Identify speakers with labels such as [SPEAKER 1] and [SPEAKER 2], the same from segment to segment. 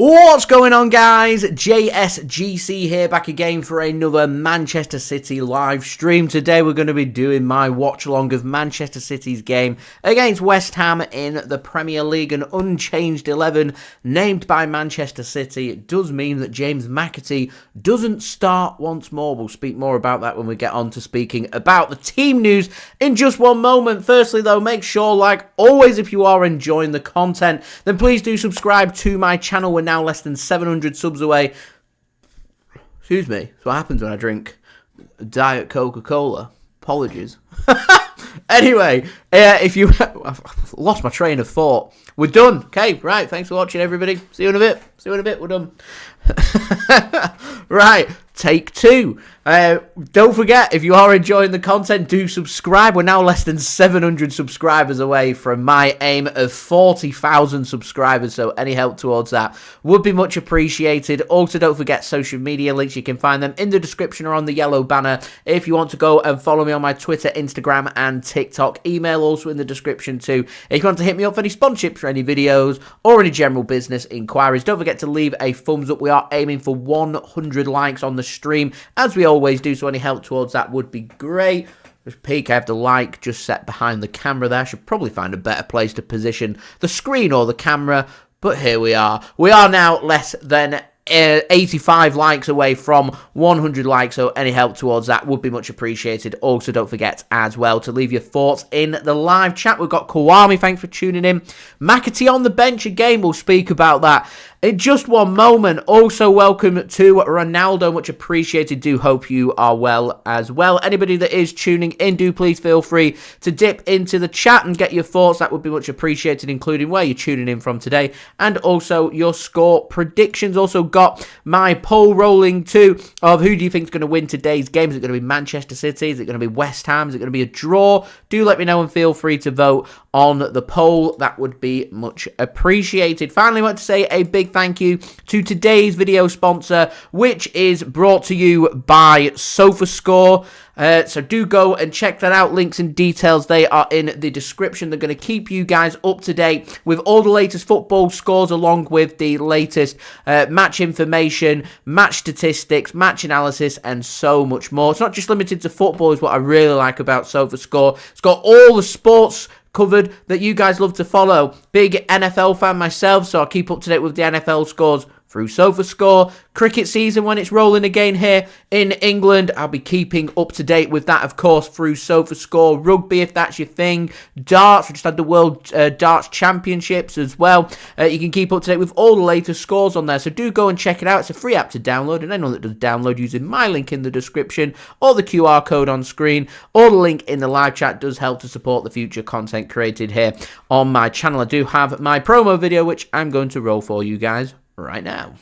[SPEAKER 1] What's going on, guys? JSGC here, back again for another Manchester City live stream. Today we're going to be doing my watch-along of Manchester City's game against West Ham in the Premier League. An unchanged 11 named by Manchester City. It does mean that James McAtee doesn't start once more. We'll speak more about that when we get on to speaking about the team news in just one moment. Firstly, though, make sure, like always, if you are enjoying the content, then please do subscribe to my channel. We're now less than 700 subs away. Excuse me. That's what happens when I drink Diet Coca-Cola. Apologies. Anyway, if you... I've lost my train of thought. We're done. Okay, right. Thanks for watching, everybody. See you in a bit. We're done. Right. Take two. Don't forget, if you are enjoying the content, do subscribe. We're now less than 700 subscribers away from my aim of 40,000 subscribers, so any help towards that would be much appreciated. Also, don't forget social media links. You can find them in the description or on the yellow banner. If you want to go and follow me on my Twitter, Instagram, and TikTok, email also in the description too. If you want to hit me up for any sponsorships for any videos or any general business inquiries, don't forget to leave a thumbs up. We are aiming for 100 likes on the stream, as we always do, so any help towards that would be great. Just peek, I have the like just set behind the camera there. I should probably find a better place to position the screen or the camera, but here we are. We are now less than 85 likes away from 100 likes, so any help towards that would be much appreciated. Also, don't forget as well to leave your thoughts in the live chat. We've got Kawami, thanks for tuning in. McAtee on the bench again, we'll speak about that in just one moment. Also, welcome to Ronaldo, much appreciated. Do hope you are well as well. Anybody that is tuning in, do please feel free to dip into the chat and get your thoughts. That would be much appreciated, including where you're tuning in from today and also your score predictions. Also got my poll rolling too of who do you think is going to win today's game. Is it going to be Manchester City? Is it going to be West Ham? Is it going to be a draw? Do let me know and feel free to vote on the poll. That would be much appreciated. Finally, I want to say a big thank you to today's video sponsor, which is brought to you by SofaScore. So do go and check that out. Links and details, they are in the description. They're going to keep you guys up to date with all the latest football scores, along with the latest match information, match statistics, match analysis, and so much more. It's not just limited to football, is what I really like about SofaScore. It's got all the sports covered that you guys love to follow. Big NFL fan myself, so I'll keep up to date with the NFL scores through SofaScore. Cricket season, when it's rolling again here in England, I'll be keeping up to date with that, of course, through SofaScore. Rugby, if that's your thing. Darts, we just had the World Darts Championships as well. You can keep up to date with all the latest scores on there, so do go and check it out. It's a free app to download, and anyone that does download using my link in the description or the QR code on screen or the link in the live chat does help to support the future content created here on my channel. I do have my promo video, which I'm going to roll for you guys right now.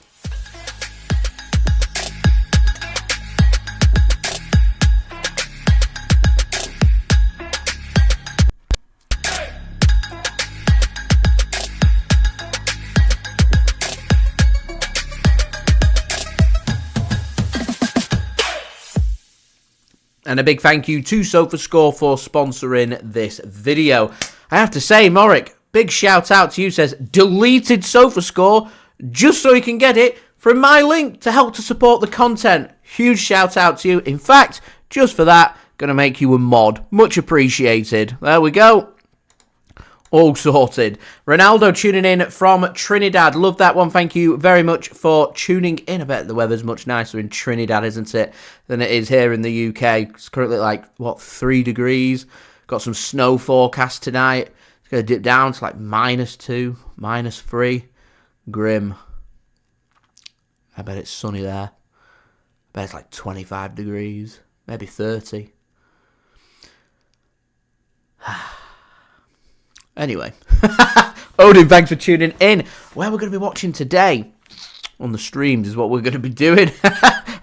[SPEAKER 1] And a big thank you to SofaScore for sponsoring this video. I have to say, Morik, big shout out to you. Says deleted SofaScore just so you can get it from my link to help to support the content. Huge shout out to you. In fact, just for that, gonna make you a mod. Much appreciated. There we go. All sorted. Ronaldo tuning in from Trinidad. Love that one. Thank you very much for tuning in. I bet the weather's much nicer in Trinidad, isn't it, than it is here in the UK. It's currently like, what, 3 degrees? Got some snow forecast tonight. It's going to dip down to like -2, -3. Grim. I bet it's sunny there. I bet it's like 25 degrees. Maybe 30. Anyway. Odin, thanks for tuning in. Where we're going to be watching today on the streams is what we're going to be doing.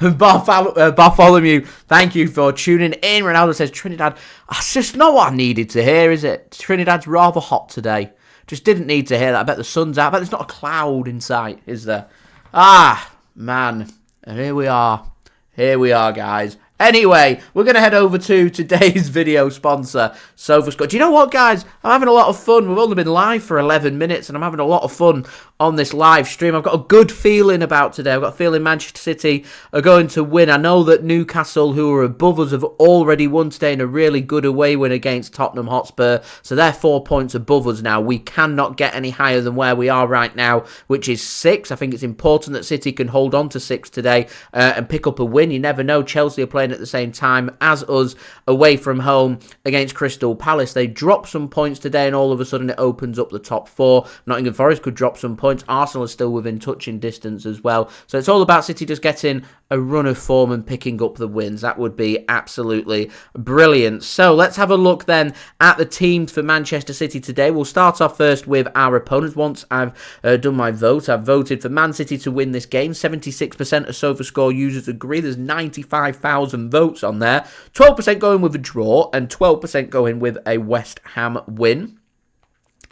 [SPEAKER 1] Bartholomew, thank you for tuning in. Ronaldo says Trinidad. That's just not what I needed to hear, is it? Trinidad's rather hot today. Just didn't need to hear that. I bet the sun's out. I bet there's not a cloud in sight, is there? Ah, man. And here we are. Here we are, guys. Anyway, we're going to head over to today's video sponsor, SofaScore. Do you know what, guys? I'm having a lot of fun. We've only been live for 11 minutes, and I'm having a lot of fun on this live stream. I've got a good feeling about today. I've got a feeling Manchester City are going to win. I know that Newcastle, who are above us, have already won today in a really good away win against Tottenham Hotspur, so they're 4 points above us now. We cannot get any higher than where we are right now, which is 6. I think it's important that City can hold on to 6 today and pick up a win. You never know. Chelsea are playing at the same time as us away from home against Crystal Palace. They drop some points today and all of a sudden it opens up the top 4. Nottingham Forest could drop some points. Arsenal is still within touching distance as well. So it's all about City just getting a run of form and picking up the wins. That would be absolutely brilliant. So let's have a look then at the teams for Manchester City today. We'll start off first with our opponents. Once I've done my vote, I've voted for Man City to win this game. 76% of SofaScore users agree. There's 95,000 votes on there. 12% going with a draw and 12% going with a West Ham win.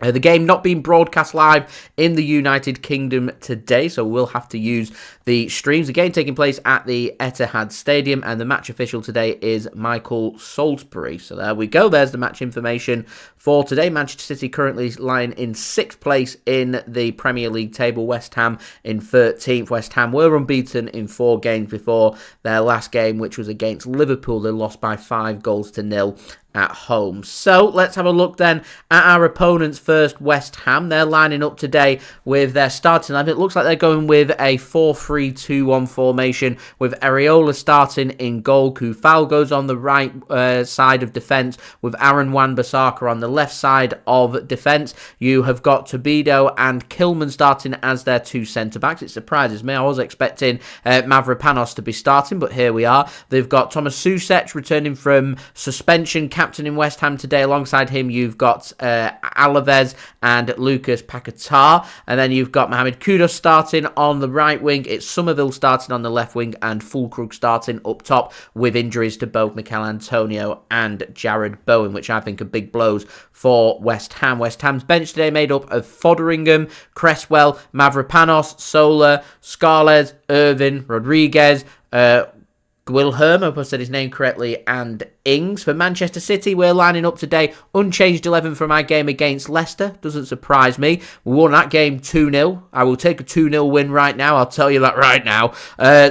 [SPEAKER 1] The game not being broadcast live in the United Kingdom today, so we'll have to use the streams. The game taking place at the Etihad Stadium, and the match official today is Michael Salisbury. So there we go. There's the match information for today. Manchester City currently lying in 6th place in the Premier League table. West Ham in 13th. West Ham were unbeaten in 4 games before their last game, which was against Liverpool. They lost by 5-0 at home. So let's have a look then at our opponents first. West Ham, they're lining up today with their starting line. It looks like they're going with a 4-3-2-1 formation with Areola starting in goal. Koufal goes on the right side of defence with Aaron Wan-Bissaka on the left side of defence. You have got Tobido and Kilman starting as their 2 centre-backs. It surprises me. I was expecting Mavropanos to be starting, but here we are. They've got Tomas Soucek returning from suspension, captain in West Ham today. Alongside him, you've got Alvarez and Lucas Paquetá. And then you've got Mohammed Kudus starting on the right wing. It's Summerville starting on the left wing and Fullkrug starting up top with injuries to both Michail Antonio and Jarrod Bowen, which I think are big blows for West Ham. West Ham's bench today made up of Fotheringham, Cresswell, Mavropanos, Sola, Scarlett, Irvin, Rodriguez, Wilhelm, I hope I said his name correctly, and Ings. For Manchester City, we're lining up today unchanged 11 from our game against Leicester. Doesn't surprise me. We won that game 2-0. I will take a 2-0 win right now. I'll tell you that right now.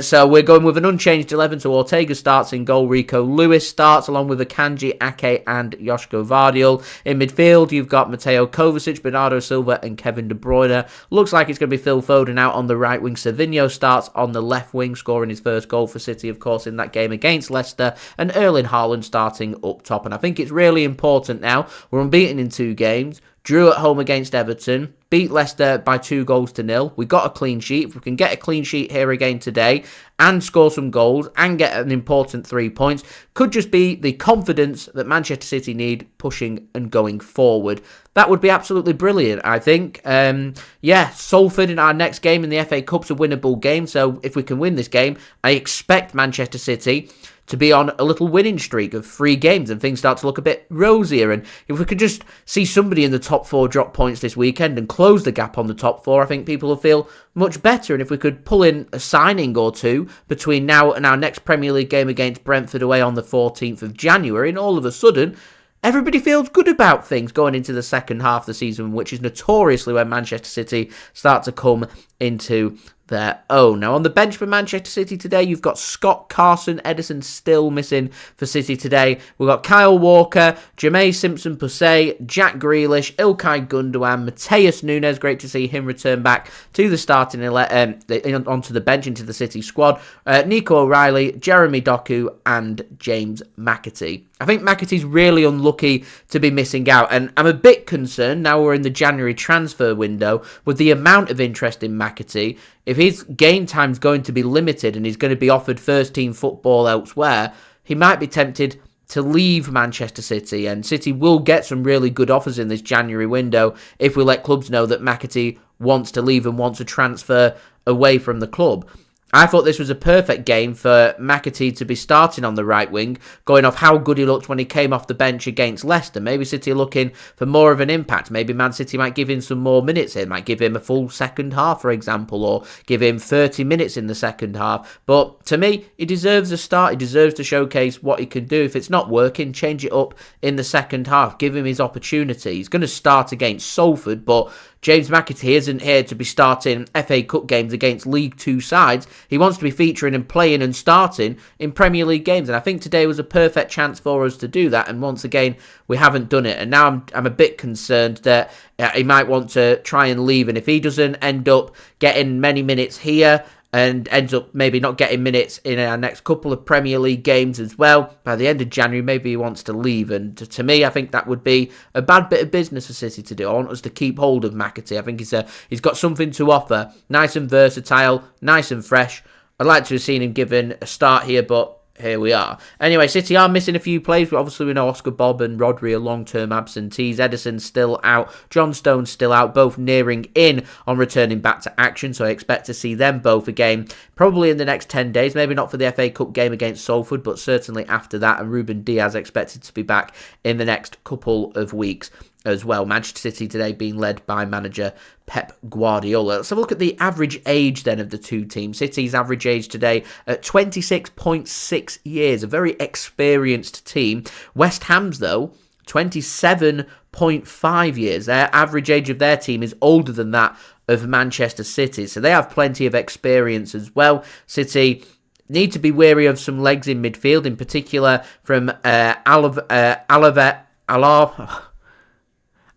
[SPEAKER 1] So we're going with an unchanged 11. So Ortega starts in goal. Rico Lewis starts along with Akanji, Ake and Josko Gvardiol. In midfield, you've got Mateo Kovacic, Bernardo Silva and Kevin De Bruyne. Looks like it's going to be Phil Foden out on the right wing. Savinho starts on the left wing, scoring his first goal for City, of course, in that game against Leicester, and Erling Haaland starting up top. And I think it's really important now. We're unbeaten in 2 games, drew at home against Everton, beat Leicester by 2-0. We got a clean sheet. If we can get a clean sheet here again today and score some goals and get an important 3 points, could just be the confidence that Manchester City need pushing and going forward. That would be absolutely brilliant, I think. Salford in our next game in the FA Cup's a winnable game. So if we can win this game, I expect Manchester City to be on a little winning streak of 3 games and things start to look a bit rosier. And if we could just see somebody in the top 4 drop points this weekend and close the gap on the top 4, I think people will feel much better. And if we could pull in a signing or 2 between now and our next Premier League game against Brentford away on the 14th of January, and all of a sudden everybody feels good about things going into the second half of the season, which is notoriously when Manchester City start to come into their own. Now, on the bench for Manchester City today, you've got Scott Carson. Ederson still missing for City today. We've got Kyle Walker, Jahmai Simpson-Pusey, Jack Grealish, Ilkay Gundogan, Matheus Nunes. Great to see him return back to the starting onto the bench into the City squad. Nico O'Reilly, Jeremy Doku, and James McAtee. I think McAtee's really unlucky to be missing out, and I'm a bit concerned now we're in the January transfer window with the amount of interest in McAtee. If his game time's going to be limited and he's going to be offered first team football elsewhere, he might be tempted to leave Manchester City, and City will get some really good offers in this January window if we let clubs know that McAtee wants to leave and wants a transfer away from the club. I thought this was a perfect game for McAtee to be starting on the right wing, going off how good he looked when he came off the bench against Leicester. Maybe City are looking for more of an impact. Maybe Man City might give him some more minutes here, might give him a full second half, for example, or give him 30 minutes in the second half. But to me, he deserves a start. He deserves to showcase what he can do. If it's not working, change it up in the second half. Give him his opportunity. He's going to start against Salford, but James McAtee isn't here to be starting FA Cup games against League Two sides. He wants to be featuring and playing and starting in Premier League games. And I think today was a perfect chance for us to do that. And once again, we haven't done it. And now I'm a bit concerned that he might want to try and leave. And if he doesn't end up getting many minutes here, and ends up maybe not getting minutes in our next couple of Premier League games as well, by the end of January, maybe he wants to leave. And to me, I think that would be a bad bit of business for City to do. I want us to keep hold of McAtee. I think he's got something to offer. Nice and versatile, nice and fresh. I'd like to have seen him given a start here, but here we are. Anyway, City are missing a few players, but obviously we know Oscar Bob and Rodri are long-term absentees. Ederson's still out. John Stone's still out, both nearing in on returning back to action, so I expect to see them both again probably in the next 10 days. Maybe not for the FA Cup game against Salford, but certainly after that. And Ruben Dias expected to be back in the next couple of weeks as well. Manchester City today being led by manager Pep Guardiola. Let's have a look at the average age then of the two teams. City's average age today at 26.6 years. A very experienced team. West Ham's, though, 27.5 years. Their average age of their team is older than that of Manchester City. So they have plenty of experience as well. City need to be wary of some legs in midfield, in particular from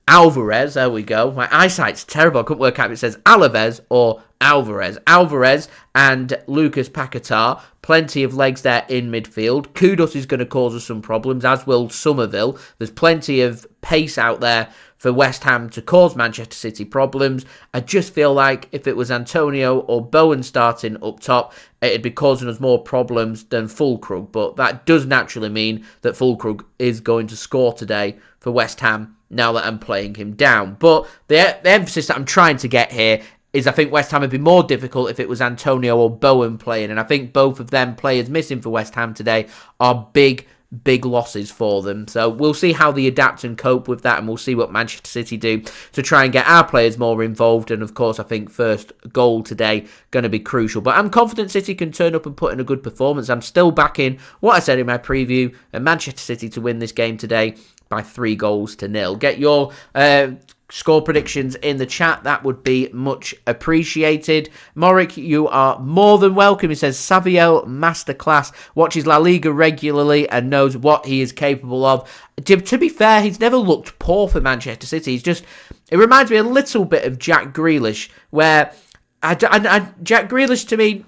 [SPEAKER 1] Alvarez, there we go. My eyesight's terrible. I couldn't work out if it says Alaves or Alvarez. Alvarez and Lucas Paquetá, plenty of legs there in midfield. Kudus is going to cause us some problems, as will Summerville. There's plenty of pace out there for West Ham to cause Manchester City problems. I just feel like if it was Antonio or Bowen starting up top, it'd be causing us more problems than Fullkrug. But that does naturally mean that Fullkrug is going to score today for West Ham now that I'm playing him down. But the emphasis that I'm trying to get here is I think West Ham would be more difficult if it was Antonio or Bowen playing. And I think both of them players missing for West Ham today are big losses for them. So we'll see how they adapt and cope with that, and we'll see what Manchester City do to try and get our players more involved. And of course, I think first goal today going to be crucial. But I'm confident City can turn up and put in a good performance. I'm still backing what I said in my preview, and Manchester City to win this game today by 3-0. Get your score predictions in the chat. That would be much appreciated. Morik, you are more than welcome. He says, Savio Masterclass, watches La Liga regularly and knows what he is capable of. To be fair, he's never looked poor for Manchester City. It reminds me a little bit of Jack Grealish, where Jack Grealish, to me,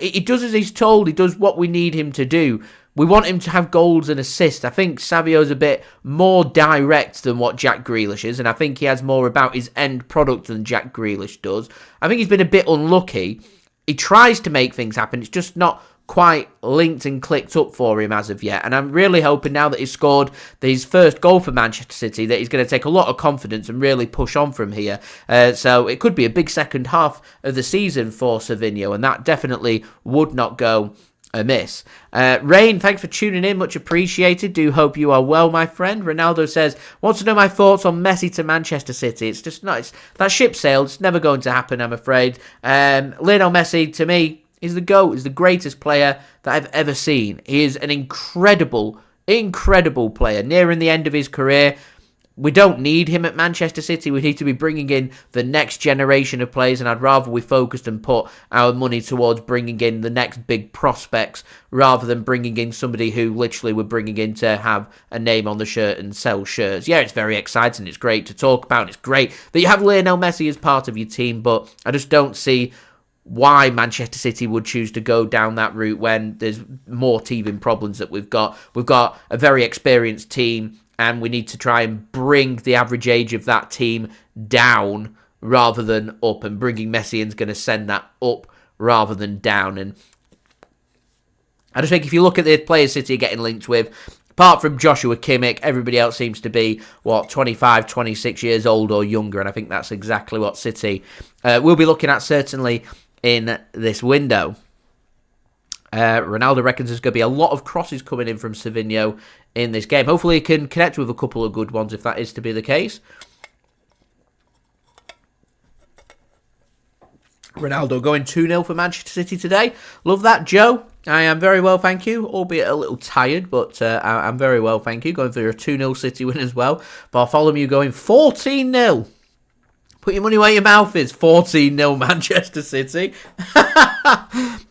[SPEAKER 1] he does as he's told. He does what we need him to do. We want him to have goals and assists. I think Savio's a bit more direct than what Jack Grealish is, and I think he has more about his end product than Jack Grealish does. I think he's been a bit unlucky. He tries to make things happen. It's just not quite linked and clicked up for him as of yet. And I'm really hoping now that he's scored his first goal for Manchester City that he's going to take a lot of confidence and really push on from here. So it could be a big second half of the season for Savinho, and that definitely would not go amiss. Rain, thanks for tuning in, much appreciated. Do hope you are well, my friend. Ronaldo says, wants to know my thoughts on Messi to Manchester City. It's just not, that ship sailed. It's never going to happen, I'm afraid. Lionel Messi, to me, is the GOAT, is the greatest player that I've ever seen. He is an incredible player, nearing the end of his career. We don't need him at Manchester City. We need to be bringing in the next generation of players, and I'd rather we focused and put our money towards bringing in the next big prospects rather than bringing in somebody who literally we're bringing in to have a name on the shirt and sell shirts. Yeah, it's very exciting. It's great to talk about. It's great that you have Lionel Messi as part of your team, but I just don't see why Manchester City would choose to go down that route when there's more teething problems that we've got. We've got a very experienced team, and we need to try and bring the average age of that team down rather than up. And bringing Messi in is going to send that up rather than down. And I just think if you look at the players City are getting linked with, apart from Joshua Kimmich, everybody else seems to be, 25, 26 years old or younger. And I think that's exactly what City will be looking at, certainly in this window. Ronaldo reckons there's going to be a lot of crosses coming in from Savinho in this game. Hopefully he can connect with a couple of good ones if that is to be the case. Ronaldo going 2-0 for Manchester City today. Love that, Joe. I am very well, thank you. Albeit a little tired, but I'm very well, thank you. Going for a 2-0 City win as well. Bartholomew going 14-0. Put your money where your mouth is. 14-0 Manchester City.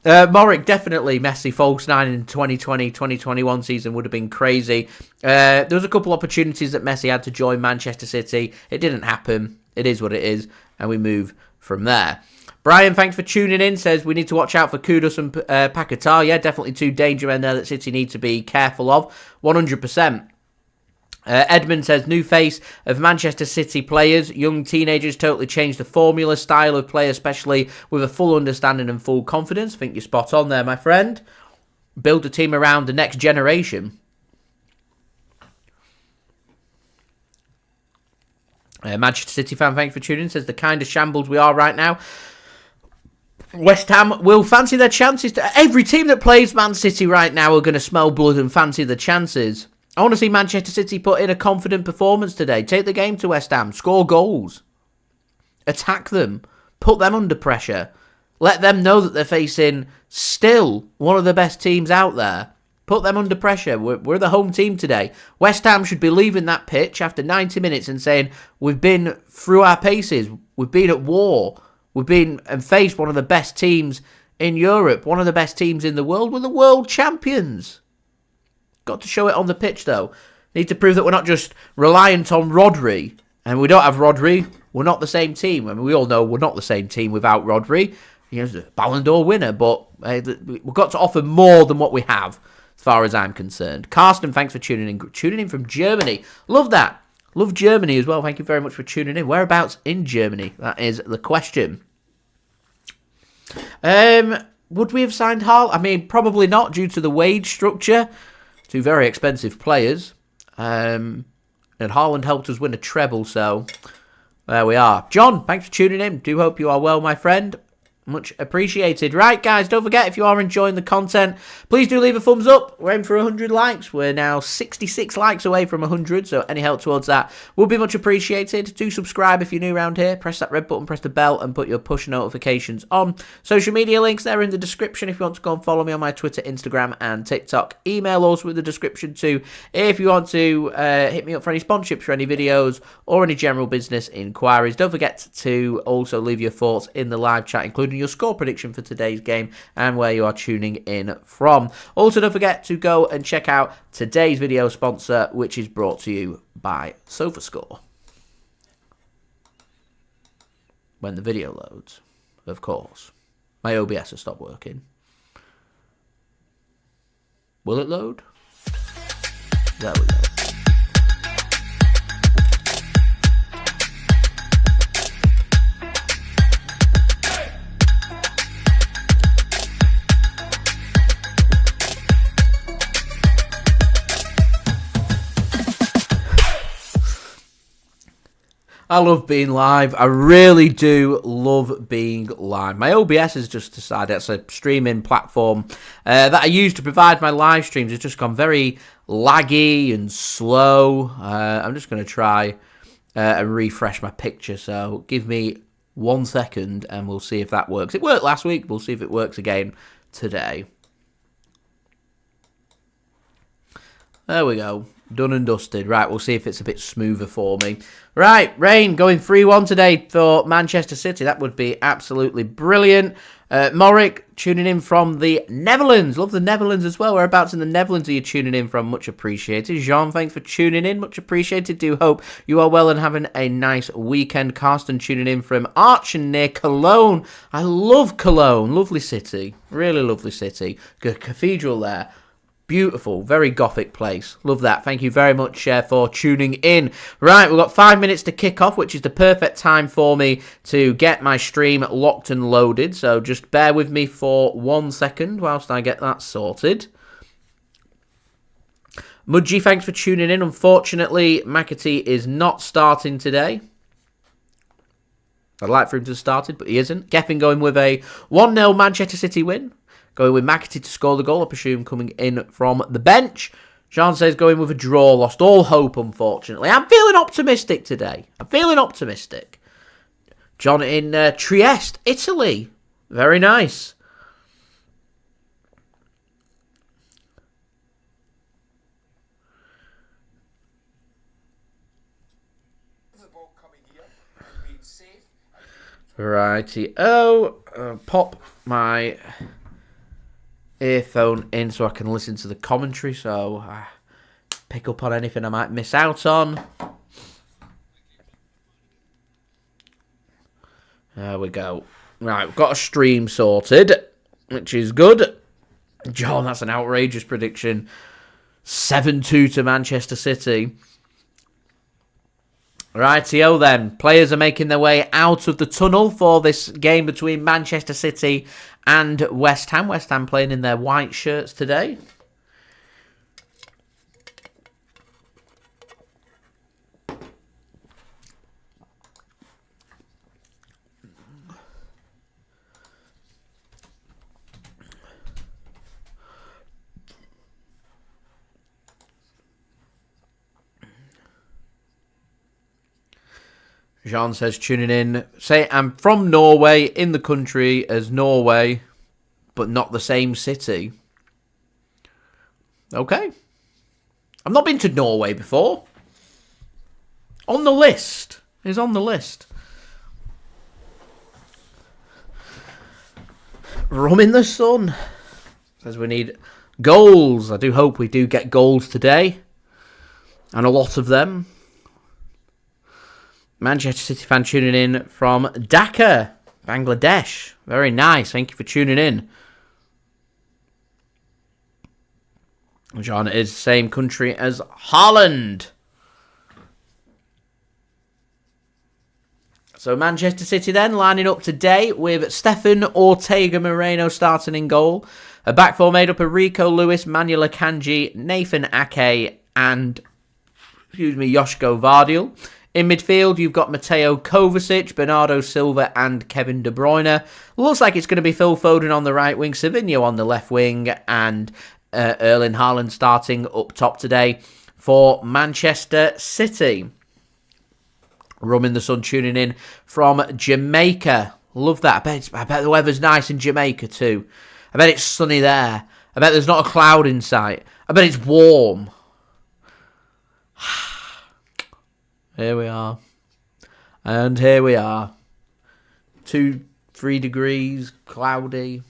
[SPEAKER 1] Morrick, definitely Messi. False 9 in 2020-2021 season would have been crazy. There was a couple opportunities that Messi had to join Manchester City. It didn't happen. It is what it is. And we move from there. Brian, thanks for tuning in. Says we need to watch out for Kudus and Paquetá. Yeah, definitely two danger men there that City need to be careful of. 100%. Edmund says, new face of Manchester City players. Young teenagers totally changed the formula, style of play, especially with a full understanding and full confidence. I think you're spot on there, my friend. Build a team around the next generation. Manchester City fan, thanks for tuning in. Says, the kind of shambles we are right now, West Ham will fancy their chances. Every team that plays Man City right now are going to smell blood and fancy the chances. I want to see Manchester City put in a confident performance today. Take the game to West Ham. Score goals. Attack them. Put them under pressure. Let them know that they're facing still one of the best teams out there. Put them under pressure. We're the home team today. West Ham should be leaving that pitch after 90 minutes and saying, we've been through our paces. We've been at war. We've been and faced one of the best teams in Europe. One of the best teams in the world. We're the world champions. Got to show it on the pitch, though. Need to prove that we're not just reliant on Rodri. And we don't have Rodri. We're not the same team. I mean, we all know we're not the same team without Rodri. He's a Ballon d'Or winner, but we've got to offer more than what we have, as far as I'm concerned. Carsten, thanks for tuning in. Tuning in from Germany. Love that. Love Germany as well. Thank you very much for tuning in. Whereabouts in Germany? That is the question. Would we have signed Haaland? I mean, probably not due to the wage structure. Two very expensive players. And Haaland helped us win a treble, so there we are. John, thanks for tuning in. Do hope you are well, my friend. Much appreciated. Right, guys, don't forget, if you are enjoying the content, please do leave a thumbs up. We're aiming for 100 likes. We're now 66 likes away from 100, so any help towards that will be much appreciated. Do subscribe if you're new around here. Press that red button, press the bell, and put your push notifications on. Social media links there in the description if you want to go and follow me on my Twitter, Instagram, and TikTok. Email also with the description too if you want to hit me up for any sponsorships for any videos or any general business inquiries. Don't forget to also leave your thoughts in the live chat, including your score prediction for today's game and where you are tuning in from. Also, don't forget to go and check out today's video sponsor, which is brought to you by SofaScore. When the video loads, of course. My OBS has stopped working. Will it load? There we go. I love being live. I really do love being live. My OBS has just decided, it's a streaming platform that I use to provide my live streams. It's just gone very laggy and slow. I'm just going to try and refresh my picture. So give me 1 second and we'll see if that works. It worked last week. We'll see if it works again today. There we go. Done and dusted. Right, we'll see if it's a bit smoother for me. Right, Rain going 3-1 today for Manchester City. That would be absolutely brilliant. Morrick tuning in from the Netherlands. Love the Netherlands as well. Whereabouts in the Netherlands are you tuning in from? Much appreciated. Jean, thanks for tuning in. Much appreciated. Do hope you are well and having a nice weekend. Carsten tuning in from Aachen near Cologne. I love Cologne. Lovely city. Really lovely city. Good cathedral there. Beautiful, very gothic place. Love that. Thank you very much for tuning in. Right, we've got 5 minutes to kick off, which is the perfect time for me to get my stream locked and loaded. So just bear with me for 1 second whilst I get that sorted. Mudgy, thanks for tuning in. Unfortunately, McAtee is not starting today. I'd like for him to have started, but he isn't. Geffen going with a 1-0 Manchester City win. Going with McAtee to score the goal, I presume, coming in from the bench. Jean says going with a draw. Lost all hope, unfortunately. I'm feeling optimistic today. I'm feeling optimistic. John in Trieste, Italy. Very nice. Righty. Pop my earphone in so I can listen to the commentary, so I pick up on anything I might miss out on. There we go. Right, we've got a stream sorted, which is good. John, that's an outrageous prediction. 7-2 to Manchester City. Rightio then. Players are making their way out of the tunnel for this game between Manchester City and West Ham. West Ham playing in their white shirts today. Jean says, tuning in. Say, I'm from Norway, in the country as Norway, but not the same city. Okay. I've not been to Norway before. On the list. It's on the list. Rum in the sun. Says we need goals. I do hope we do get goals today. And a lot of them. Manchester City fan tuning in from Dhaka, Bangladesh. Very nice. Thank you for tuning in. John is the same country as Haaland. So Manchester City then lining up today with Stefan Ortega-Moreno starting in goal. A back four made up of Rico Lewis, Manuel Akanji, Nathan Ake and Josko Gvardiol. In midfield, you've got Mateo Kovacic, Bernardo Silva and Kevin De Bruyne. Looks like it's going to be Phil Foden on the right wing, Savinho on the left wing, and Erling Haaland starting up top today for Manchester City. Rum in the sun tuning in from Jamaica. Love that. I bet the weather's nice in Jamaica too. I bet it's sunny there. I bet there's not a cloud in sight. I bet it's warm. Here we are. And here we are. 2-3 degrees, cloudy.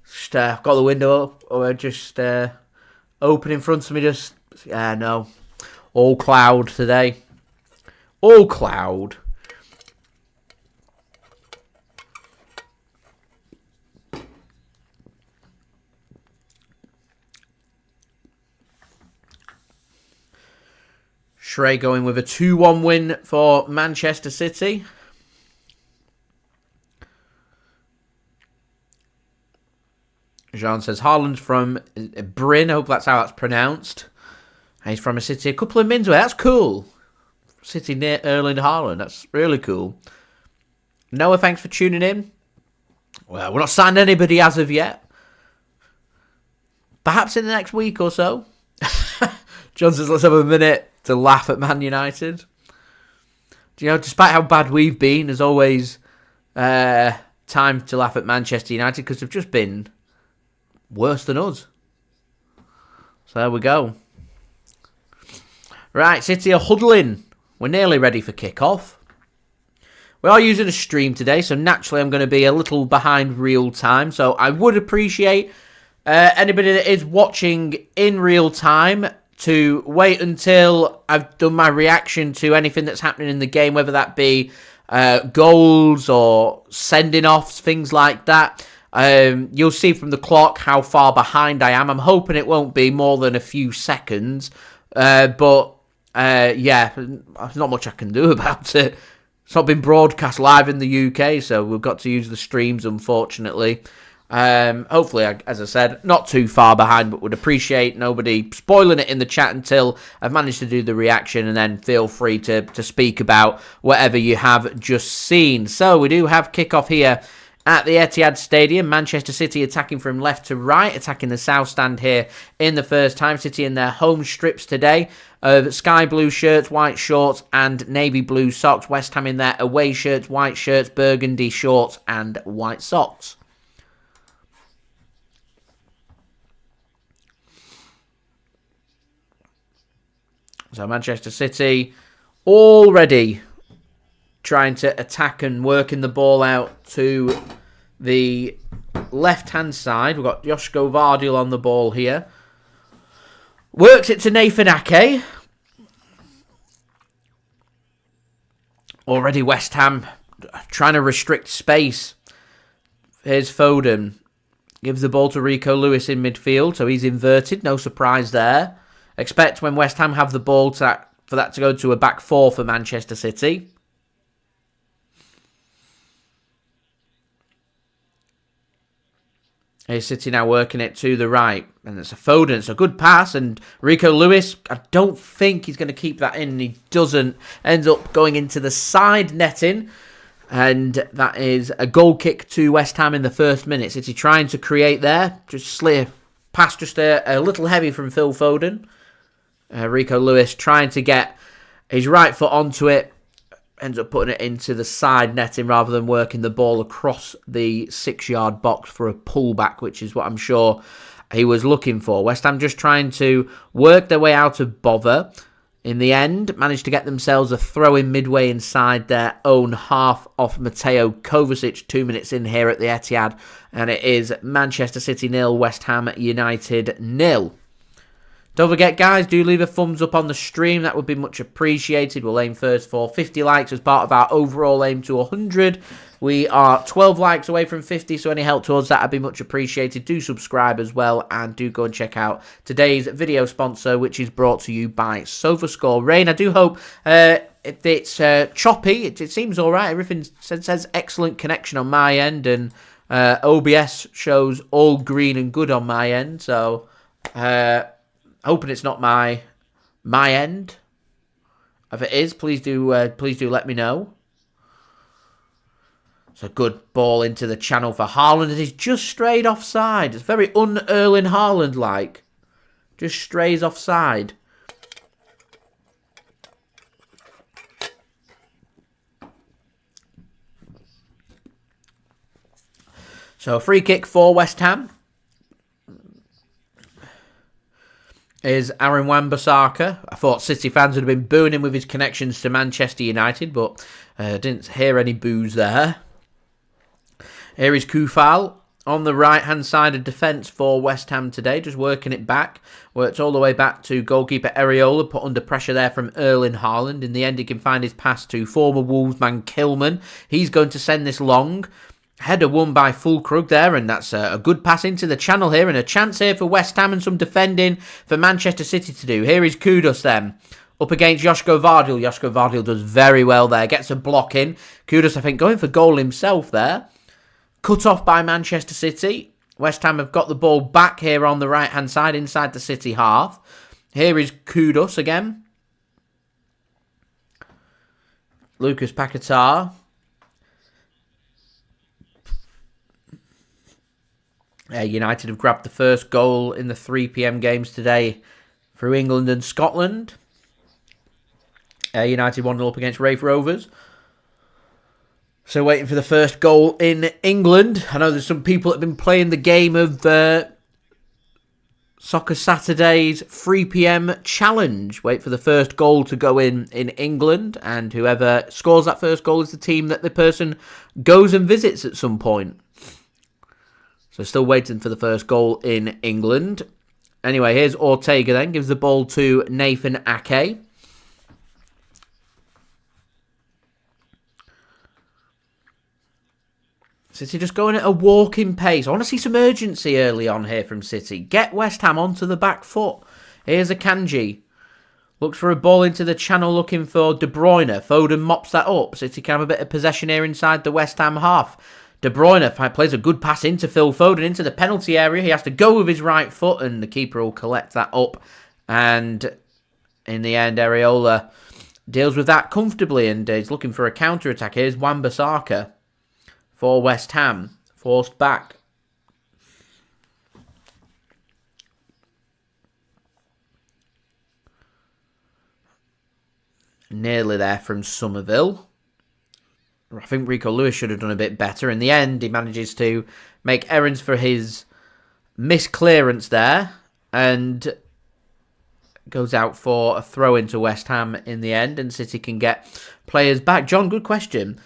[SPEAKER 1] Just got the window up, or just open in front of me. Just no, all cloud today. All cloud. Shrey going with a 2-1 win for Manchester City. Jean says Haaland from Bryn. I hope that's how that's pronounced. He's from a city a couple of mins away. That's cool. City near Erling Haaland. That's really cool. Noah, thanks for tuning in. Well, we're not signed anybody as of yet. Perhaps in the next week or so. John says, let's have a minute to laugh at Man United. Do you know, despite how bad we've been, there's always time to laugh at Manchester United because they've just been worse than us. So there we go. Right, City are huddling. We're nearly ready for kick-off. We are using a stream today, so naturally I'm going to be a little behind real time. So I would appreciate anybody that is watching in real time to wait until I've done my reaction to anything that's happening in the game, whether that be goals or sending offs, things like that. You'll see from the clock how far behind I am. I'm hoping it won't be more than a few seconds. But there's not much I can do about it. It's not been broadcast live in the UK, so we've got to use the streams, unfortunately. Hopefully, as I said, not too far behind, but would appreciate nobody spoiling it in the chat until I've managed to do the reaction, and then feel free to speak about whatever you have just seen. So we do have kickoff here at the Etihad Stadium. Manchester City attacking from left to right, attacking the south stand here in the first time. City in their home strips today of sky blue shirts, white shorts and navy blue socks. West Ham in their away shirts, white shirts, burgundy shorts and white socks. So Manchester City already trying to attack and working the ball out to the left-hand side. We've got Josko Gvardiol on the ball here. Works it to Nathan Ake. Already West Ham trying to restrict space. Here's Foden. Gives the ball to Rico Lewis in midfield, so he's inverted. No surprise there. Expect when West Ham have the ball for that to go to a back four for Manchester City. Here's City now working it to the right. And it's a Foden. It's a good pass. And Rico Lewis, I don't think he's going to keep that in. And he doesn't. Ends up going into the side netting. And that is a goal kick to West Ham in the first minute. City trying to create there. Just slip past just a little heavy from Phil Foden. Rico Lewis trying to get his right foot onto it. Ends up putting it into the side netting rather than working the ball across the 6-yard box for a pullback, which is what I'm sure he was looking for. West Ham just trying to work their way out of bother. In the end, managed to get themselves a throw-in midway inside their own half off Mateo Kovacic 2 minutes in here at the Etihad. And it is Manchester City 0, West Ham United 0. Don't forget, guys, do leave a thumbs up on the stream. That would be much appreciated. We'll aim first for 50 likes as part of our overall aim to 100. We are 12 likes away from 50, so any help towards that would be much appreciated. Do subscribe as well, and do go and check out today's video sponsor, which is brought to you by SofaScore. Rain, I do hope if it's choppy, it seems all right. Everything says excellent connection on my end, and OBS shows all green and good on my end, so hoping it's not my end. If it is, please do let me know. It's a good ball into the channel for Haaland. It is just strayed offside. It's very un-Erling Haaland-like. Just strays offside. So a free kick for West Ham is Aaron Wan-Bissaka. I thought City fans would have been booing him with his connections to Manchester United, but didn't hear any boos there. Here is Kufal on the right-hand side of defence for West Ham today, just working it back. Worked all the way back to goalkeeper Areola, put under pressure there from Erling Haaland. In the end, he can find his pass to former Wolves man Kilman. He's going to send this long. Header won by Fullkrug there, and that's a good pass into the channel here, and a chance here for West Ham and some defending for Manchester City to do. Here is Kudus then, up against Josko Gvardiol. Josko Gvardiol does very well there, gets a block in. Kudus, I think, going for goal himself there. Cut off by Manchester City. West Ham have got the ball back here on the right-hand side, inside the City half. Here is Kudus again. Lucas Paquetá. United have grabbed the first goal in the 3 p.m. games today through England and Scotland. United 1-0 up against Raith Rovers. So waiting for the first goal in England. I know there's some people that have been playing the game of Soccer Saturday's 3 p.m. challenge. Wait for the first goal to go in England, and whoever scores that first goal is the team that the person goes and visits at some point. So still waiting for the first goal in England. Anyway, here's Ortega then. Gives the ball to Nathan Ake. City just going at a walking pace. I want to see some urgency early on here from City. Get West Ham onto the back foot. Here's Akanji. Looks for a ball into the channel looking for De Bruyne. Foden mops that up. City can have a bit of possession here inside the West Ham half. De Bruyne plays a good pass into Phil Foden into the penalty area. He has to go with his right foot, and the keeper will collect that up. And in the end, Areola deals with that comfortably, and is looking for a counter-attack. Here's Wan-Bissaka for West Ham. Forced back. Nearly there from Summerville. I think Rico Lewis should have done a bit better. In the end, he manages to make errands for his misclearance there. And goes out for a throw into West Ham in the end. And City can get players back. John, good question.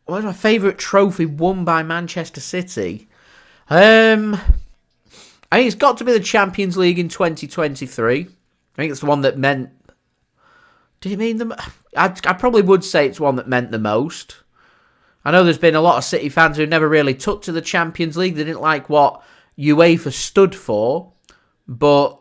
[SPEAKER 1] What's my favourite trophy won by Manchester City? I think it's got to be the Champions League in 2023. I think it's the one that meant... Did it mean the... I probably would say it's one that meant the most. I know there's been a lot of City fans who never really took to the Champions League. They didn't like what UEFA stood for. But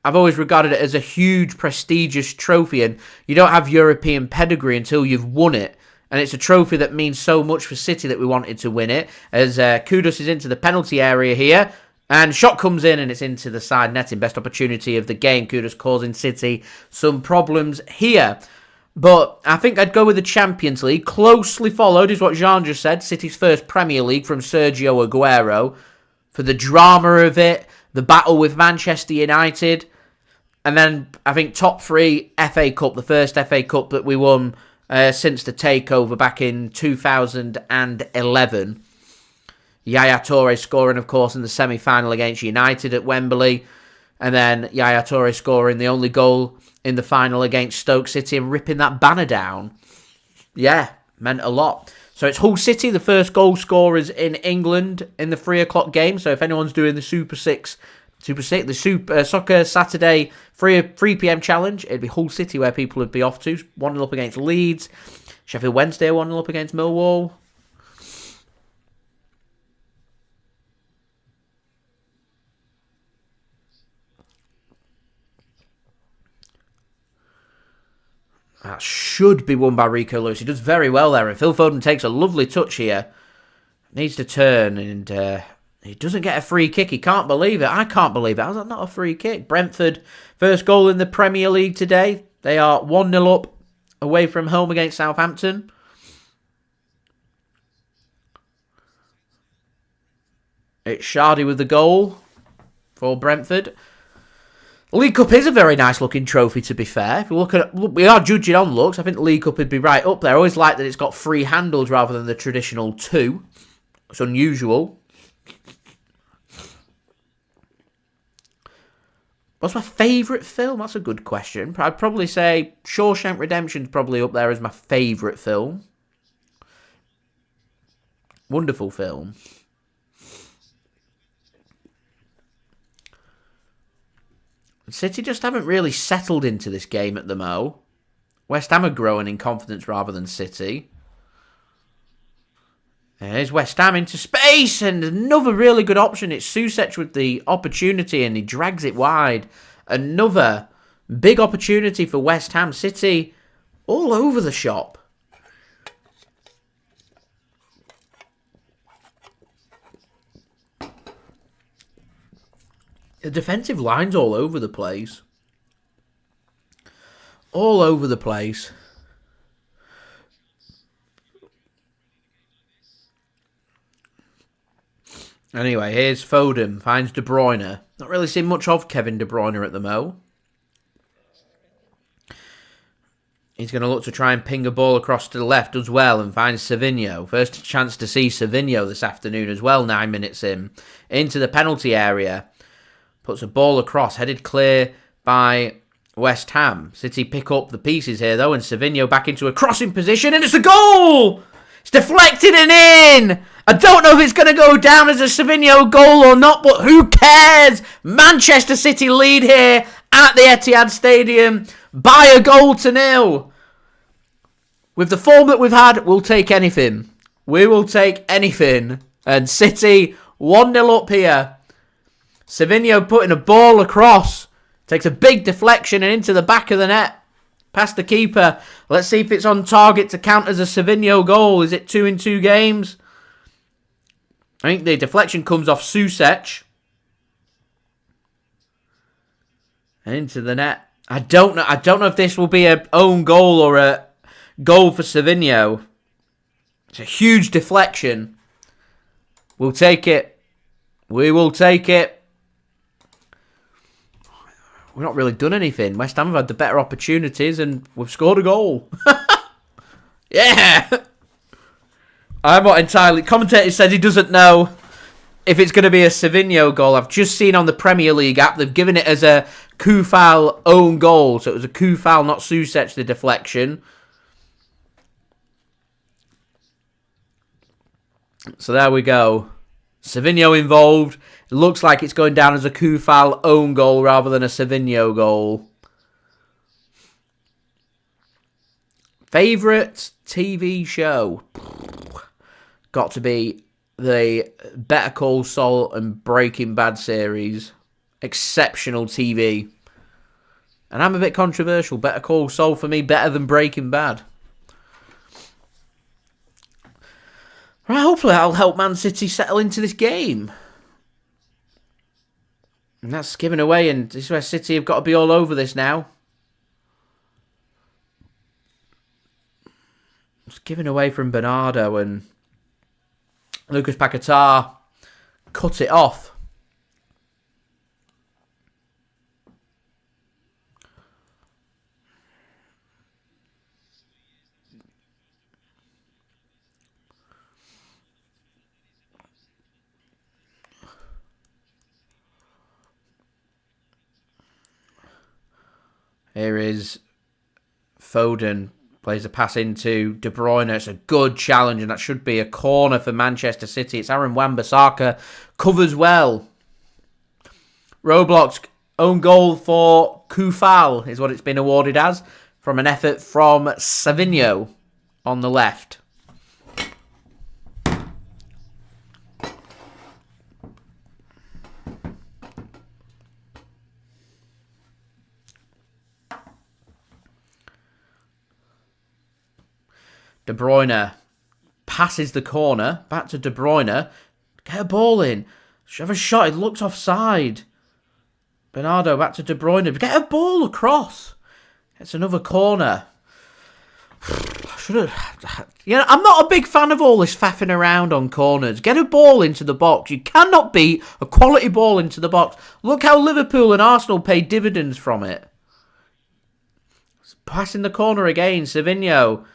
[SPEAKER 1] I've always regarded it as a huge, prestigious trophy. And you don't have European pedigree until you've won it. And it's a trophy that means so much for City that we wanted to win it. As Kudus is into the penalty area here. And shot comes in and it's into the side netting. Best opportunity of the game. Kudus causing City some problems here. But I think I'd go with the Champions League. Closely followed is what Jean just said. City's first Premier League from Sergio Aguero. For the drama of it. The battle with Manchester United. And then I think top three, FA Cup. The first FA Cup that we won since the takeover back in 2011. Yaya Toure scoring, of course, in the semi-final against United at Wembley. And then Yaya Toure scoring the only goal in the final against Stoke City and ripping that banner down. Yeah, meant a lot. So it's Hull City, the first goal scorers in England in the 3 o'clock game. So if anyone's doing the Super Soccer Saturday 3 p.m. challenge, it'd be Hull City where people would be off to. 1-0 up against Leeds. Sheffield Wednesday 1-0 up against Millwall. That should be won by Rico Lewis. He does very well there. And Phil Foden takes a lovely touch here. Needs to turn and he doesn't get a free kick. He can't believe it. I can't believe it. How's that not a free kick? Brentford, first goal in the Premier League today. They are 1-0 up away from home against Southampton. It's Shardy with the goal for Brentford. League Cup is a very nice looking trophy, to be fair. If we look at, we are judging on looks. I think the League Cup would be right up there. I always like that it's got 3 handles rather than the traditional 2. It's unusual. What's my favourite film? That's a good question. I'd probably say Shawshank Redemption's probably up there as my favourite film. Wonderful film. City just haven't really settled into this game at the Mo. West Ham are growing in confidence rather than City. There's West Ham into space and another really good option. It's Soucek with the opportunity and he drags it wide. Another big opportunity for West Ham. City all over the shop. The defensive line's all over the place. All over the place. Anyway, here's Foden. Finds De Bruyne. Not really seen much of Kevin De Bruyne at the Mo. He's going to look to try and ping a ball across to the left as well and finds Savinho. First chance to see Savinho this afternoon as well, 9 minutes in. Into the penalty area. Puts a ball across, headed clear by West Ham. City pick up the pieces here, though, and Savinho back into a crossing position, and it's a goal! It's deflected and in! I don't know if it's going to go down as a Savinho goal or not, but who cares? Manchester City lead here at the Etihad Stadium by a goal to 0. With the form that we've had, we'll take anything. We will take anything. And City 1-0 up here. Savinho putting a ball across. Takes a big deflection and into the back of the net. Past the keeper. Let's see if it's on target to count as a Savinho goal. Is it 2 in 2 games? I think the deflection comes off Soucek. And into the net. I don't know if this will be an own goal or a goal for Savinho. It's a huge deflection. We'll take it. We will take it. We've not really done anything. West Ham have had the better opportunities and we've scored a goal. Yeah! I'm not entirely... Commentator said he doesn't know if it's going to be a Savinho goal. I've just seen on the Premier League app, they've given it as a Koufal own goal. So it was a Koufal, not Soucek, the deflection. So there we go. Savinho involved. It looks like it's going down as a Koufal own goal rather than a Savinho goal. Favourite TV show? Got to be the Better Call Saul and Breaking Bad series. Exceptional TV. And I'm a bit controversial. Better Call Saul for me, better than Breaking Bad. Right, hopefully that'll help Man City settle into this game. And that's given away, and this is where City have got to be all over this now. It's given away from Bernardo, and Lucas Paquetá cut it off. Here is Foden. Plays a pass into De Bruyne. It's a good challenge, and that should be a corner for Manchester City. It's Aaron Wan-Bissaka. Covers well. Roblox own goal for Koufal is what it's been awarded as, from an effort from Savinho on the left. De Bruyne passes the corner. Back to De Bruyne. Get a ball in. Should have a shot. It looks offside. Bernardo back to De Bruyne. Get a ball across. It's another corner. Should have... You know, I'm not a big fan of all this faffing around on corners. Get a ball into the box. You cannot beat a quality ball into the box. Look how Liverpool and Arsenal paid dividends from it. Passing the corner again. Savinho.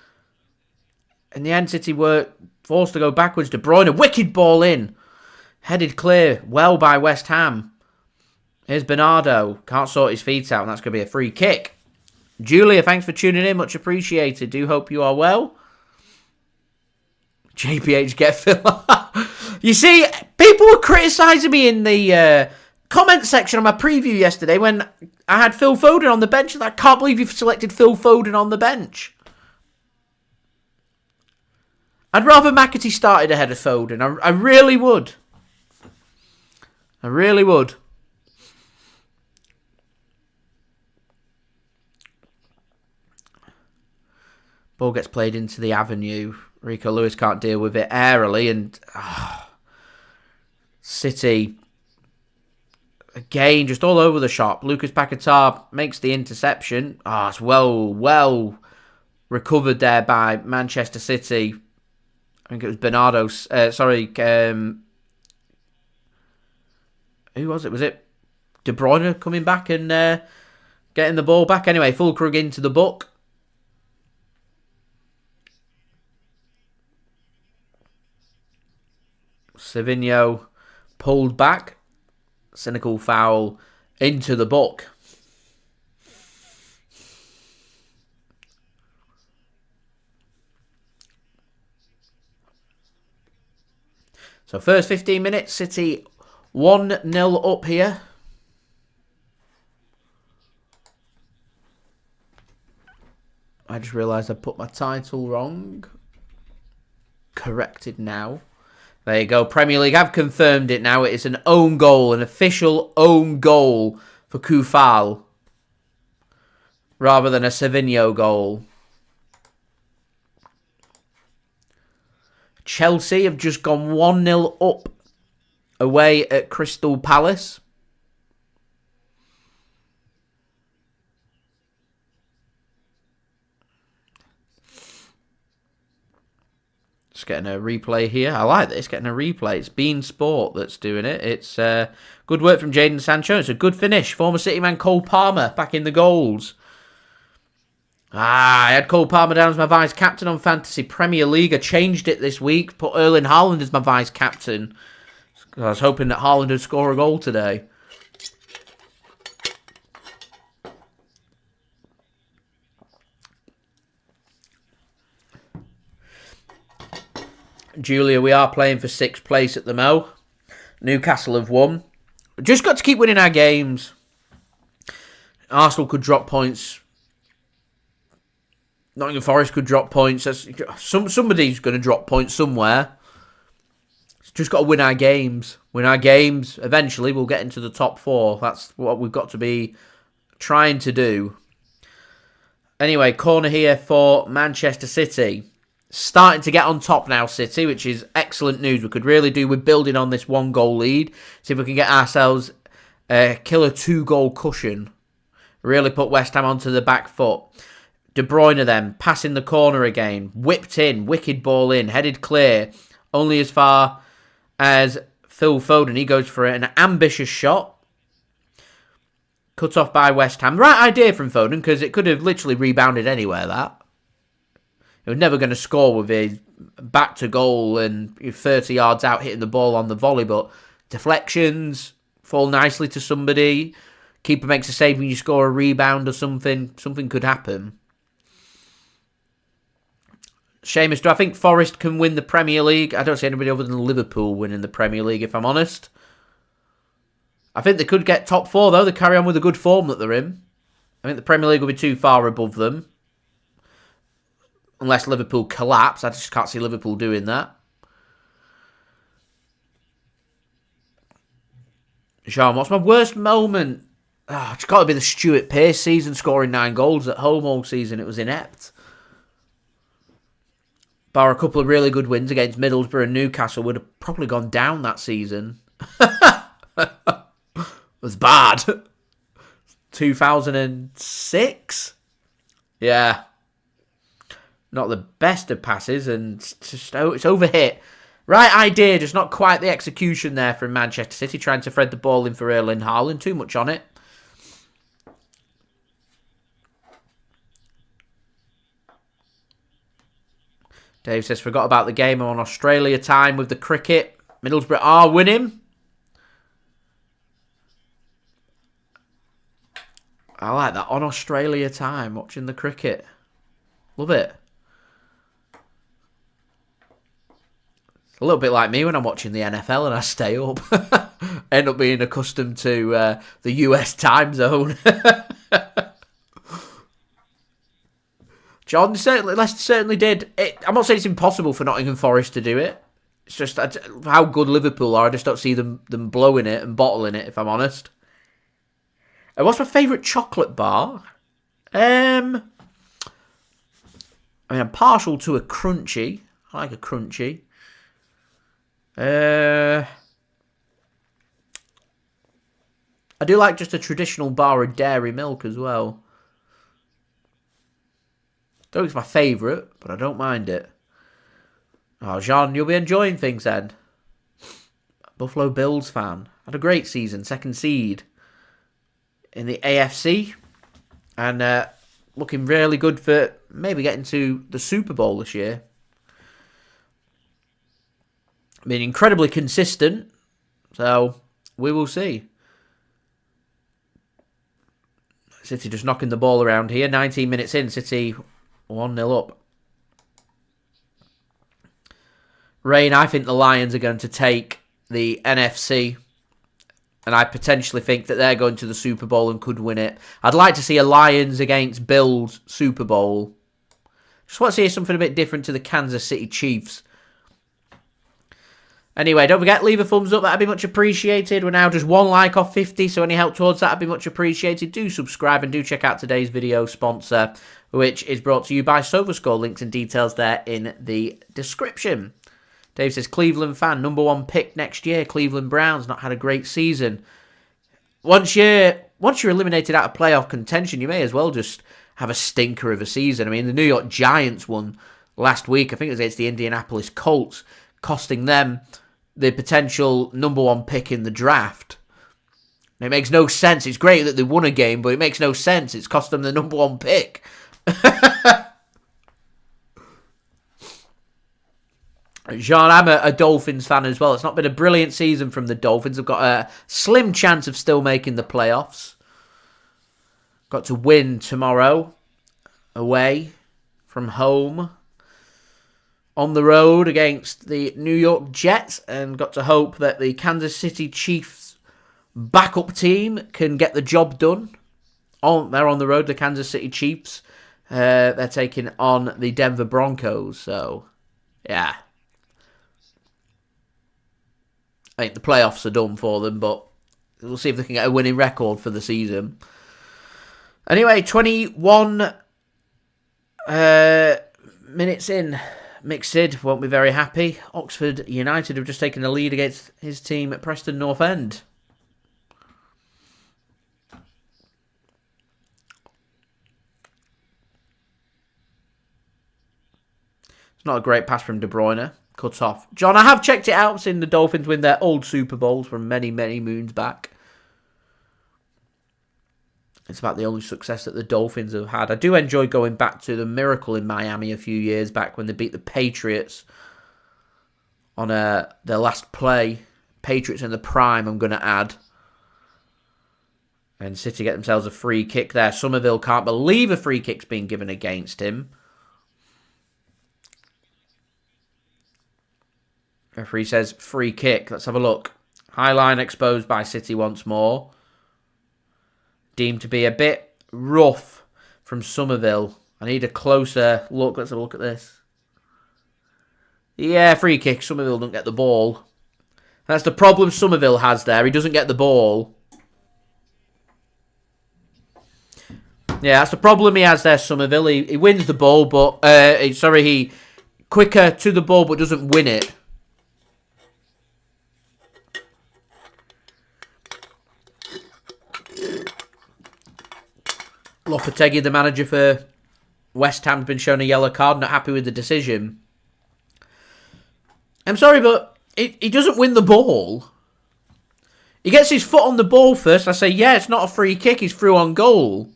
[SPEAKER 1] In the end, City were forced to go backwards. De Bruyne, a wicked ball in. Headed clear, well by West Ham. Here's Bernardo. Can't sort his feet out, and that's going to be a free kick. Julia, thanks for tuning in. Much appreciated. Do hope you are well. JPH, get Phil. You see, people were criticising me in the comment section on my preview yesterday when I had Phil Foden on the bench. I can't believe you've selected Phil Foden on the bench. I'd rather McAtee started ahead of Foden. I really would. I really would. Ball gets played into the avenue. Rico Lewis can't deal with it airily. And City, again, just all over the shop. Lucas Paquetá makes the interception. It's well recovered there by Manchester City. I think it was Bernardo. Who was it? Was it De Bruyne coming back and getting the ball back? Anyway, Fullkrug into the book. Savinho pulled back. Cynical foul into the book. So first 15 minutes, City 1-0 up here. I just realised I put my title wrong. Corrected now. There you go. Premier League have confirmed it now. It is an own goal, an official own goal for Koufal, rather than a Savinho goal. Chelsea have just gone 1-0 up away at Crystal Palace. getting a replay here. I like this, getting a replay. It's Bean Sport that's doing it. It's good work from Jadon Sancho. It's a good finish. Former City man Cole Palmer back in the goals. I had Cole Palmer down as my vice-captain on Fantasy Premier League. I changed it this week. Put Erling Haaland as my vice-captain. I was hoping that Haaland would score a goal today. Julia, we are playing for 6th place at the Mo. Newcastle have won. Just got to keep winning our games. Arsenal could drop points. Nottingham Forest could drop points. Somebody's going to drop points somewhere. Just got to win our games. Win our games. Eventually, we'll get into the top 4. That's what we've got to be trying to do. Anyway, corner here for Manchester City. Starting to get on top now, City, which is excellent news. We could really do with building on this 1-goal lead. See if we can get ourselves a killer 2-goal cushion. Really put West Ham onto the back foot. De Bruyne then, passing the corner again. Whipped in, wicked ball in, headed clear. Only as far as Phil Foden. He goes for an ambitious shot. Cut off by West Ham. Right idea from Foden, because it could have literally rebounded anywhere, that. He was never going to score with his back to goal and 30 yards out hitting the ball on the volley, but deflections fall nicely to somebody. Keeper makes a save when you score a rebound or something. Something could happen. Seamus, do I think Forest can win the Premier League? I don't see anybody other than Liverpool winning the Premier League, if I'm honest. I think they could get top 4, though. They carry on with the good form that they're in. I think the Premier League will be too far above them. Unless Liverpool collapse. I just can't see Liverpool doing that. Jean, what's my worst moment? It's got to be the Stuart Pearce season, scoring 9 goals at home all season. It was inept. Bar a couple of really good wins against Middlesbrough and Newcastle, would have probably gone down that season. It was bad. 2006? Yeah. Not the best of passes, and it's overhit. Right idea, just not quite the execution there from Manchester City, trying to thread the ball in for Erling Haaland. Too much on it. Dave says, forgot about the game. I'm on Australia time with the cricket. Middlesbrough are winning. I like that. On Australia time, watching the cricket. Love it. A little bit like me when I'm watching the NFL and I stay up. End up being accustomed to the US time zone. John, Leicester certainly did. I'm not saying it's impossible for Nottingham Forest to do it. It's just how good Liverpool are. I just don't see them blowing it and bottling it, if I'm honest. What's my favourite chocolate bar? I'm partial to a crunchy. I like a crunchy. I do like just a traditional bar of dairy milk as well. Don't think it's my favourite, but I don't mind it. Oh, Jean, you'll be enjoying things then. Buffalo Bills fan. Had a great season, 2nd seed in the AFC. And looking really good for maybe getting to the Super Bowl this year. Been incredibly consistent, so we will see. City just knocking the ball around here. 19 minutes in, City 1-0 up. Rain, I think the Lions are going to take the NFC, and I potentially think that they're going to the Super Bowl and could win it. I'd like to see a Lions against Bills Super Bowl. Just want to see something a bit different to the Kansas City Chiefs. Anyway, don't forget, leave a thumbs up. That'd be much appreciated. We're now just 1 like off 50, so any help towards that would be much appreciated. Do subscribe and do check out today's video sponsor, which is brought to you by SofaScore. Links and details there in the description. Dave says, Cleveland fan, #1 pick next year. Cleveland Browns, not had a great season. Once you're eliminated out of playoff contention, you may as well just have a stinker of a season. I mean, the New York Giants won last week. I think it was against the Indianapolis Colts, costing them the potential number 1 pick in the draft. It makes no sense. It's great that they won a game, but it makes no sense. It's cost them the number 1 pick. Jean, I'm a Dolphins fan as well. It's not been a brilliant season from the Dolphins. They've got a slim chance of still making the playoffs. Got to win tomorrow. Away from home. On the road against the New York Jets. And got to hope that the Kansas City Chiefs backup team can get the job done. They're on the road, the Kansas City Chiefs. They're taking on the Denver Broncos. So, yeah. I think the playoffs are done for them, but we'll see if they can get a winning record for the season. Anyway, 21 minutes in. Mick Sid won't be very happy. Oxford United have just taken the lead against his team at Preston North End. It's not a great pass from De Bruyne. Cut off. John, I have checked it out, seen the Dolphins win their old Super Bowls from many, many moons back. It's about the only success that the Dolphins have had. I do enjoy going back to the miracle in Miami a few years back when they beat the Patriots on their last play. Patriots in the prime, I'm going to add. And City get themselves a free kick there. Summerville can't believe a free kick's been given against him. Referee says free kick. Let's have a look. High line exposed by City once more. Deemed to be a bit rough from Summerville. I need a closer look. Let's have a look at this. Yeah, free kick. Summerville doesn't get the ball. That's the problem Summerville has there. He doesn't get the ball. Yeah, that's the problem he has there, Summerville. He wins the ball, but... he quicker to the ball, but doesn't win it. Lopetegui, the manager for West Ham, has been shown a yellow card. Not happy with the decision. I'm sorry, but he doesn't win the ball. He gets his foot on the ball first. I say, yeah, it's not a free kick. He's through on goal.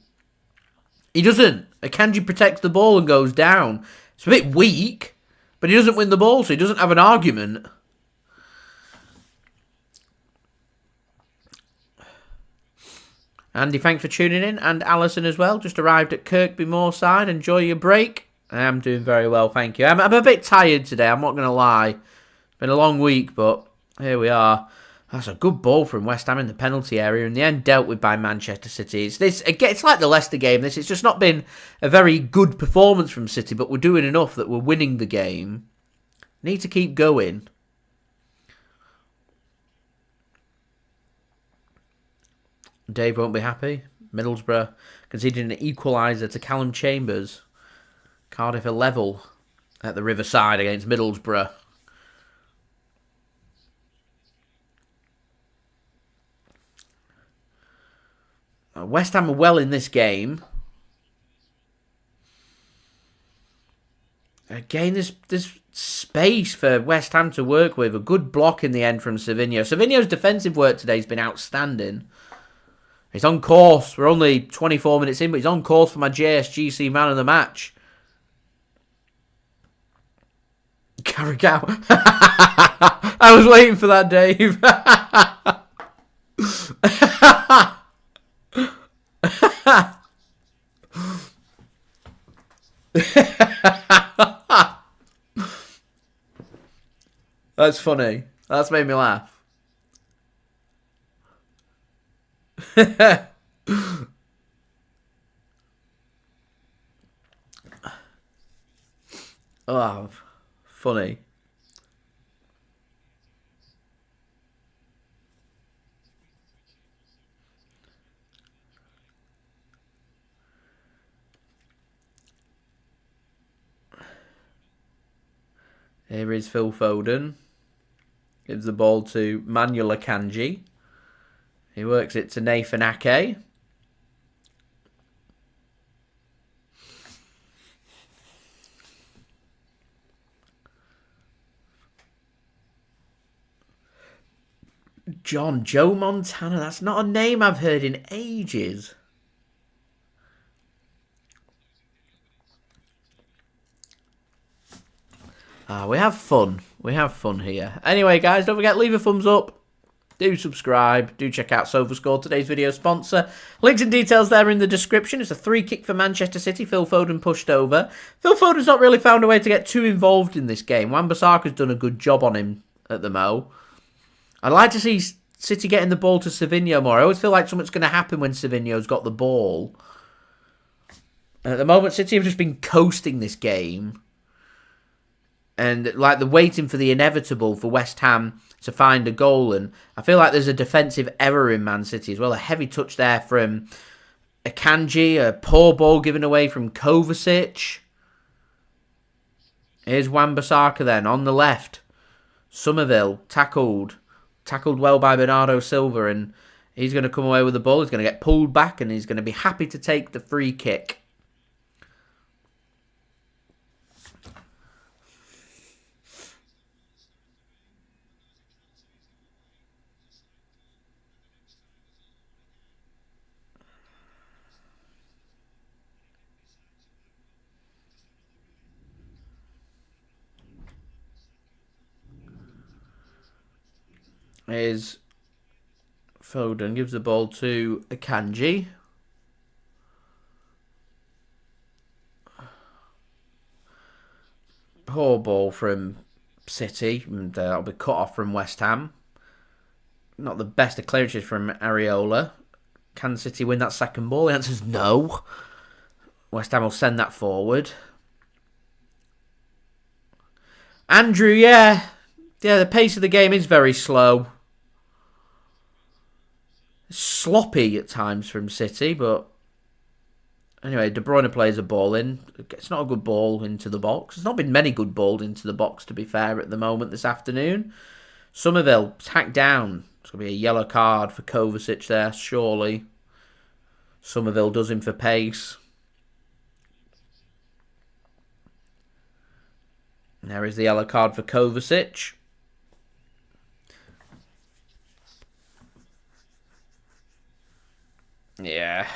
[SPEAKER 1] He doesn't. Akanji protects the ball and goes down. It's a bit weak, but he doesn't win the ball, so he doesn't have an argument. Andy, thanks for tuning in. And Alison as well. Just arrived at Kirkby Moorside. Enjoy your break. I'm doing very well, thank you. I'm a bit tired today, I'm not going to lie. It's been a long week, but here we are. That's a good ball from West Ham in the penalty area. In the end, dealt with by Manchester City. It's like the Leicester game. It's just not been a very good performance from City, but we're doing enough that we're winning the game. Need to keep going. Dave won't be happy. Middlesbrough conceding an equaliser to Callum Chambers. Cardiff a level at the Riverside against Middlesbrough. West Ham are well in this game. Again, there's space for West Ham to work with. A good block in the end from Savinho. Savinho's defensive work today has been outstanding. He's on course. We're only 24 minutes in, but he's on course for my JSGC man of the match. Carragher. I was waiting for that, Dave. That's funny. That's made me laugh. Oh, funny. Here is Phil Foden. Gives the ball to Manuel Akanji. He works it to Nathan Ake. Joe Montana. That's not a name I've heard in ages. We have fun. We have fun here. Anyway, guys, don't forget, leave a thumbs up. Do subscribe. Do check out SofaScore, today's video sponsor. Links and details there in the description. It's a free kick for Manchester City. Phil Foden pushed over. Phil Foden's not really found a way to get too involved in this game. Wan-Bissaka's done a good job on him at the mo. I'd like to see City getting the ball to Savinho more. I always feel like something's going to happen when Savinho's got the ball. At the moment, City have just been coasting this game. And like they're waiting for the inevitable for West Ham to find a goal. And I feel like there's a defensive error in Man City as well. A heavy touch there from Akanji. A poor ball given away from Kovacic. Here's Wan-Bissaka then on the left. Summerville tackled. Tackled well by Bernardo Silva. And he's going to come away with the ball. He's going to get pulled back. And he's going to be happy to take the free kick. Is Foden gives the ball to Akanji. Poor ball from City, and that'll be cut off from West Ham. Not the best of clearances from Areola. Can City win that second ball? The answer is no. West Ham will send that forward. Andrew, yeah, the pace of the game is very slow. Sloppy at times from City, but anyway, De Bruyne plays a ball in. It's not a good ball into the box. There's not been many good balls into the box, to be fair, at the moment this afternoon. Summerville hacked down. It's going to be a yellow card for Kovacic there, surely. Summerville does him for pace. And there is the yellow card for Kovacic. Yeah.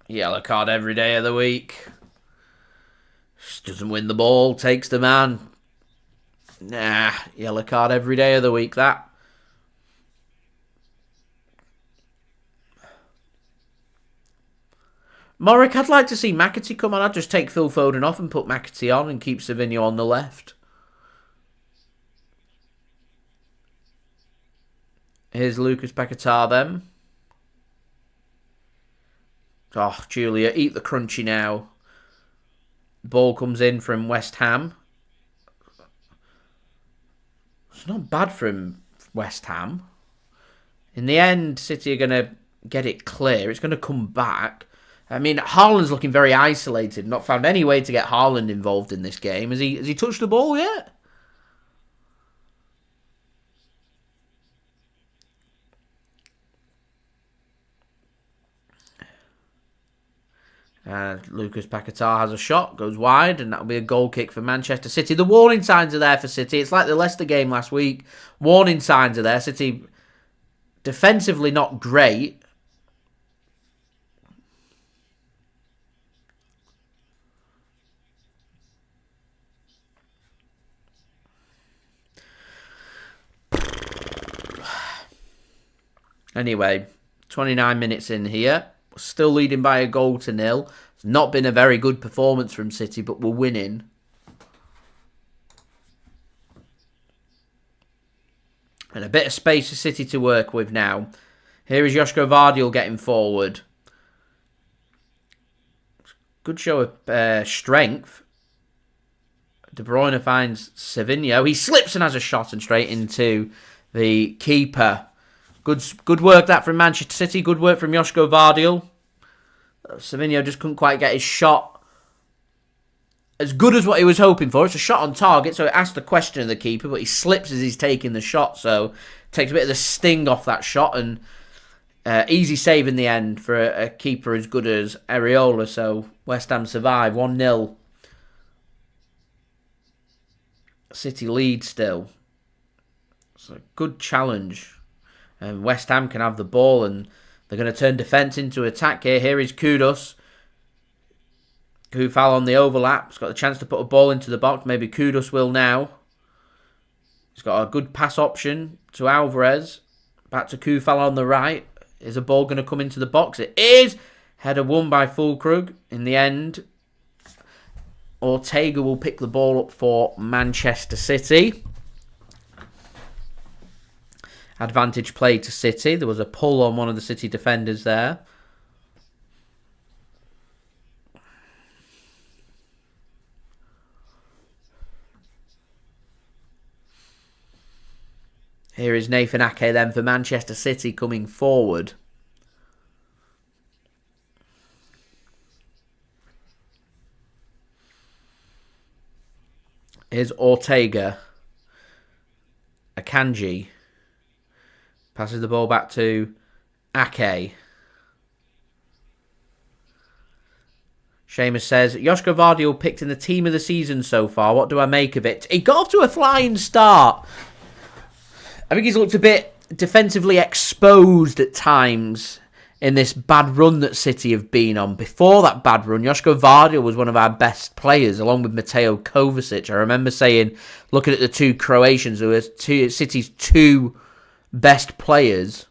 [SPEAKER 1] Yellow card every day of the week. Just doesn't win the ball, takes the man. Nah, yellow card every day of the week, that. Morrick, I'd like to see McAtee come on. I'd just take Phil Foden off and put McAtee on and keep Savinho on the left. Here's Lucas Paquetá then. Oh, Julia, eat the crunchy now. Ball comes in from West Ham. It's not bad from West Ham. In the end, City are going to get it clear. It's going to come back. I mean, Haaland's looking very isolated. Not found any way to get Haaland involved in this game. Has he touched the ball yet? Lucas Paquetá has a shot, goes wide, and that'll be a goal kick for Manchester City. The warning signs are there for City. It's like the Leicester game last week. Warning signs are there. City defensively not great. Anyway, 29 minutes in here. Still leading by a goal to nil. It's not been a very good performance from City, but we're winning. And a bit of space for City to work with now. Here is Josko Gvardiol getting forward. Good show of strength. De Bruyne finds Savinho. He slips and has a shot and straight into the keeper. Good work that from Manchester City. Good work from Josko Gvardiol. Savinho just couldn't quite get his shot as good as what he was hoping for. It's a shot on target, so it asks the question of the keeper, but he slips as he's taking the shot, so takes a bit of the sting off that shot, and easy save in the end for a keeper as good as Areola, so West Ham survive 1-0. City lead still. It's a good challenge. And West Ham can have the ball and they're going to turn defence into attack here. Here is Kudus, who foul on the overlap. He's got the chance to put a ball into the box. Maybe Kudus will now. He's got a good pass option to Alvarez. Back to Kufal on the right. Is a ball going to come into the box? It is. Header won by Fullkrug. In the end, Ortega will pick the ball up for Manchester City. Advantage played to City. There was a pull on one of the City defenders there. Here is Nathan Ake then for Manchester City coming forward. Here's Ortega. Akanji. Passes the ball back to Ake. Seamus says, Josko Gvardiol picked in the team of the season so far. What do I make of it? He got off to a flying start. I think he's looked a bit defensively exposed at times in this bad run that City have been on. Before that bad run, Josko Gvardiol was one of our best players, along with Mateo Kovacic. I remember saying, looking at the two Croatians, who were City's two best players.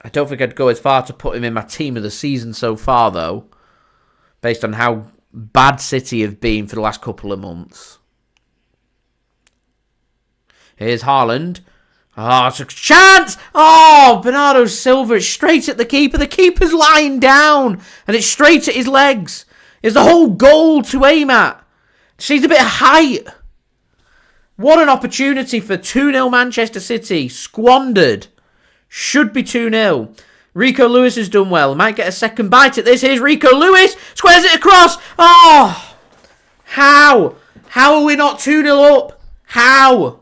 [SPEAKER 1] I don't think I'd go as far to put him in my team of the season so far, though, based on how bad City have been for the last couple of months. Here's Haaland. Oh, it's a chance! Oh, Bernardo Silva, it's straight at the keeper. The keeper's lying down, and it's straight at his legs. It's the whole goal to aim at. Just needs a bit of height. What an opportunity for 2-0 Manchester City. Squandered. Should be 2-0. Rico Lewis has done well. Might get a second bite at this. Here's Rico Lewis. Squares it across. Oh! How? How are we not 2-0 up? How?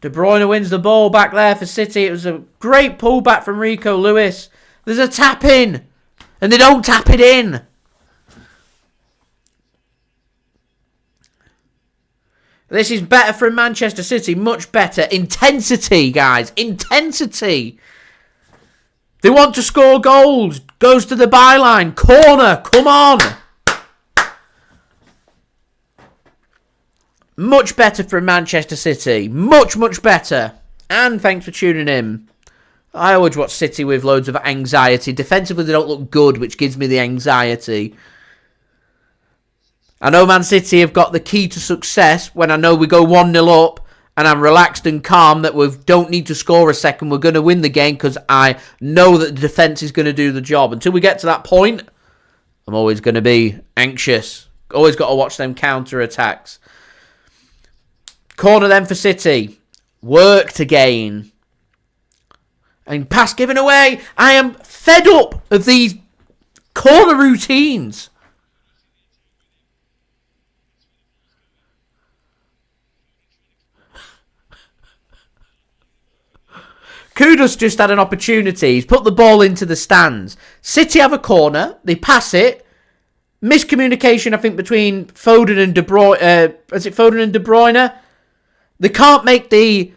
[SPEAKER 1] De Bruyne wins the ball back there for City. It was a great pullback from Rico Lewis. There's a tap in. And they don't tap it in. This is better from Manchester City. Much better. Intensity, guys. Intensity. They want to score goals. Goes to the byline. Corner. Come on. Much better from Manchester City. Much, much better. And thanks for tuning in. I always watch City with loads of anxiety. Defensively, they don't look good, which gives me the anxiety. I know Man City have got the key to success when I know we go 1-0 up and I'm relaxed and calm that we don't need to score a second. We're going to win the game because I know that the defence is going to do the job. Until we get to that point, I'm always going to be anxious. Always got to watch them counter-attacks. Corner then for City. Worked again. And pass given away. I am fed up of these corner routines. Kudus just had an opportunity. He's put the ball into the stands. City have a corner. They pass it. Miscommunication, I think, between Foden and De Bruyne. Is it Foden and De Bruyne? They can't make the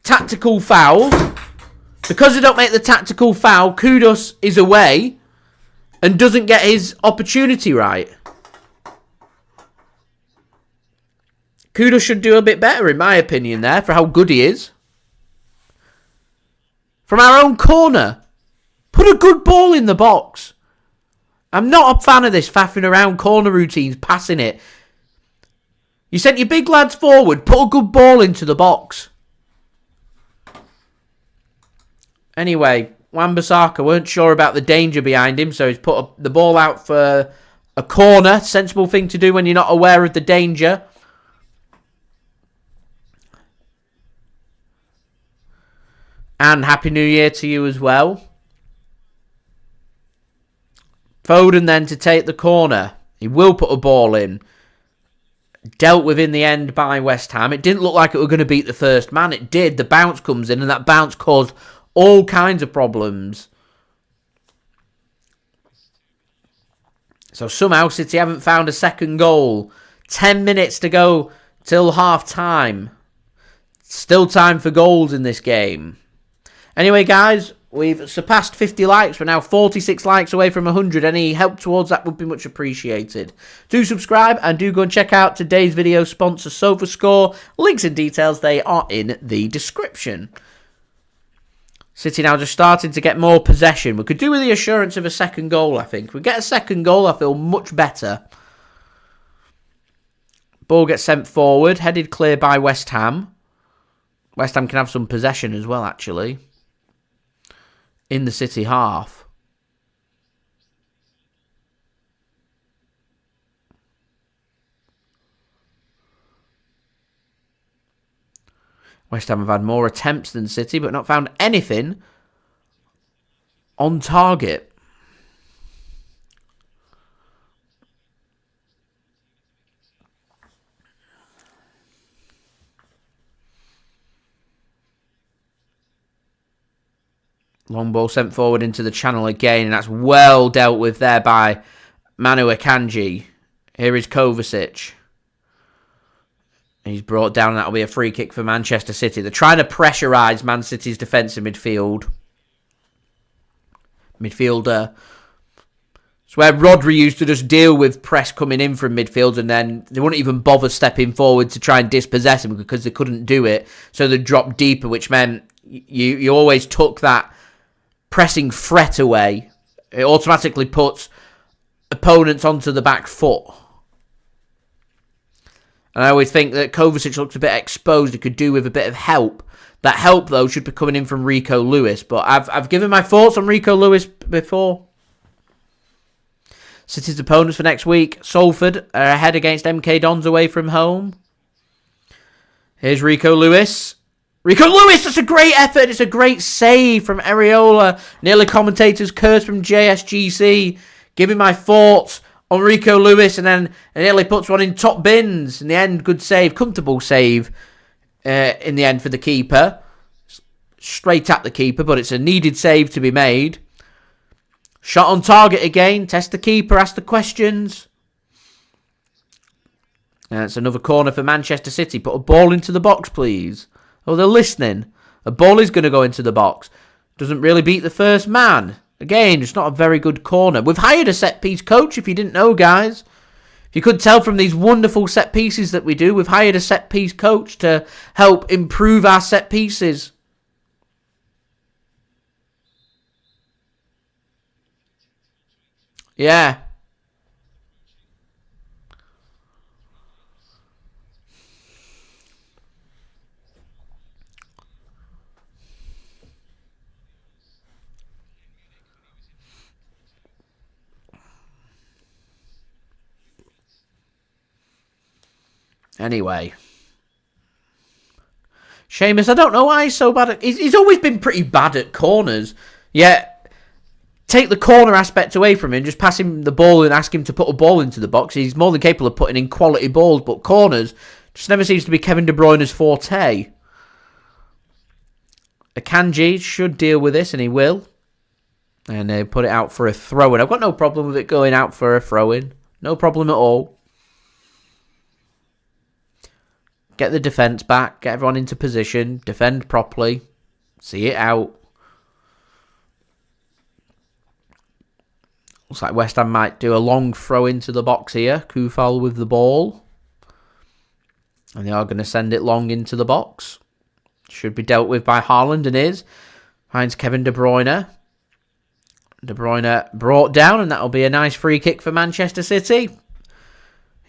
[SPEAKER 1] tactical foul. Because they don't make the tactical foul, Kudus is away and doesn't get his opportunity right. Kudus should do a bit better, in my opinion, there, for how good he is. From our own corner. Put a good ball in the box. I'm not a fan of this faffing around corner routines, passing it. You sent your big lads forward. Put a good ball into the box. Anyway, Wan-Bissaka weren't sure about the danger behind him, so he's put the ball out for a corner. Sensible thing to do when you're not aware of the danger. And Happy New Year to you as well. Foden then to take the corner. He will put a ball in. Dealt with in the end by West Ham. It didn't look like it were going to beat the first man. It did. The bounce comes in and that bounce caused all kinds of problems. So somehow City haven't found a second goal. 10 minutes to go till half-time. Still time for goals in this game. Anyway, guys, we've surpassed 50 likes. We're now 46 likes away from 100. Any help towards that would be much appreciated. Do subscribe and do go and check out today's video sponsor, SofaScore. Links and details, they are in the description. City now just starting to get more possession. We could do with the assurance of a second goal, I think. If we get a second goal, I feel much better. Ball gets sent forward, headed clear by West Ham. West Ham can have some possession as well, actually, in the City half. West Ham have had more attempts than City, but not found anything on target. Long ball sent forward into the channel again, and that's well dealt with there by Manuel Akanji. Here is Kovacic. He's brought down, and that'll be a free kick for Manchester City. They're trying to pressurise Man City's defensive midfielder. It's where Rodri used to just deal with press coming in from midfield, and then they wouldn't even bother stepping forward to try and dispossess him because they couldn't do it. So they dropped deeper, which meant you always took that pressing threat away. It automatically puts opponents onto the back foot. And I always think that Kovacic looks a bit exposed. He could do with a bit of help. That help, though, should be coming in from Rico Lewis. But I've given my thoughts on Rico Lewis before. City's opponents for next week. Salford are ahead against MK Dons away from home. Here's Rico Lewis. Rico Lewis, that's a great effort. It's a great save from Areola. Nearly commentators curse from JSGC. Giving my thoughts on Rico Lewis, and then nearly puts one in top bins. In the end, good save. Comfortable save in the end for the keeper. Straight at the keeper, but it's a needed save to be made. Shot on target again. Test the keeper, ask the questions. And it's another corner for Manchester City. Put a ball into the box, please. Oh, they're listening. A ball is going to go into the box. Doesn't really beat the first man. Again, it's not a very good corner. We've hired a set-piece coach, if you didn't know, guys. If you could tell from these wonderful set-pieces that we do, we've hired a set-piece coach to help improve our set-pieces. Yeah. Anyway. Seamus, I don't know why he's so bad at... He's always been pretty bad at corners. Yeah, take the corner aspect away from him, just pass him the ball and ask him to put a ball into the box. He's more than capable of putting in quality balls, but corners just never seems to be Kevin De Bruyne's forte. Akanji should deal with this, and he will. And they put it out for a throw-in. I've got no problem with it going out for a throw-in. No problem at all. Get the defence back. Get everyone into position. Defend properly. See it out. Looks like West Ham might do a long throw into the box here. Kufal with the ball. And they are going to send it long into the box. Should be dealt with by Haaland, and is. Finds Kevin De Bruyne. De Bruyne brought down, and that'll be a nice free kick for Manchester City.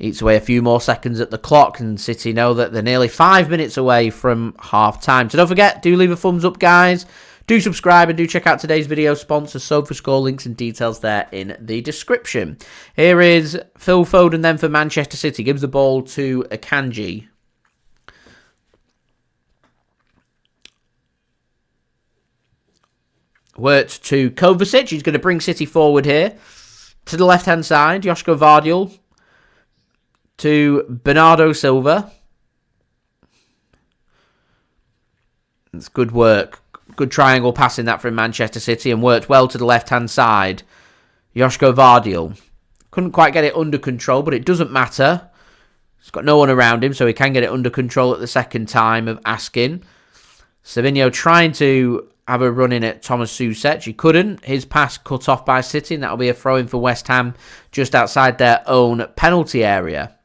[SPEAKER 1] Eats away a few more seconds at the clock, and City know that they're nearly 5 minutes away from half-time. So don't forget, do leave a thumbs up, guys. Do subscribe and do check out today's video sponsor, SofaScore. Links and details there in the description. Here is Phil Foden then for Manchester City. Gives the ball to Akanji. Worked to Kovacic. He's going to bring City forward here. To the left-hand side, Josko Gvardiol. To Bernardo Silva. It's good work. Good triangle passing that from Manchester City, and worked well to the left-hand side. Josko Gvardiol Couldn't quite get it under control, but it doesn't matter. He's got no one around him, so he can get it under control at the second time of asking. Savinho trying to have a run in at Tomas Soucek. He couldn't. His pass cut off by City, and that'll be a throw-in for West Ham just outside their own penalty area.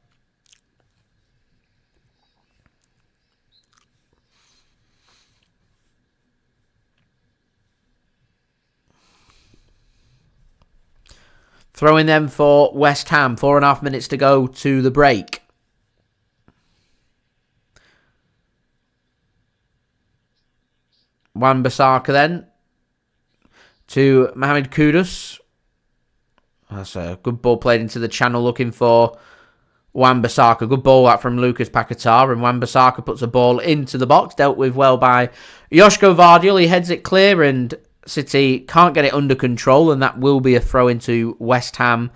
[SPEAKER 1] Throwing them for West Ham. 4.5 minutes to go to the break. Wan-Bissaka then. To Mohammed Kudus. That's a good ball played into the channel looking for Wan-Bissaka. Good ball out from Lucas Paquetá. And Wan-Bissaka puts a ball into the box. Dealt with well by Josko Gvardiol. He heads it clear and City can't get it under control, and that will be a throw into West Ham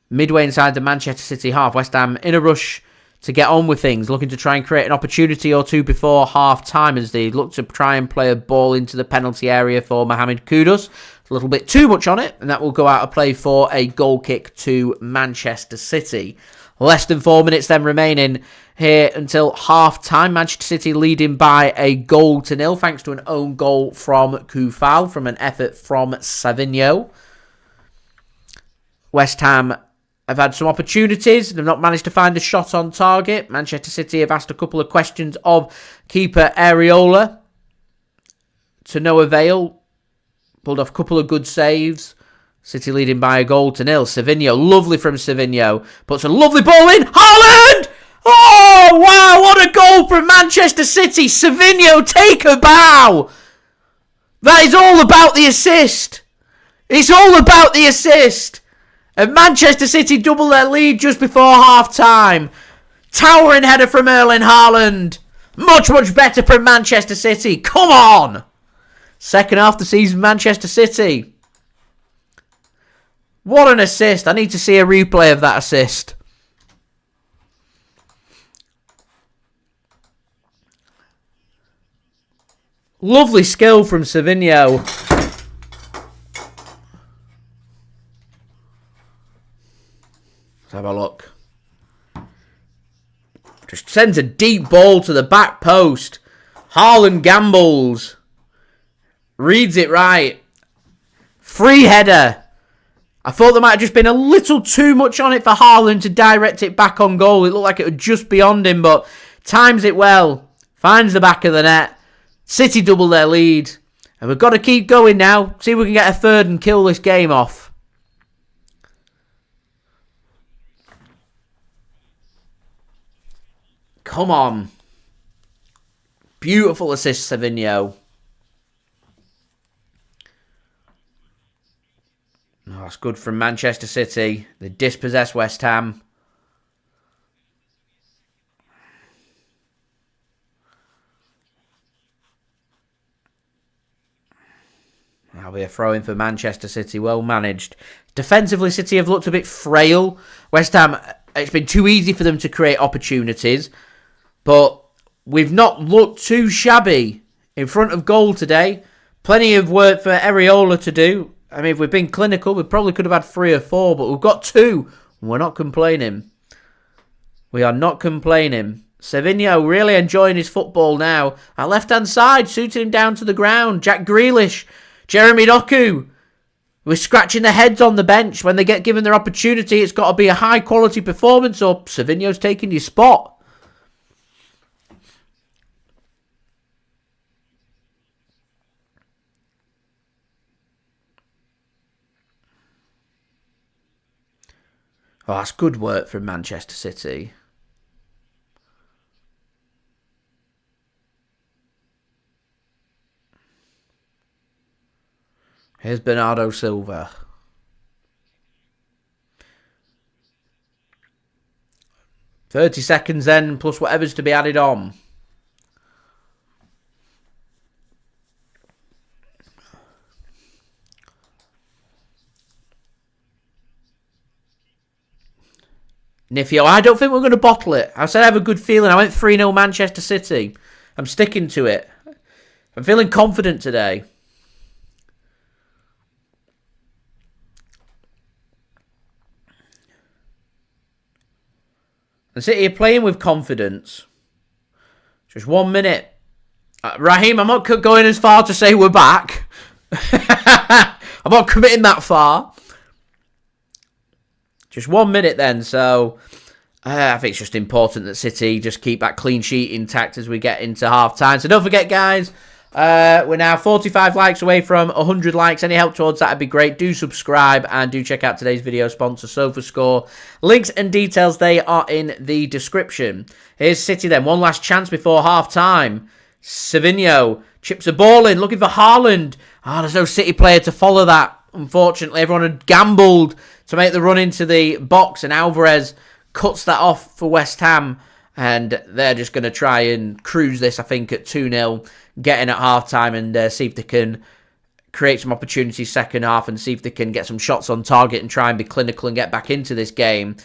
[SPEAKER 1] midway inside the Manchester City half. West Ham in a rush to get on with things, looking to try and create an opportunity or two before half-time as they look to try and play a ball into the penalty area for Mohammed Kudus. A little bit too much on it, and that will go out of play for a goal kick to Manchester City. Less than 4 minutes then remaining here until half-time. Manchester City leading by a 1-0 thanks to an own goal from Koufal from an effort from Savinho. West Ham have had some opportunities. They've not managed to find a shot on target. Manchester City have asked a couple of questions of keeper Areola to no avail. Pulled off a couple of good saves. City leading by a 1-0. Savinho, lovely from Savinho. Puts a lovely ball in. Haaland! Oh, wow, what a goal from Manchester City. Savinho, take a bow. That is all about the assist. It's all about the assist. And Manchester City double their lead just before half-time. Towering header from Erling Haaland. Much, much better from Manchester City. Come on. Second half of the season, Manchester City. What an assist. I need to see a replay of that assist. Lovely skill from Savinho. Let's have a look. Just sends a deep ball to the back post. Haaland gambles. Reads it right. Free header. I thought there might have just been a little too much on it for Haaland to direct it back on goal. It looked like it was just beyond him, but times it well. Finds the back of the net. City double their lead. And we've got to keep going now. See if we can get a third and kill this game off. Come on. Beautiful assist, Savinho. Oh, that's good from Manchester City. They dispossess West Ham. That'll be a throw-in for Manchester City. Well managed. Defensively, City have looked a bit frail. West Ham, it's been too easy for them to create opportunities. But we've not looked too shabby in front of goal today. Plenty of work for Areola to do. I mean, if we've been clinical, we probably could have had 3 or 4, but we've got 2. We're not complaining. We are not complaining. Savinho really enjoying his football now. Our left-hand side, suiting him down to the ground. Jack Grealish, Jeremy Doku. We're scratching their heads on the bench. When they get given their opportunity, it's got to be a high-quality performance or Savinho's taking your spot. Oh, that's good work from Manchester City. Here's Bernardo Silva. "30 seconds then, plus whatever's to be added on." Nifio, I don't think we're going to bottle it. I said I have a good feeling. I went 3-0 Manchester City. I'm sticking to it. I'm feeling confident today. And City are playing with confidence. Just 1 minute. Raheem, I'm not going as far to say we're back. I'm not committing that far. Just 1 minute then, so I think it's just important that City just keep that clean sheet intact as we get into half-time. So don't forget, guys, we're now 45 likes away from 100 likes. Any help towards that would be great. Do subscribe and do check out today's video sponsor, SofaScore. Links and details, they are in the description. Here's City then. One last chance before half-time. Savinho chips a ball in, looking for Haaland. There's no City player to follow that. Unfortunately, everyone had gambled to make the run into the box, and Alvarez cuts that off for West Ham, and they're just going to try and cruise this, I think, at 2-0, get in at half-time and see if they can create some opportunities second half and see if they can get some shots on target and try and be clinical and get back into this game.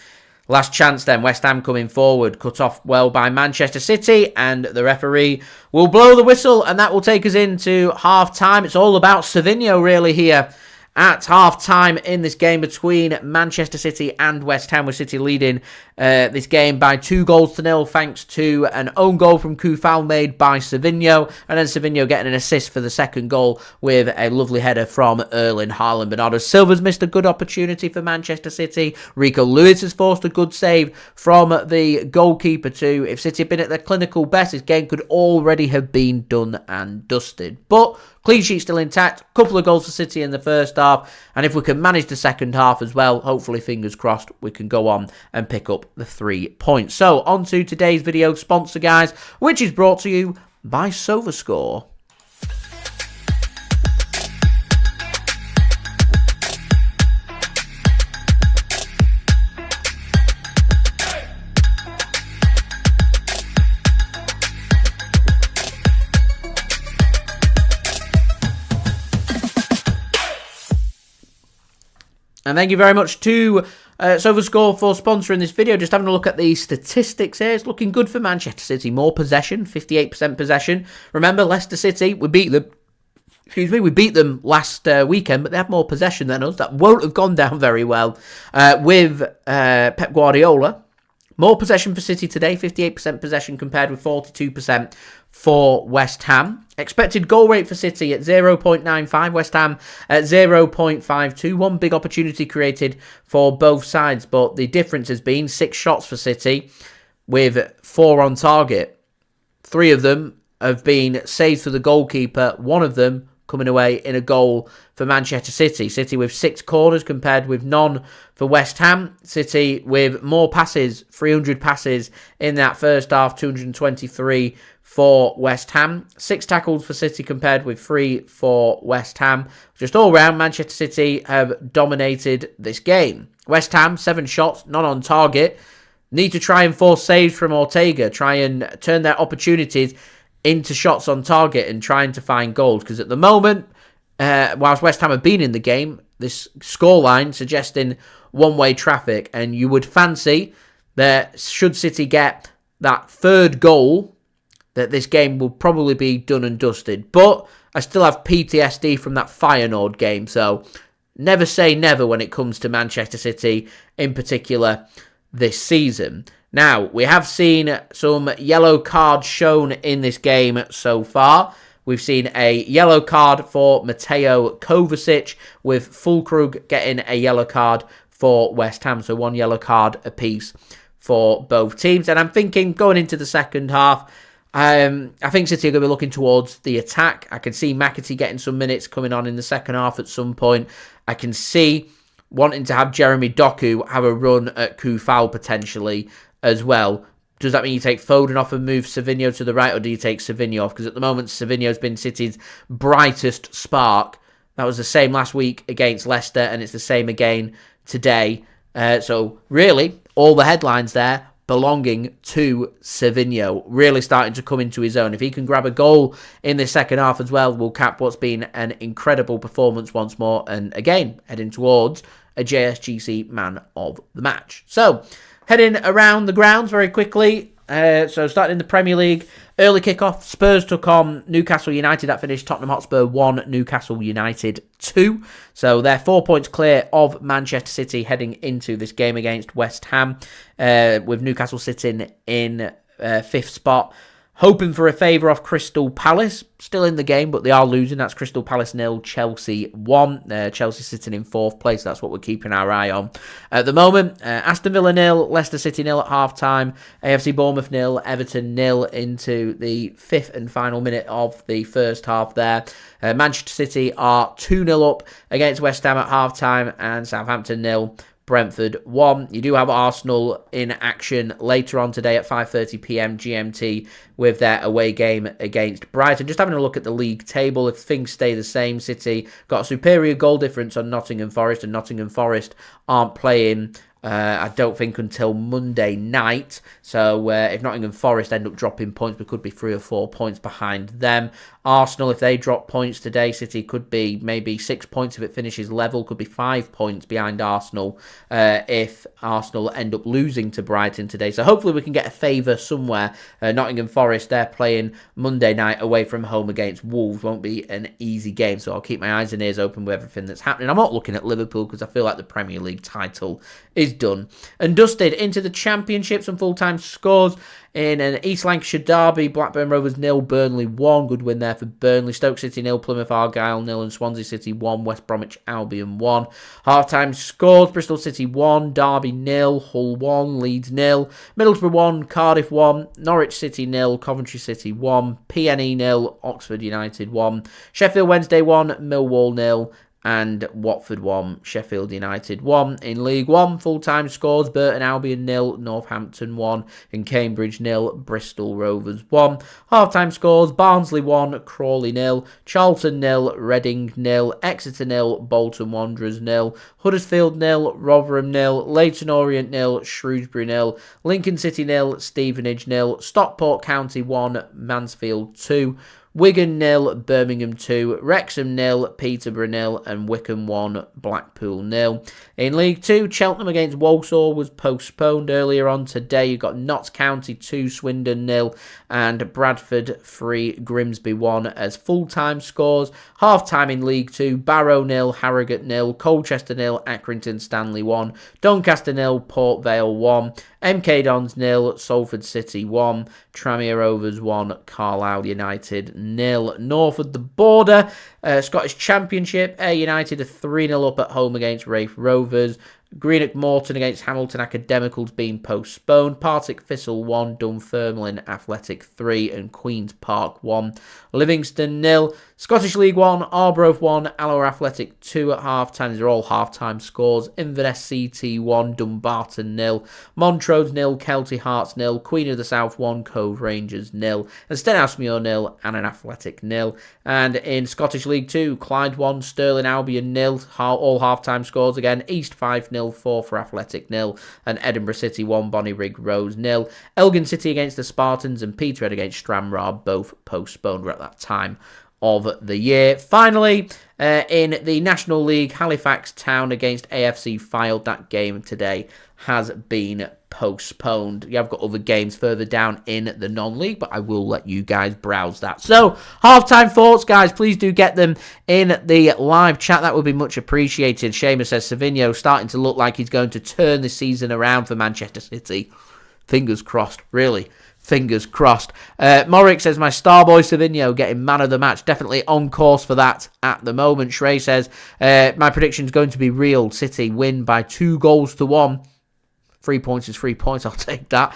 [SPEAKER 1] Last chance then, West Ham coming forward, cut off well by Manchester City, and the referee will blow the whistle, and that will take us into half-time. It's all about Savinho really here at half-time in this game between Manchester City and West Ham, with City leading this game by 2-0 thanks to an own goal from Koufal made by Savinho, and then Savinho getting an assist for the second goal with a lovely header from Erling Haaland. Bernardo Silva's missed a good opportunity for Manchester City. Rico Lewis has forced a good save from the goalkeeper too. If City had been at their clinical best, this game could already have been done and dusted. But clean sheet still intact. Couple of goals for City in the first half. And if we can manage the second half as well, hopefully, fingers crossed, we can go on and pick up the 3 points. So, on to today's video sponsor, guys, which is brought to you by SofaScore. And thank you very much to SofaScore for sponsoring this video. Just having a look at the statistics here. It's looking good for Manchester City. More possession, 58% possession. Remember, Leicester City, we beat them. We beat them last weekend, but they have more possession than us. That won't have gone down very well with Pep Guardiola. More possession for City today, 58% possession compared with 42% for West Ham. Expected goal rate for City at 0.95, West Ham at 0.52. One big opportunity created for both sides, but the difference has been 6 shots for City with 4 on target. 3 of them have been saves for the goalkeeper, 1 of them coming away in a goal for Manchester City. City with 6 corners compared with none for West Ham. City with more passes, 300 passes in that first half, 223 for West Ham. 6 tackles for City compared with 3 for West Ham. Just all round, Manchester City have dominated this game. West Ham, 7 shots, none on target. Need to try and force saves from Ortega, try and turn their opportunities into shots on target and trying to find goals. Because at the moment, whilst West Ham have been in the game, this scoreline suggesting one-way traffic. And you would fancy that should City get that 3rd goal, that this game will probably be done and dusted. But I still have PTSD from that Feyenoord game. So never say never when it comes to Manchester City in particular this season. Now, we have seen some yellow cards shown in this game so far. We've seen a yellow card for Mateo Kovacic, with Fullkrug getting a yellow card for West Ham. So 1 yellow card apiece for both teams. And I'm thinking going into the second half, I think City are going to be looking towards the attack. I can see McAtee getting some minutes coming on in the second half at some point. I can see wanting to have Jeremy Doku have a run at Koufal potentially as well. Does that mean you take Foden off and move Savinho to the right, or do you take Savinho off? Because at the moment, Savinho's been City's brightest spark. That was the same last week against Leicester, and it's the same again today. So really, all the headlines there belonging to Savinho, really starting to come into his own. If he can grab a goal in this second half as well, we'll cap what's been an incredible performance once more, and again, heading towards a JSGC Man of the Match. So, heading around the grounds very quickly, So starting in the Premier League, early kickoff, Spurs took on Newcastle United. That finished Tottenham Hotspur 1, Newcastle United 2. So they're 4 points clear of Manchester City heading into this game against West Ham, with Newcastle sitting in 5th spot. Hoping for a favour off Crystal Palace. Still in the game, but they are losing. That's Crystal Palace 0, Chelsea 1. Chelsea sitting in 4th place. That's what we're keeping our eye on. At the moment, Aston Villa 0, Leicester City 0 at half-time. AFC Bournemouth 0, Everton 0 into the 5th and final minute of the first half there. Manchester City are 2-0 up against West Ham at half-time, and Southampton 0. Brentford 1. You do have Arsenal in action later on today at 5:30pm GMT with their away game against Brighton. Just having a look at the league table, if things stay the same, City got a superior goal difference on Nottingham Forest, and Nottingham Forest aren't playing I don't think until Monday night. So if Nottingham Forest end up dropping points, we could be 3 or 4 points behind them. Arsenal, if they drop points today, City could be maybe 6 points if it finishes level, could be 5 points behind Arsenal if Arsenal end up losing to Brighton today. So hopefully we can get a favour somewhere. Nottingham Forest, they're playing Monday night away from home against Wolves. Won't be an easy game, so I'll keep my eyes and ears open with everything that's happening. I'm not looking at Liverpool because I feel like the Premier League title is done and dusted. Into the Championship, some full-time scores. In an East Lancashire derby, Blackburn Rovers 0, Burnley 1. Good win there for Burnley. Stoke City 0, Plymouth Argyle 0, and Swansea City 1, West Bromwich Albion 1. Half-time scores, Bristol City 1, Derby 0, Hull 1, Leeds 0, Middlesbrough 1, Cardiff 1, Norwich City 0, Coventry City 1, PNE 0, Oxford United 1, Sheffield Wednesday 1, Millwall 0, and Watford 1, Sheffield United 1. In League 1, full-time scores, Burton Albion 0, Northampton 1, and Cambridge 0, Bristol Rovers 1. Half-time scores, Barnsley 1, Crawley 0, Charlton 0, Reading 0, Exeter 0, Bolton Wanderers 0, Huddersfield 0, Rotherham 0, Leyton Orient 0, Shrewsbury 0, Lincoln City 0, Stevenage 0, Stockport County 1, Mansfield 2, Wigan 0, Birmingham 2, Wrexham 0, Peterborough 0, and Wycombe 1, Blackpool 0. In League 2, Cheltenham against Walsall was postponed earlier on today. You've got Notts County 2, Swindon 0, and Bradford 3, Grimsby 1 as full-time scores. Half-time in League 2, Barrow 0, Harrogate 0, Colchester 0, Accrington Stanley 1, Doncaster 0, Port Vale 1, MK Dons 0, Salford City 1, Tranmere Rovers 1, Carlisle United 0. North of the border, Scottish Championship, Ayr United are 3-0 up at home against Raith Rovers. Greenock Morton against Hamilton Academicals being postponed. Partick Thistle 1, Dunfermline Athletic 3, and Queen's Park 1. Livingston 0. Scottish League 1, Arbroath 1, Alloa Athletic 2 at half-time. These are all half-time scores. Inverness CT 1, Dumbarton 0. Montrose 0, Kelty Hearts 0. Queen of the South 1, Cove Rangers 0. And Stenhousemuir 0, and an Athletic 0. And in Scottish League 2, Clyde 1, Stirling Albion 0. All half-time scores again. East 5-0, 4 for Athletic 0. And Edinburgh City 1, Bonnyrigg Rose 0. Elgin City against the Spartans and Peterhead against Stranraer, both postponed at that time of the year. Finally, in the National League, Halifax Town against AFC Fylde. That game today has been postponed. You have got other games further down in the non-league, but I will let you guys browse that. So, halftime thoughts, guys. Please do get them in the live chat. That would be much appreciated. Seamus says Savinho starting to look like he's going to turn the season around for Manchester City. Fingers crossed, really. Fingers crossed. Morrick says, my star boy Savinho getting man of the match. Definitely on course for that at the moment. Shrey says, my prediction is going to be real. City win by 2-1. 3 points is 3 points. I'll take that.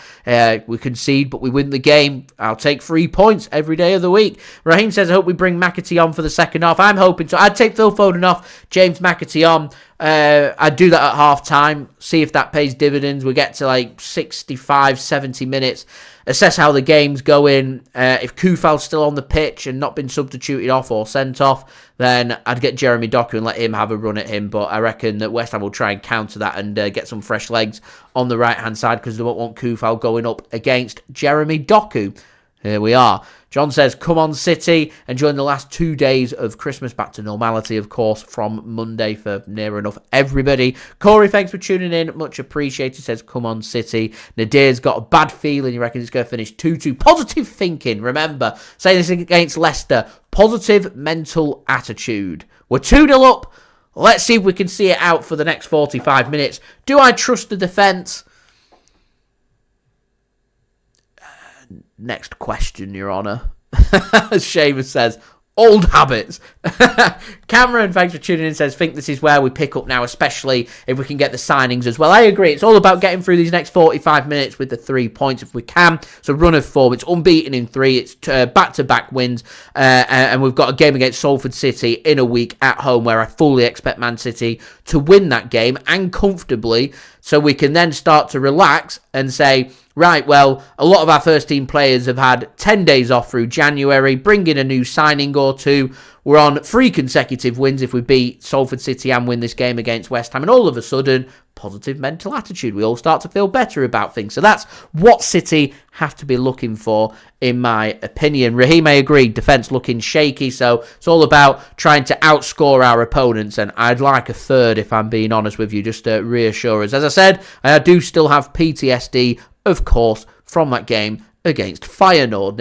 [SPEAKER 1] We concede, but we win the game. I'll take 3 points every day of the week. Raheem says, I hope we bring McAtee on for the second half. I'm hoping to. I'd take Phil Foden off, James McAtee on. I'd do that at half-time. See if that pays dividends. We get to like 65, 70 minutes. Assess how the game's going. If Kufal's still on the pitch and not been substituted off or sent off, then I'd get Jeremy Doku and let him have a run at him. But I reckon that West Ham will try and counter that and get some fresh legs on the right-hand side because they won't want Kufal going up against Jeremy Doku. Here we are. John says, come on City, enjoying the last 2 days of Christmas, back to normality, of course, from Monday for near enough everybody. Corey, thanks for tuning in, much appreciated, says, come on City. Nadir's got a bad feeling, he reckons it's going to finish 2-2. Positive thinking, remember, saying this against Leicester, positive mental attitude. We're 2-0 up, let's see if we can see it out for the next 45 minutes. Do I trust the defence? Next question, Your Honour. Seamus says, old habits. Cameron, thanks for tuning in, says, think this is where we pick up now, especially if we can get the signings as well. I agree. It's all about getting through these next 45 minutes with the 3 points if we can. It's a run of form. It's unbeaten in 3. It's back-to-back wins. And we've got a game against Salford City in a week at home where I fully expect Man City to win that game and comfortably, so we can then start to relax and say, right, well, a lot of our first team players have had 10 days off through January, bring in a new signing or two. We're on 3 consecutive wins if we beat Salford City and win this game against West Ham. And all of a sudden, positive mental attitude. We all start to feel better about things. So that's what City have to be looking for, in my opinion. Raheem, I agree. Defence looking shaky. So it's all about trying to outscore our opponents. And I'd like a third, if I'm being honest with you, just to reassure us. As I said, I do still have PTSD, of course, from that game against Feyenoord.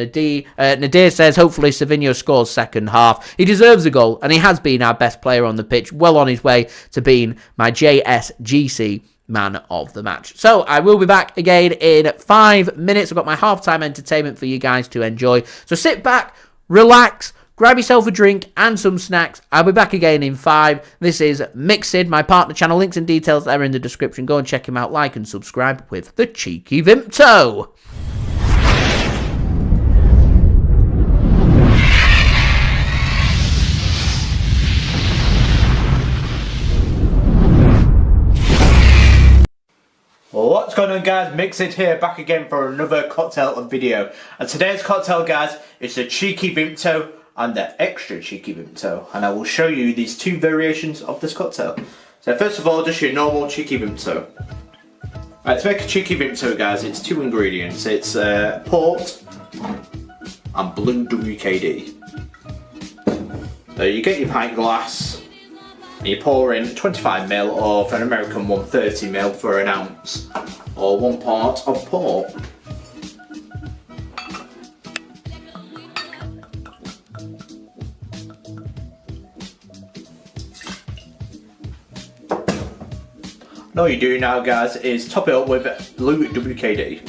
[SPEAKER 1] Nadir says, hopefully Savinho scores second half. He deserves a goal, and he has been our best player on the pitch, well on his way to being my JSGC man of the match. So I will be back again in 5 minutes. I've got my halftime entertainment for you guys to enjoy. So sit back, relax, grab yourself a drink and some snacks. I'll be back again in 5. This is Mixed, my partner channel. Links and details there in the description. Go and check him out. Like and subscribe with the cheeky Vimto.
[SPEAKER 2] What's going on, guys? Mixed here, back again for another cocktail video. And today's cocktail, guys, is the cheeky Vimto and the extra cheeky Vimto. And I will show you these 2 variations of this cocktail. So first of all, just your normal cheeky Vimto. Right, to make a cheeky Vimto, guys, it's 2 ingredients. It's port and blue WKD. So you get your pint glass, and you pour in 25ml, or for an American one, 30ml for an ounce, or 1 part of port. And all you do now, guys, is top it up with blue WKD.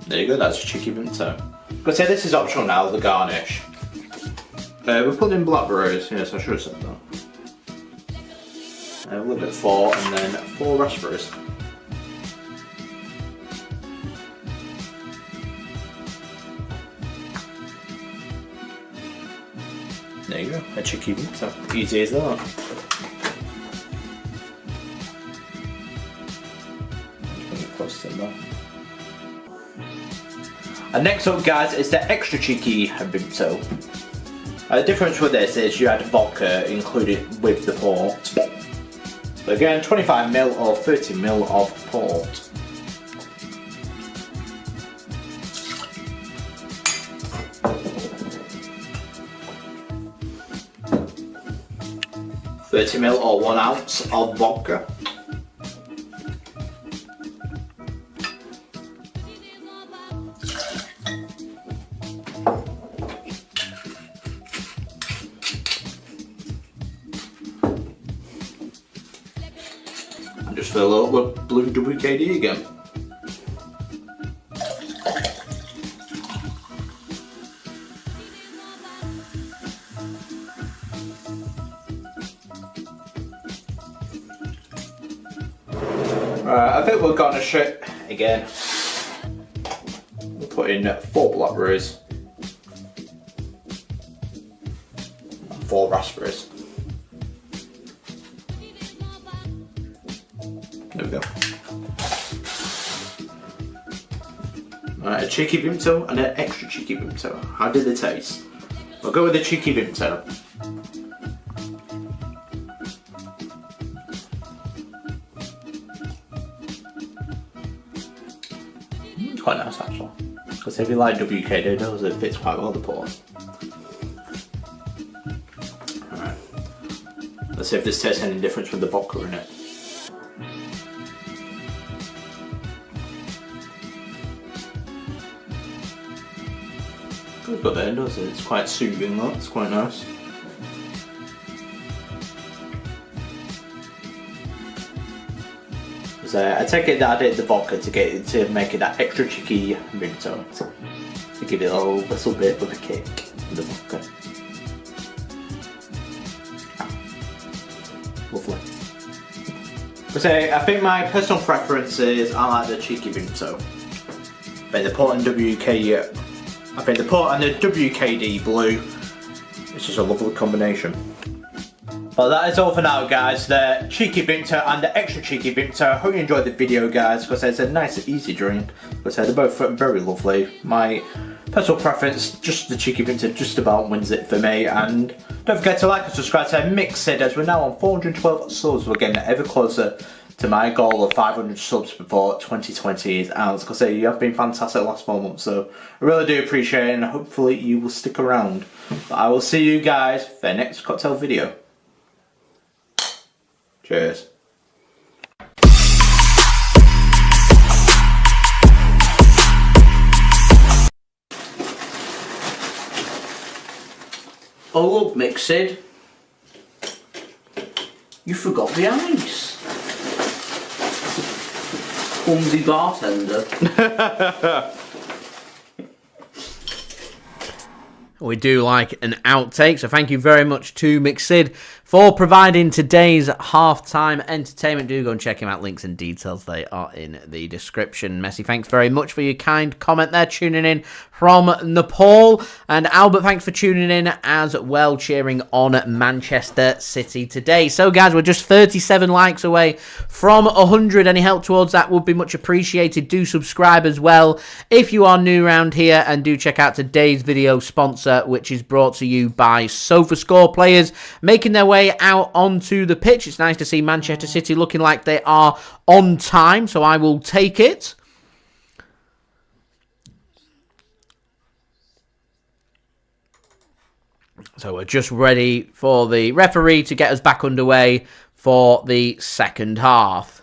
[SPEAKER 2] There you go, that's a cheeky Vimto. But say this is optional now, the garnish. We put in blackberries, yes, I should have said that. A little bit 4, and then 4 raspberries. There you go, a cheeky Vimto. Easy as that. Bring it close to that. And next up, guys, is the extra cheeky Vimto. The difference with this is you add vodka included with the port. So again, 25ml or 30ml of port. $30ml or 1 ounce of vodka. Just fill it up with blue WKD again. I think we're gonna ship again. We'll put in 4 blackberries, 4 raspberries. There we go. A cheeky Vimto and an extra cheeky Vimto. How did they taste? We'll go with the cheeky Vimto. It's quite nice actually. Because if you like WKD, knows it fits quite well the port. Alright. Let's see if this tastes any difference with the vodka in it. Good there, doesn't it? It's quite soothing though, it's quite nice. So I take it that I did the vodka to make it that extra cheeky Vimto. To give it a little bit of a kick with the vodka. Lovely. So I think my personal preference is I like the cheeky Vimto. But the port and WK, I think the port and the WKD blue is just a lovely combination. Well, that is all for now, guys. The cheeky Vimto and the extra cheeky Vimto. I hope you enjoyed the video, guys, because it's a nice and easy drink. Because they're both very lovely. My personal preference, just the cheeky Vimto, just about wins it for me. And don't forget to like and subscribe to Mix It, as we're now on 412 subs. We're getting ever closer to my goal of 500 subs before 2020 is out. Because you have been fantastic the last 4 months, so I really do appreciate it, and hopefully you will stick around. But I will see you guys for the next cocktail video. Cheers.
[SPEAKER 1] Oh look, Mixed, you forgot the ice. Clumsy bartender. We do like an outtake, so thank you very much to Mixed for providing today's halftime entertainment. Do go and check him out. Links and details, they are in the description. Messi, thanks very much for your kind comment there, tuning in from Nepal. And Albert, thanks for tuning in as well, cheering on Manchester City today. So guys, we're just 37 likes away from 100. Any help towards that would be much appreciated. Do subscribe as well if you are new around here, and do check out today's video sponsor, which is brought to you by SofaScore. Players making their way out onto the pitch. It's nice to see Manchester City looking like they are on time, so I will take it. So we're just ready for the referee to get us back underway for the second half.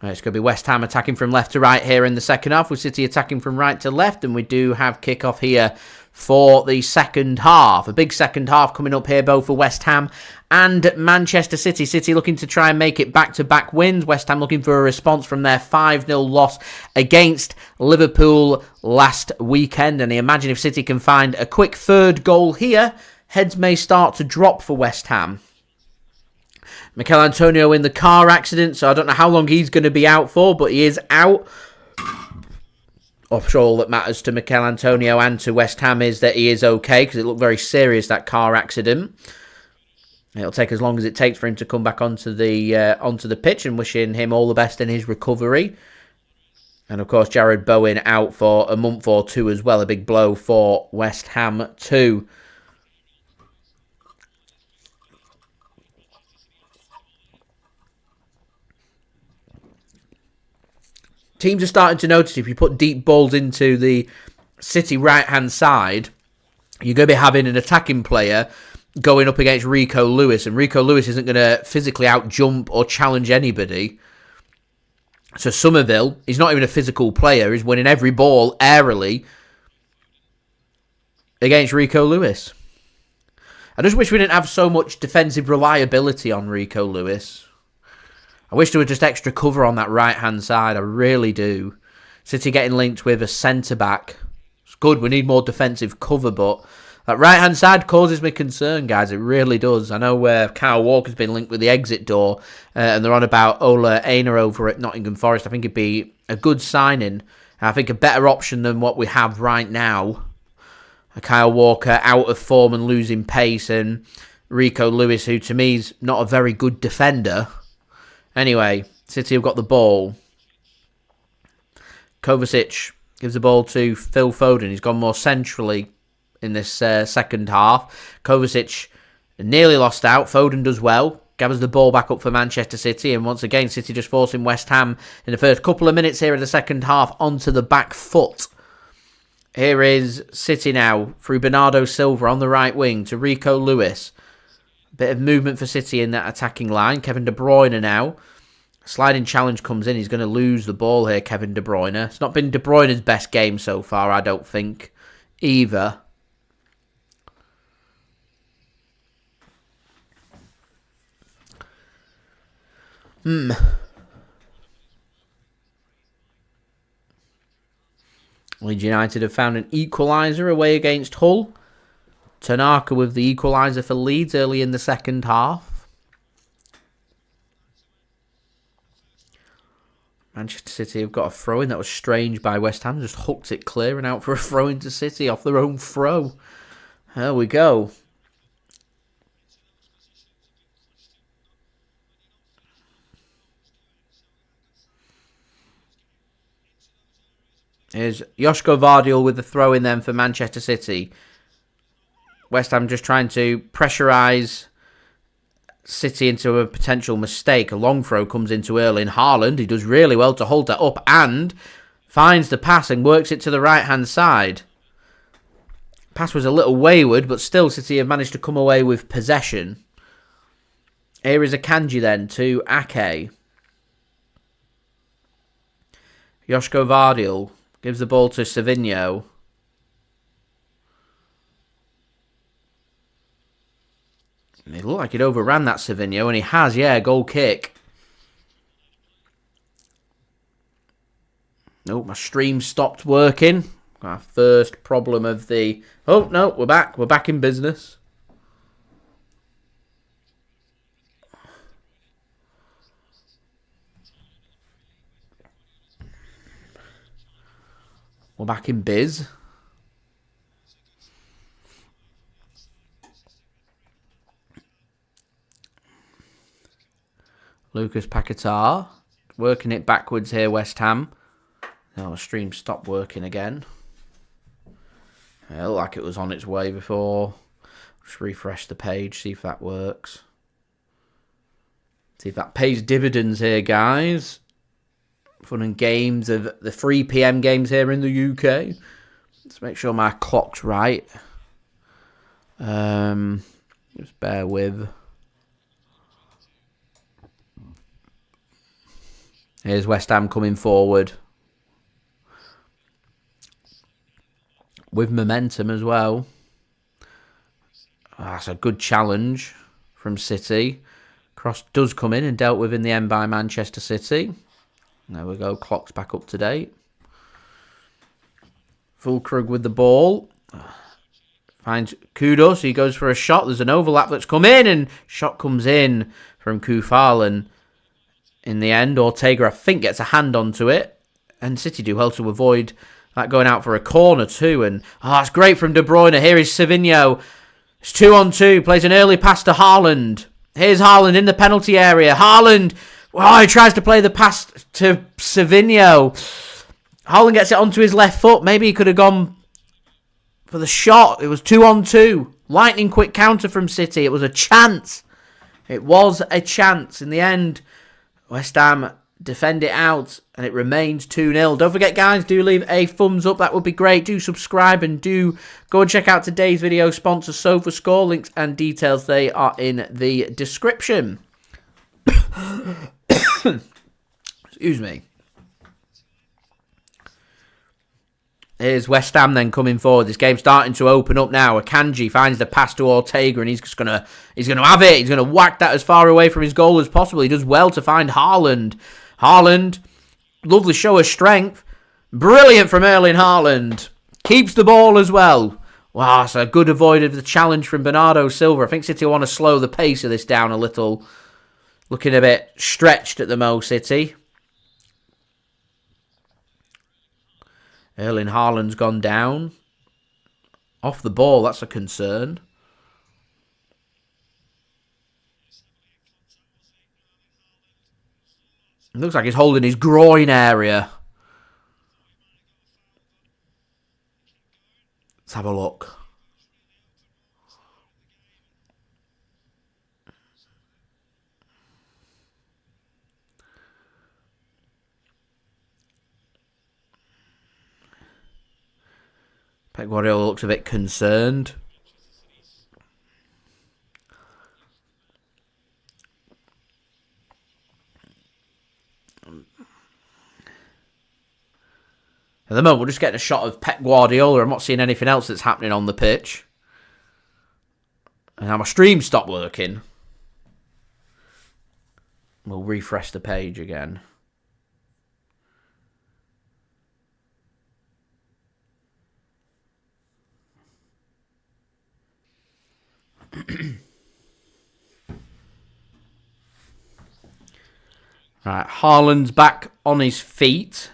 [SPEAKER 1] It's going to be West Ham attacking from left to right here in the second half, with City attacking from right to left, and we do have kick-off here for the second half. A big second half coming up here, both for West Ham and Manchester City. City looking to try and make it back-to-back wins. West Ham looking for a response from their 5-0 loss against Liverpool last weekend. And I imagine if City can find a quick third goal here, heads may start to drop for West Ham. Michail Antonio in the car accident, so I don't know how long he's going to be out for, but he is out. I'm sure all that matters to Michail Antonio and to West Ham is that he is okay, because it looked very serious, that car accident. It'll take as long as it takes for him to come back onto the pitch, and wishing him all the best in his recovery. And of course, Jarrod Bowen out for a month or two as well, a big blow for West Ham too. Teams are starting to notice if you put deep balls into the City right-hand side, you're going to be having an attacking player going up against Rico Lewis, and Rico Lewis isn't going to physically out-jump or challenge anybody. So Summerville, he's not even a physical player, he's winning every ball airily against Rico Lewis. I just wish we didn't have so much defensive reliability on Rico Lewis. I wish there was just extra cover on that right-hand side. I really do. City getting linked with a centre-back. It's good. We need more defensive cover, but that right-hand side causes me concern, guys. It really does. I know where Kyle Walker's been linked with the exit door, and they're on about Ola Aina over at Nottingham Forest. I think it'd be a good signing. I think a better option than what we have right now. Kyle Walker out of form and losing pace, and Rico Lewis, who to me is not a very good defender. Anyway, City have got the ball. Kovacic gives the ball to Phil Foden. He's gone more centrally in this second half. Kovacic nearly lost out. Foden does well. Gathers the ball back up for Manchester City. And once again, City just forcing West Ham in the first couple of minutes here in the second half onto the back foot. Here is City now through Bernardo Silva on the right wing to Rico Lewis. Bit of movement for City in that attacking line. Kevin De Bruyne now. Sliding challenge comes in. He's going to lose the ball here, Kevin De Bruyne. It's not been De Bruyne's best game so far, I don't think, either. Leeds United have found an equaliser away against Hull. Tanaka with the equaliser for Leeds early in the second half. Manchester City have got a throw-in. That was strange by West Ham. Just hooked it clear and out for a throw-in to City off their own throw. There we go. Here's Josko Gvardiol with the throw-in then for Manchester City. West Ham just trying to pressurise City into a potential mistake. A long throw comes into Erling Haaland. He does really well to hold that up and finds the pass and works it to the right-hand side. Pass was a little wayward, but still City have managed to come away with possession. Here is Akanji then to Ake. Josko Gvardiol gives the ball to Savinho. It looked like he'd overran that Savinho, and he has, yeah, goal kick. Nope, my stream stopped working. Our first problem of the... Oh, no, we're back. We're back in business. We're back in biz. Lucas Paquetá working it backwards here, West Ham. Now the stream stopped working again. It looked like it was on its way before. Just refresh the page, see if that works. See if that pays dividends here, guys. Fun and games of the 3 PM games here in the UK. Let's make sure my clock's right. Just bear with. Here's West Ham coming forward. With momentum as well. That's a good challenge from City. Cross does come in and dealt with in the end by Manchester City. There we go, clock's back up to date. Fullkrug with the ball. Finds Kudus, he goes for a shot. There's an overlap that's come in, and shot comes in from Kufal. In the end, Ortega, I think, gets a hand onto it. And City do well to avoid that going out for a corner too. And it's great from De Bruyne. Here is Savinho. It's 2-on-2. Plays an early pass to Haaland. Here's Haaland in the penalty area. Haaland, he tries to play the pass to Savinho. Haaland gets it onto his left foot. Maybe he could have gone for the shot. It was 2-on-2. Lightning quick counter from City. It was a chance. It was a chance. In the end, West Ham defend it out, and it remains 2-0. Don't forget, guys, do leave a thumbs up. That would be great. Do subscribe, and do go and check out today's video sponsor, SofaScore. Links and details, they are in the description. Excuse me. Here's West Ham then coming forward. This game's starting to open up now. Akanji finds the pass to Ortega, and he's gonna have it. He's gonna whack that as far away from his goal as possible. He does well to find Haaland. Haaland, lovely show of strength. Brilliant from Erling Haaland. Keeps the ball as well. Wow, it's a good avoid of the challenge from Bernardo Silva. I think City want to slow the pace of this down a little. Looking a bit stretched at the Mo City. Erling Haaland's gone down. Off the ball, that's a concern. It looks like he's holding his groin area. Let's have a look. Pep Guardiola looks a bit concerned. At the moment, we're just getting a shot of Pep Guardiola. I'm not seeing anything else that's happening on the pitch. And now my stream stopped working. We'll refresh the page again. Right, Haaland's back on his feet.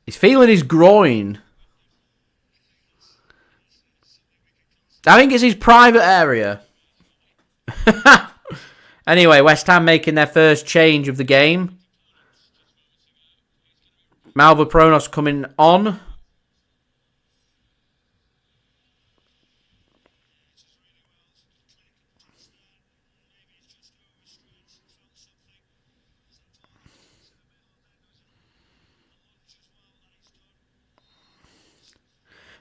[SPEAKER 1] He's feeling his groin. I think it's his private area. Anyway, West Ham making their first change of the game. Ward-Prowse coming on.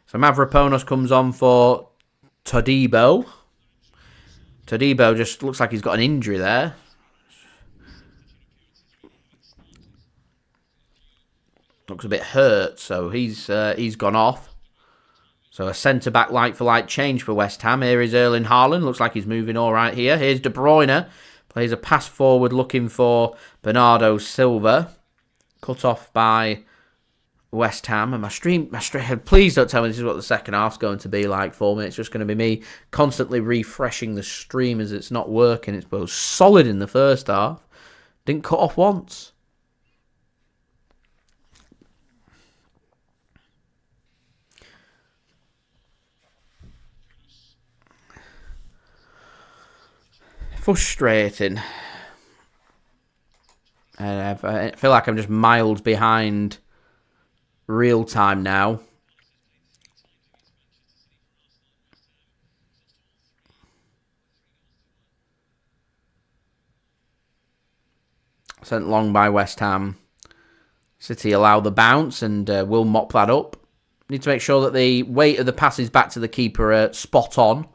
[SPEAKER 1] So Mavropanos comes on for Todibo. Todibo just looks like he's got an injury there. Looks a bit hurt, so he's gone off. So a centre-back like-for-like change for West Ham. Here is Erling Haaland. Looks like he's moving all right here. Here's De Bruyne. Plays a pass forward looking for Bernardo Silva. Cut off by West Ham. And my stream, please don't tell me this is what the second half's going to be like for me. It's just going to be me constantly refreshing the stream as it's not working. It's both solid in the first half. Didn't cut off once. Frustrating. And I feel like I'm just miles behind real time now. Sent long by West Ham. City allow the bounce and will mop that up. Need to make sure that the weight of the passes back to the keeper are spot on.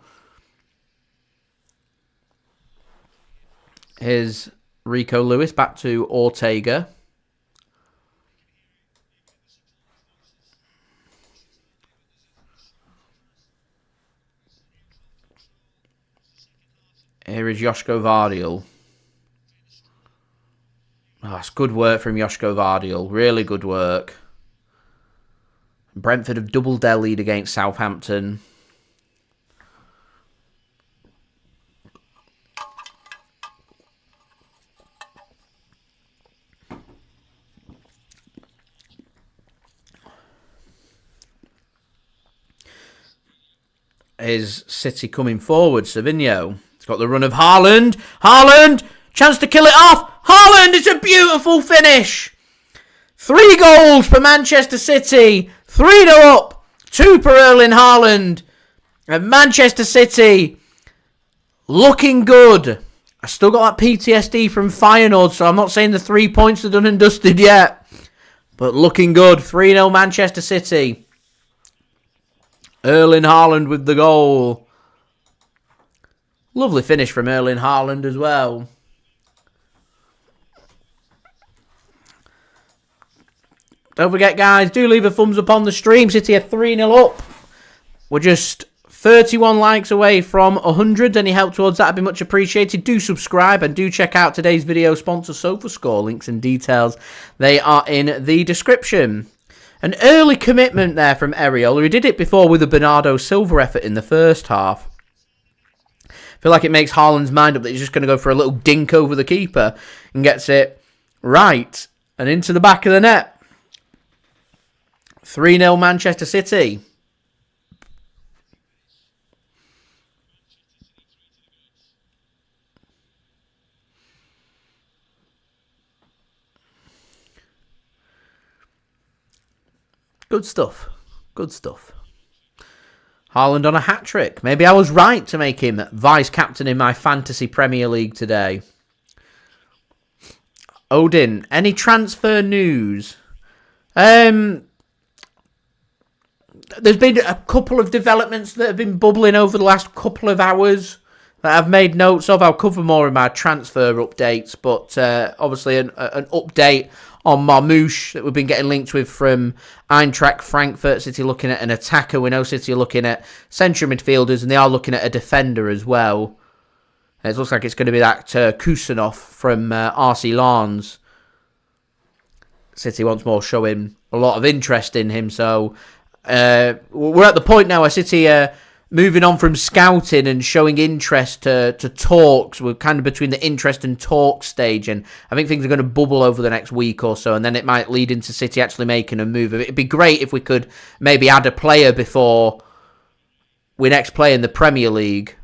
[SPEAKER 1] Here's Rico Lewis back to Ortega. Here is Josko Gvardiol. Oh, that's good work from Josko Gvardiol. Really good work. Brentford have doubled their lead against Southampton. Is City coming forward? Savinho. It's got the run of Haaland. Haaland! Chance to kill it off. Haaland! It's a beautiful finish. 3 goals for Manchester City. 3-0 up. 2 for Erling Haaland. And Manchester City looking good. I still got that PTSD from Feyenoord, so I'm not saying the 3 points are done and dusted yet. But looking good. 3-0 Manchester City. Erling Haaland with the goal. Lovely finish from Erling Haaland as well. Don't forget, guys, do leave a thumbs up on the stream. City are 3-0 up. We're just 31 likes away from 100. Any help towards that would be much appreciated. Do subscribe and do check out today's video sponsor, SofaScore. Links and details, they are in the description. An early commitment there from Areola. He did it before with a Bernardo Silva effort in the first half. I feel like it makes Haaland's mind up that he's just going to go for a little dink over the keeper and gets it right and into the back of the net. 3-0 Manchester City. Good stuff. Good stuff. Haaland on a hat-trick. Maybe I was right to make him vice-captain in my fantasy Premier League today. Odin, any transfer news? There's been a couple of developments that have been bubbling over the last couple of hours that I've made notes of. I'll cover more in my transfer updates, but obviously an update on Marmoush that we've been getting linked with from Eintracht Frankfurt. City looking at an attacker. We know City are looking at central midfielders, and they are looking at a defender as well. It looks like it's going to be that Kusanov from RC Lens. City once more showing a lot of interest in him, so we're at the point now where City are moving on from scouting and showing interest to talks. We're kind of between the interest and talk stage, and I think things are going to bubble over the next week or so, and then it might lead into City actually making a move. It'd be great if we could maybe add a player before we next play in the Premier League.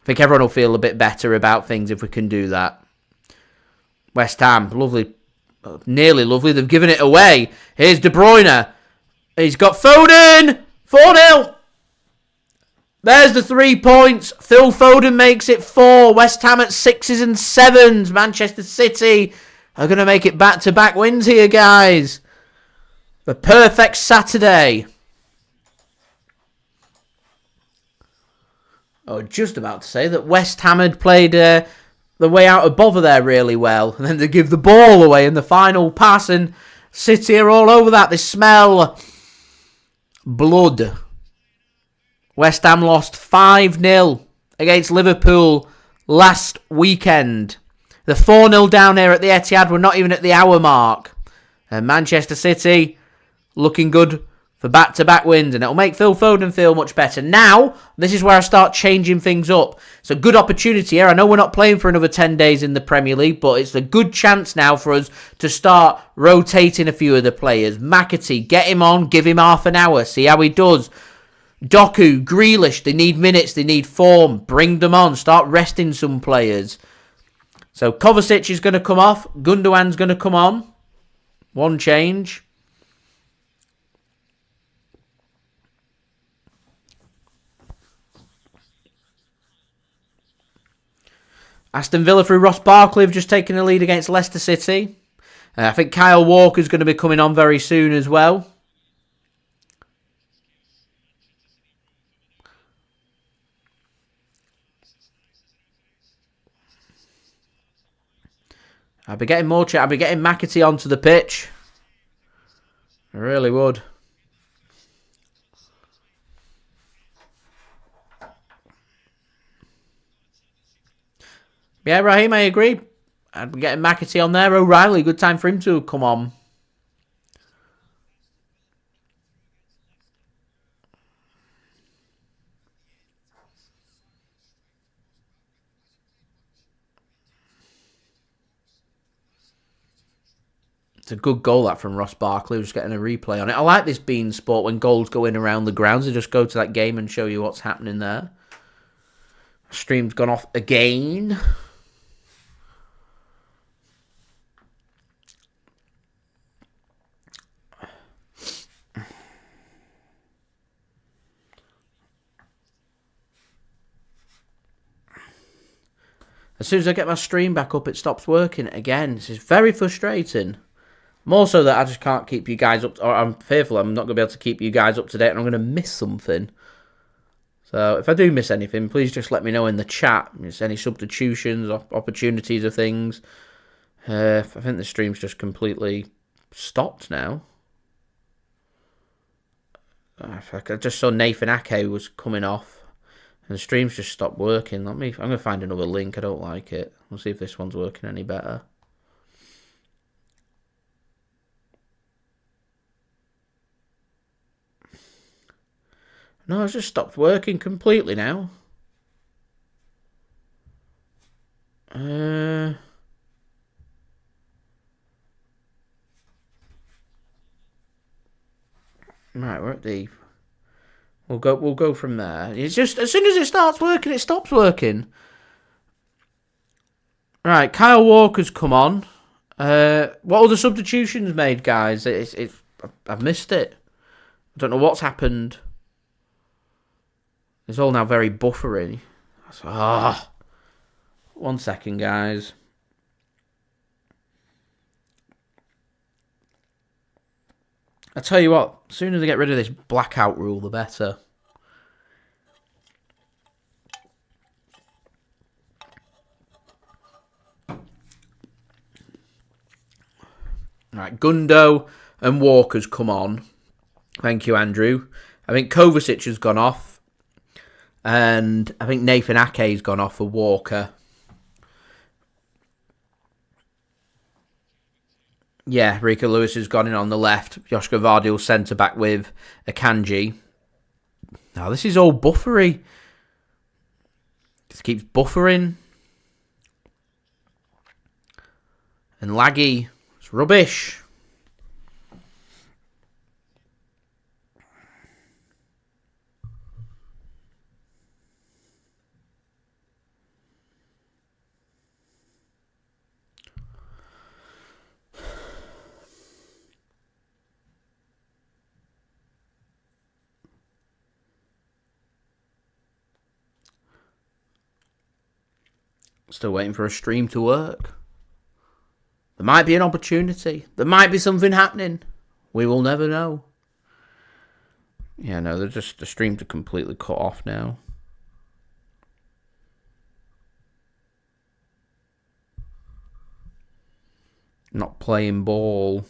[SPEAKER 1] I think everyone will feel a bit better about things if we can do that. West Ham, lovely. Nearly lovely. They've given it away. Here's De Bruyne. He's got Foden. 4-0. There's the 3 points. Phil Foden makes it 4. West Ham at 6s and 7s. Manchester City are going to make it back-to-back wins here, guys. The perfect Saturday. I was just about to say that West Ham had played the way out of bother there really well. And then they give the ball away in the final pass, and City are all over that. They smell blood. West Ham lost 5-0 against Liverpool last weekend. The 4-0 down here at the Etihad were not even at the hour mark. And Manchester City looking good for back-to-back wins, and it'll make Phil Foden feel much better. Now, this is where I start changing things up. It's a good opportunity here. I know we're not playing for another 10 days in the Premier League, but it's a good chance now for us to start rotating a few of the players. McAtee, get him on, give him half an hour, see how he does. Doku, Grealish, they need minutes, they need form. Bring them on, start resting some players. So Kovacic is going to come off, Gundogan's going to come on. One change. Aston Villa through Ross Barkley have just taken the lead against Leicester City. I think Kyle Walker's going to be coming on very soon as well. I'll be getting more chat. I'll be getting McAtee onto the pitch. I really would. Yeah, Raheem, I agree. I'd be getting McAtee on there. O'Reilly, good time for him to come on. It's a good goal, that, from Ross Barkley. We're just getting a replay on it. I like this bean sport when goals go in around the grounds. They just go to that game and show you what's happening there. Stream's gone off again. As soon as I get my stream back up, it stops working again. This is very frustrating. More so that I just can't keep you guys up, or I'm fearful I'm not going to be able to keep you guys up to date and I'm going to miss something. So if I do miss anything, please just let me know in the chat. If there's any substitutions, opportunities of things. I think the stream's just completely stopped now. I just saw Nathan Ake was coming off. And the stream's just stopped working. I'm going to find another link. I don't like it. We'll see if this one's working any better. No, it's just stopped working completely now. Right, we're at the... We'll go from there. It's just, as soon as it starts working, it stops working. Right, Kyle Walker's come on. What other substitutions made, guys? I've missed it. I don't know what's happened. It's all now very buffery. One second, guys. I tell you what, the sooner they get rid of this blackout rule, the better. Right, Gundo and Walker's come on. Thank you, Andrew. I think Kovacic has gone off. And I think Nathan Ake's gone off for Walker. Yeah, Rico Lewis has gone in on the left. Josko Gvardiol centre back with Akanji. Now, this is all buffery. Just keeps buffering. And laggy. It's rubbish. Still waiting for a stream to work. There might be an opportunity. There might be something happening. We will never know. Yeah, no, the streams are completely cut off now. Not playing ball.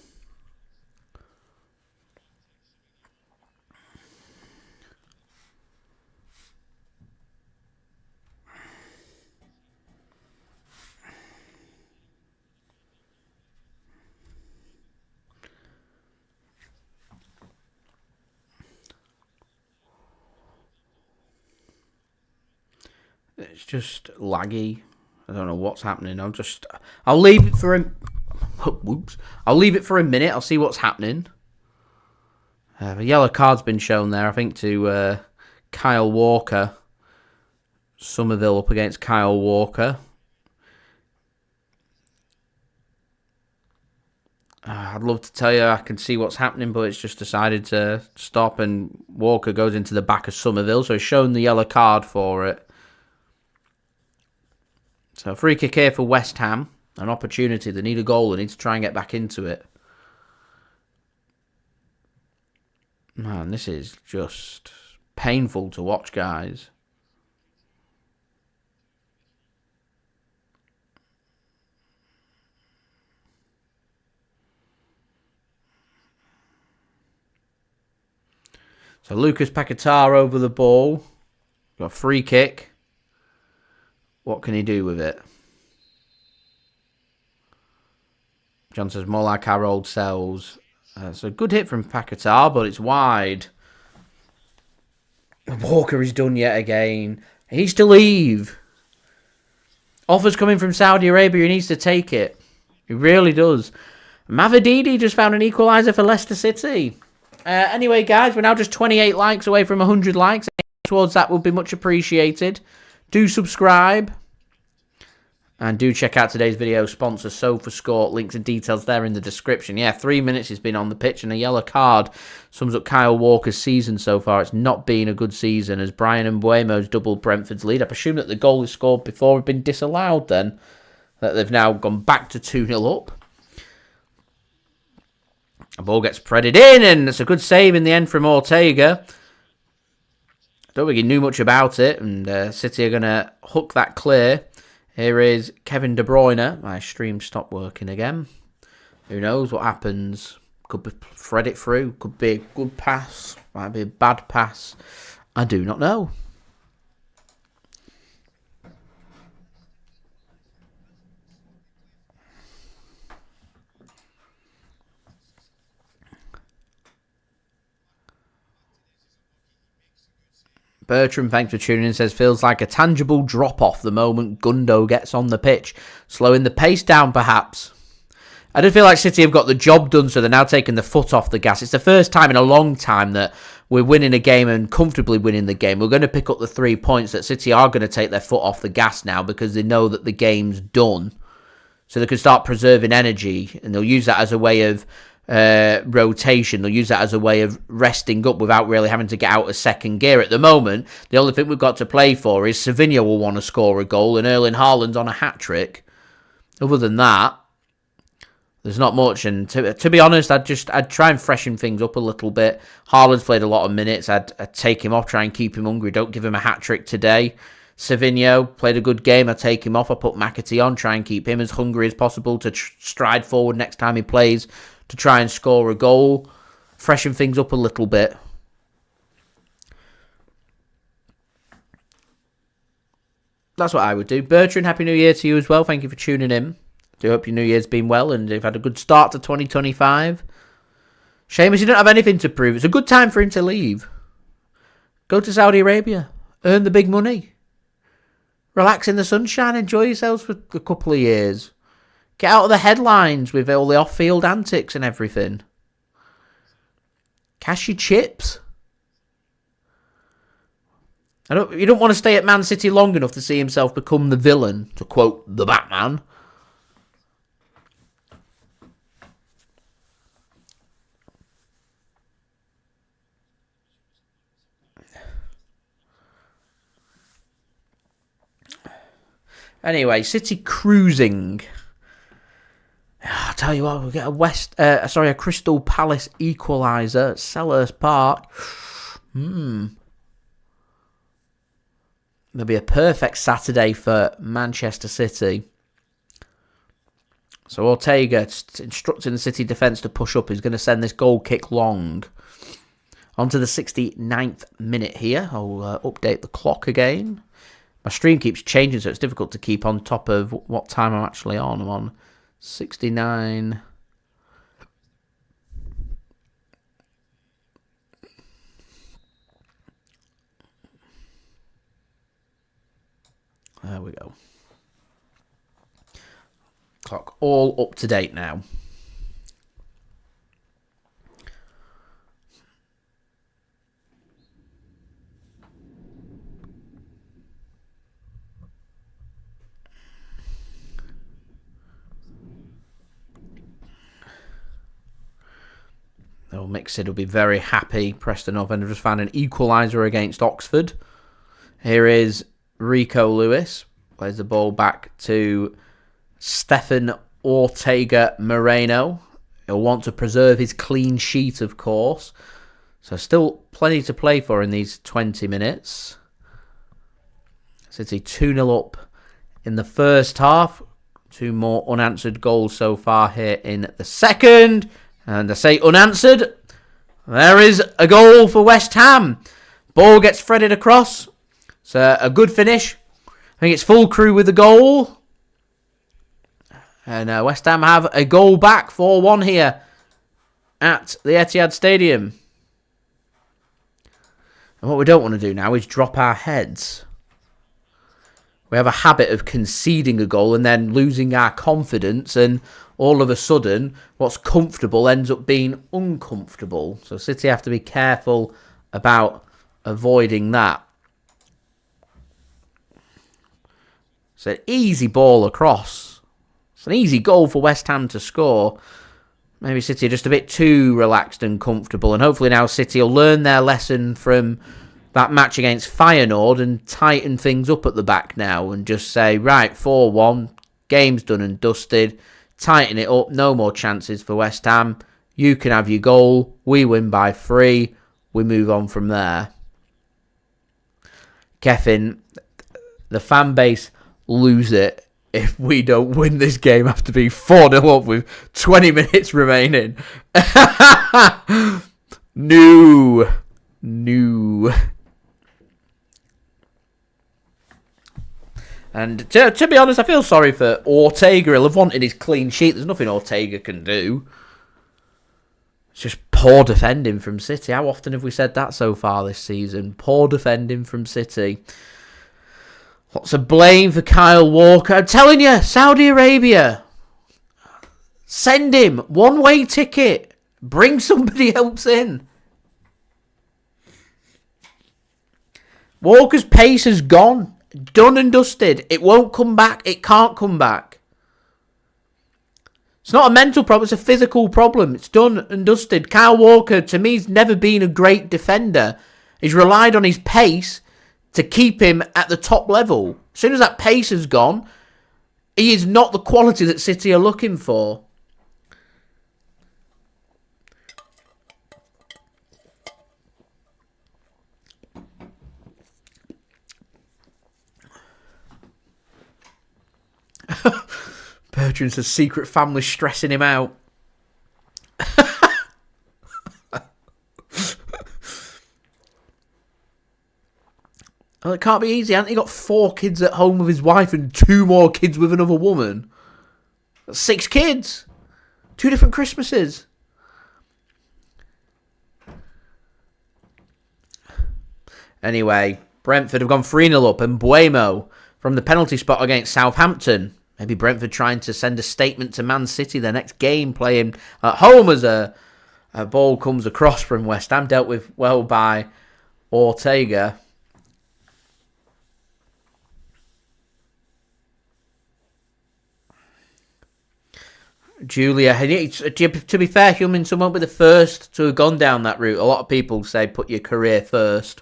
[SPEAKER 1] It's just laggy. I don't know what's happening. I'll leave it for a... Whoops. I'll leave it for a minute. I'll see what's happening. A yellow card's been shown there, I think, to Kyle Walker. Summerville up against Kyle Walker. I'd love to tell you I can see what's happening, but it's just decided to stop, and Walker goes into the back of Summerville, so he's shown the yellow card for it. So free kick here for West Ham. An opportunity. They need a goal. They need to try and get back into it. Man, this is just painful to watch, guys. So Lucas Paquetá over the ball. Got a free kick. What can he do with it? John says, more like our old selves. It's a good hit from Paquetá, but it's wide. Walker is done yet again. He needs to leave. Offers coming from Saudi Arabia. He needs to take it. He really does. Mavididi just found an equaliser for Leicester City. Anyway, guys, we're now just 28 likes away from 100 likes. Towards that would be much appreciated. Do subscribe. And do check out today's video sponsor, SofaScore. Links and details there in the description. Yeah, 3 minutes he's been on the pitch, and a yellow card sums up Kyle Walker's season so far. It's not been a good season, as Brian Mbuemo's doubled Brentford's lead. I presume that the goal he scored before had been disallowed then. That they've now gone back to 2-0 up. The ball gets threaded in, and it's a good save in the end from Ortega. I don't think he knew much about it, and City are going to hook that clear. Here is Kevin De Bruyne. My stream stopped working again. Who knows what happens? Could be thread it through. Could be a good pass. Might be a bad pass. I do not know. Bertram, thanks for tuning in, says, feels like a tangible drop-off the moment Gundo gets on the pitch. Slowing the pace down, perhaps. I do feel like City have got the job done, so they're now taking the foot off the gas. It's the first time in a long time that we're winning a game and comfortably winning the game. We're going to pick up the 3 points. That City are going to take their foot off the gas now because they know that the game's done. so they can start preserving energy, and they'll use that as a way of rotation. They'll use that as a way of resting up without really having to get out of second gear. At the moment, the only thing we've got to play for is Savinho will want to score a goal and Erling Haaland's on a hat-trick. Other than that, there's not much, and to be honest, I'd try and freshen things up a little bit. Haaland's played a lot of minutes. I'd take him off, try and keep him hungry. Don't give him a hat-trick today. Savinho played a good game. I take him off. I put McAtee on, try and keep him as hungry as possible to stride forward next time he plays to try and score a goal. Freshen things up a little bit. That's what I would do. Bertrand, Happy New Year to you as well. Thank you for tuning in. Do hope your New Year's been well and you've had a good start to 2025. Seamus, you don't have anything to prove. It's a good time for him to leave. Go to Saudi Arabia. Earn the big money. Relax in the sunshine. Enjoy yourselves for a couple of years. Get out of the headlines with all the off-field antics and everything. Cash your chips. You don't want to stay at Man City long enough to see himself become the villain, to quote the Batman. Anyway, City cruising. I'll tell you what, we'll get a Crystal Palace equaliser at Selhurst Park. It'll be a perfect Saturday for Manchester City. So Ortega, instructing the City defence to push up, is going to send this goal kick long. On to the 69th minute here. I'll update the clock again. My stream keeps changing, so it's difficult to keep on top of what time I'm actually on. I'm on 69. There we go. Clock all up to date now. Mixed will be very happy. Preston North End have just found an equaliser against Oxford. Here is Rico Lewis. Plays the ball back to Stefan Ortega-Moreno. He'll want to preserve his clean sheet, of course. So still plenty to play for in these 20 minutes. City 2-0 up in the first half. 2 more unanswered goals so far here in the second. And I say unanswered. There is a goal for West Ham. Ball gets threaded across. It's a good finish. I think it's Fullkrug with the goal. And West Ham have a goal back, 4-1 here at the Etihad Stadium. And what we don't want to do now is drop our heads. We have a habit of conceding a goal and then losing our confidence, and all of a sudden, what's comfortable ends up being uncomfortable. So City have to be careful about avoiding that. It's an easy ball across. It's an easy goal for West Ham to score. Maybe City are just a bit too relaxed and comfortable, and hopefully now City will learn their lesson from that match against Feyenoord and tighten things up at the back now and just say, right, 4-1, game's done and dusted, tighten it up, no more chances for West Ham, you can have your goal, we win by 3, we move on from there. Kevin, the fan base lose it if we don't win this game after being 4-0 up with 20 minutes remaining. No. And to be honest, I feel sorry for Ortega. He'll have wanted his clean sheet. There's nothing Ortega can do. It's just poor defending from City. How often have we said that so far this season? Poor defending from City. Lots of blame for Kyle Walker. I'm telling you, Saudi Arabia. Send him. One-way ticket. Bring somebody else in. Walker's pace has gone. Done and dusted. It won't come back. It can't come back. It's not a mental problem, it's a physical problem. It's done and dusted. Kyle Walker, to me, has never been a great defender. He's relied on his pace to keep him at the top level. As soon as that pace has gone, he is not the quality that City are looking for. Bertrand's a secret family stressing him out. Well, it can't be easy, hasn't he got 4 kids at home with his wife and 2 more kids with another woman? That's 6 kids. 2 different Christmases. Anyway, Brentford have gone 3-0 up, and Buemo from the penalty spot against Southampton. Maybe Brentford trying to send a statement to Man City their next game, playing at home as a ball comes across from West Ham, dealt with well by Ortega. Julia, to be fair, Huminson won't be the first to have gone down that route. A lot of people say put your career first.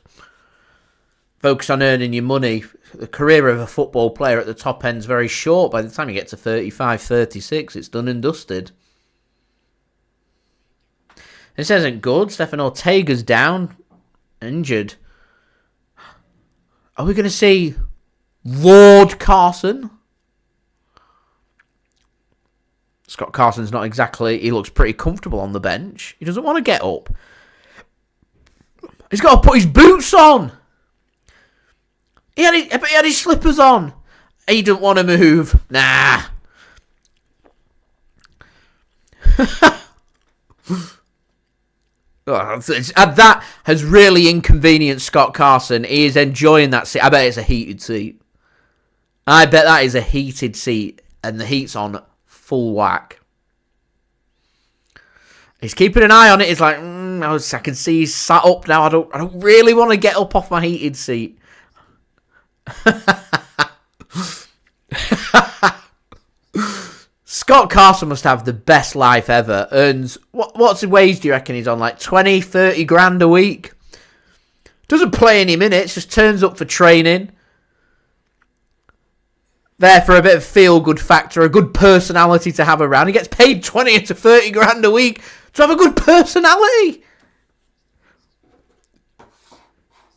[SPEAKER 1] Focus on earning your money. The career of a football player at the top end is very short. By the time you get to 35, 36, it's done and dusted. This isn't good. Stefan Ortega's down. Injured. Are we going to see Lord Carson? Scott Carson's not exactly... He looks pretty comfortable on the bench. He doesn't want to get up. He's got to put his boots on. He had his slippers on. He didn't want to move. Nah. That has really inconvenienced Scott Carson. He is enjoying that seat. I bet it's a heated seat. I bet that is a heated seat. And the heat's on full whack. He's keeping an eye on it. He's like, I can see he's sat up now. I don't really want to get up off my heated seat. Scott Carson must have the best life ever. Earns, what's the wage do you reckon he's on? Like 20, 30 grand a week? Doesn't play any minutes, just turns up for training. There for a bit of feel-good factor, a good personality to have around. He gets paid 20 to 30 grand a week to have a good personality.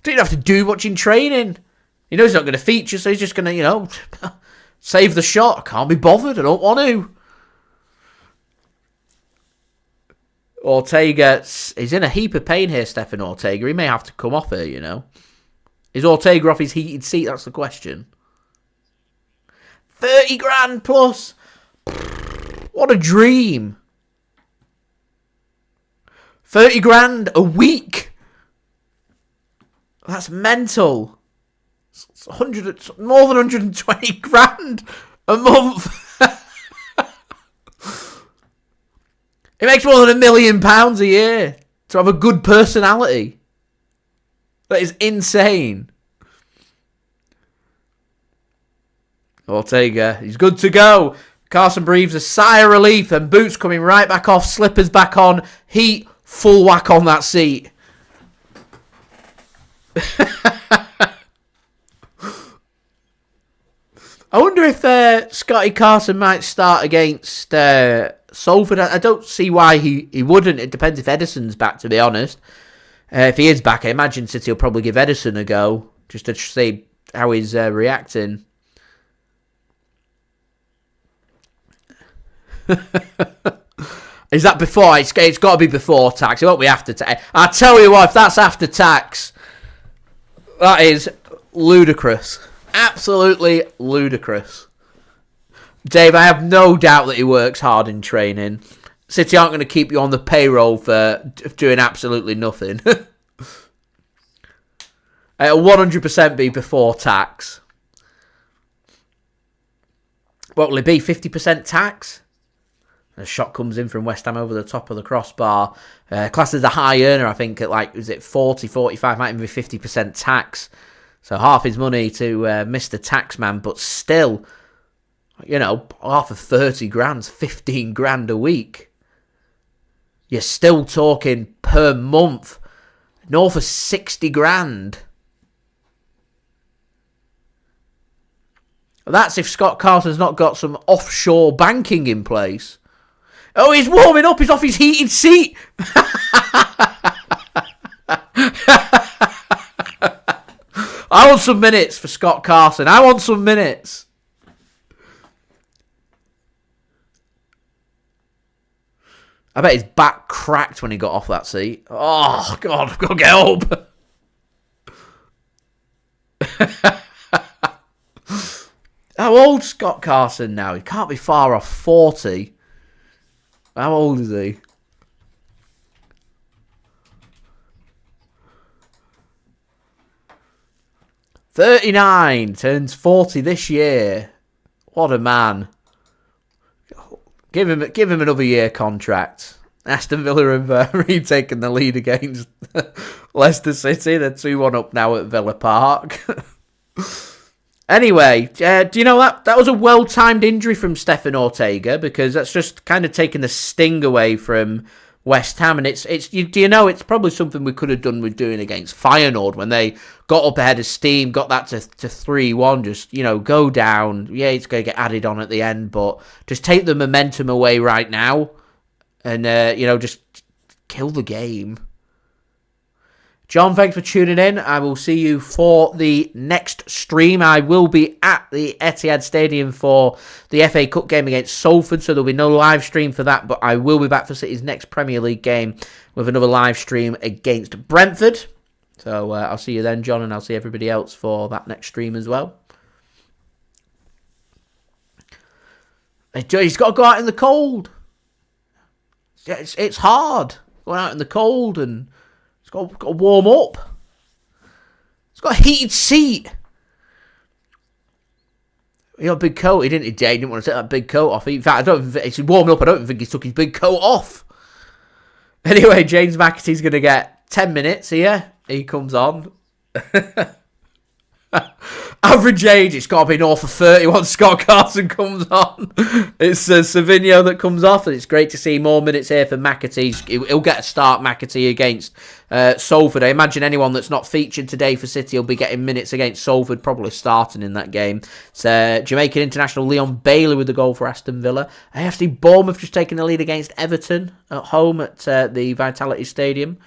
[SPEAKER 1] Don't have to do much in training. He knows he's not going to feature, so he's just going to, save the shot. I can't be bothered. I don't want to. Ortega, he's in a heap of pain here, Stefan Ortega. He may have to come off here, Is Ortega off his heated seat? That's the question. 30 grand plus. What a dream. 30 grand a week. That's mental. It's more than 120 grand a month. It makes more than £1 million a year to have a good personality. That is insane. Ortega, he's good to go. Carson breathes a sigh of relief, and boots coming right back off, slippers back on, heat full whack on that seat. I wonder if Scotty Carson might start against Salford. I don't see why he wouldn't. It depends if Ederson's back, to be honest. If he is back, I imagine City will probably give Ederson a go, just to see how he's reacting. Is that before? It's got to be before tax. It won't be after tax. I tell you what, if that's after tax, that is ludicrous. Absolutely ludicrous. Dave, I have no doubt that he works hard in training. City aren't going to keep you on the payroll for doing absolutely nothing. It'll 100% be before tax. What will it be? 50% tax? A shot comes in from West Ham over the top of the crossbar. Classed as a high earner, I think, at is it 40, 45, might even be 50% tax. So half his money to Mr. Taxman, but still, You know, half of 30 grand's 15 grand a week. You're still talking per month north of 60 grand. That's if Scott Carson's not got some offshore banking in place. Oh, he's warming up. He's off his heated seat. I want some minutes for Scott Carson. I want some minutes. I bet his back cracked when he got off that seat. Oh, God, I've got to get up. How old's Scott Carson now? He can't be far off 40. How old is he? "39, turns 40 this year. What a man. Give him another year contract." Aston Villa have retaken the lead against Leicester City. They're 2-1 up now at Villa Park. Anyway, do you know that was a well-timed injury from Stefan Ortega, because that's just kind of taken the sting away from West Ham, and it's probably something we could have done with doing against Feyenoord when they got up ahead of steam, got that to 3-1. Just, go down. Yeah, it's going to get added on at the end, but just take the momentum away right now, and just kill the game. John, thanks for tuning in. I will see you for the next stream. I will be at the Etihad Stadium for the FA Cup game against Salford, so there'll be no live stream for that, but I will be back for City's next Premier League game with another live stream against Brentford. So I'll see you then, John, and I'll see everybody else for that next stream as well. He's got to go out in the cold. It's hard going out in the cold, and it's got to warm up. It's got a heated seat. He got a big coat. He didn't want to take that big coat off. In fact, he's warming up. I don't think he's took his big coat off. Anyway, James McAtee's going to get 10 minutes here. He comes on. Average age, it's got to be north of 30 once Scott Carson comes on. It's Savinho that comes off, and it's great to see more minutes here for McAtee. He'll get a start, McAtee, against Salford. I imagine anyone that's not featured today for City will be getting minutes against Salford, probably starting in that game. It's Jamaican international Leon Bailey with the goal for Aston Villa. AFC Bournemouth just taking the lead against Everton at home at the Vitality Stadium.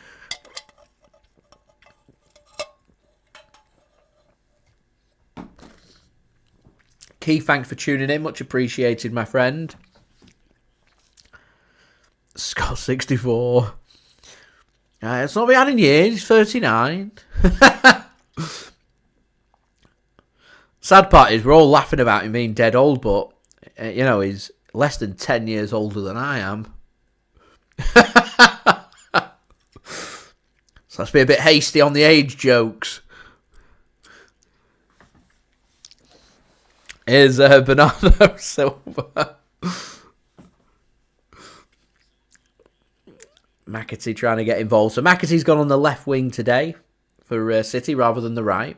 [SPEAKER 1] Keith, thanks for tuning in. Much appreciated, my friend. Scott 64. It's not behind in years. He's 39. Sad part is we're all laughing about him being dead old, but, he's less than 10 years older than I am. So let's be a bit hasty on the age jokes. Here's Bernardo Silva. McAtee trying to get involved. So McAtee's gone on the left wing today for City rather than the right.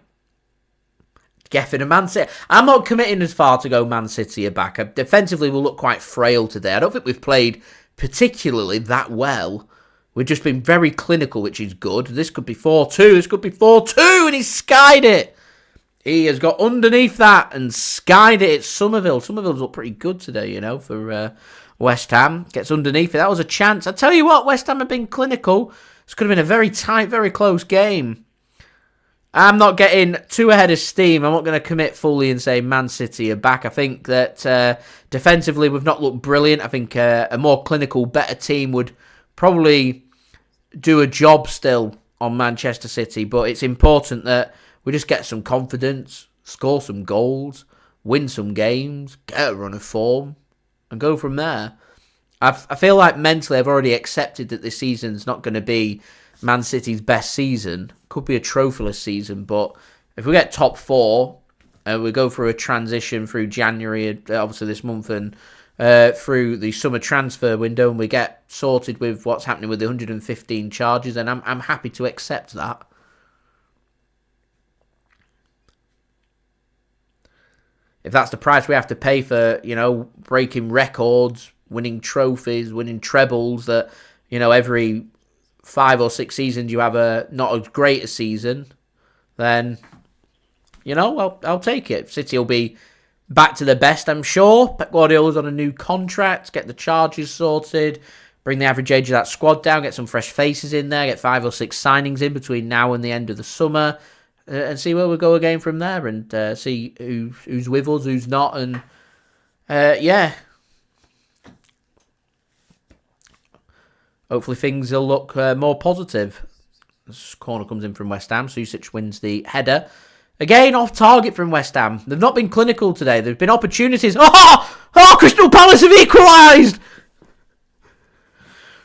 [SPEAKER 1] Geffen and Man City. I'm not committing as far to go Man City are back. Defensively, we'll look quite frail today. I don't think we've played particularly that well. We've just been very clinical, which is good. This could be 4-2. This could be 4-2, and he's skied it. He has got underneath that and skied it. It's Summerville. Summerville's looked pretty good today, for West Ham. Gets underneath it. That was a chance. I tell you what, West Ham have been clinical. This could have been a very tight, very close game. I'm not getting too ahead of steam. I'm not going to commit fully and say Man City are back. I think that defensively we've not looked brilliant. I think a more clinical, better team would probably do a job still on Manchester City. But it's important that we just get some confidence, score some goals, win some games, get a run of form, and go from there. I feel like mentally I've already accepted that this season's not going to be Man City's best season. Could be a trophyless season, but if we get top four, and we go through a transition through January, obviously this month, and through the summer transfer window, and we get sorted with what's happening with the 115 charges, then I'm happy to accept that. if that's the price we have to pay for, breaking records, winning trophies, winning trebles, that, every 5 or 6 seasons you have not as great a season, then, I'll take it. City will be back to the best, I'm sure. Pep Guardiola's on a new contract, get the charges sorted, bring the average age of that squad down, get some fresh faces in there, get 5 or 6 signings in between now and the end of the summer, and see where we go again from there, and see who's with us, who's not, and hopefully things will look more positive. This corner comes in from West Ham. Soucek wins the header. Again, off target from West Ham. They've not been clinical today. There have been opportunities. Oh, Crystal Palace have equalised!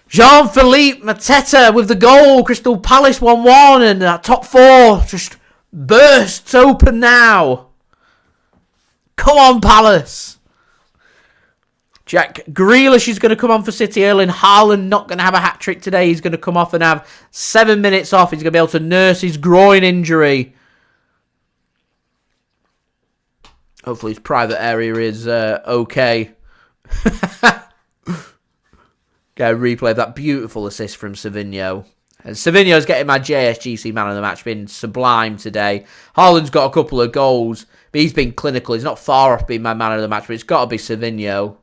[SPEAKER 1] Jean-Philippe Mateta with the goal. Crystal Palace 1-1, and that top 4 just bursts open now. Come on, Palace. Jack Grealish is going to come on for City. Erling Haaland not going to have a hat-trick today. He's going to come off and have 7 minutes off. He's going to be able to nurse his groin injury. Hopefully his private area is okay. Get a replay of that beautiful assist from Savinho. And Savinho's getting my JSGC man of the match. Been sublime today. Haaland's got a couple of goals, but he's been clinical. He's not far off being my man of the match, but it's got to be Savinho.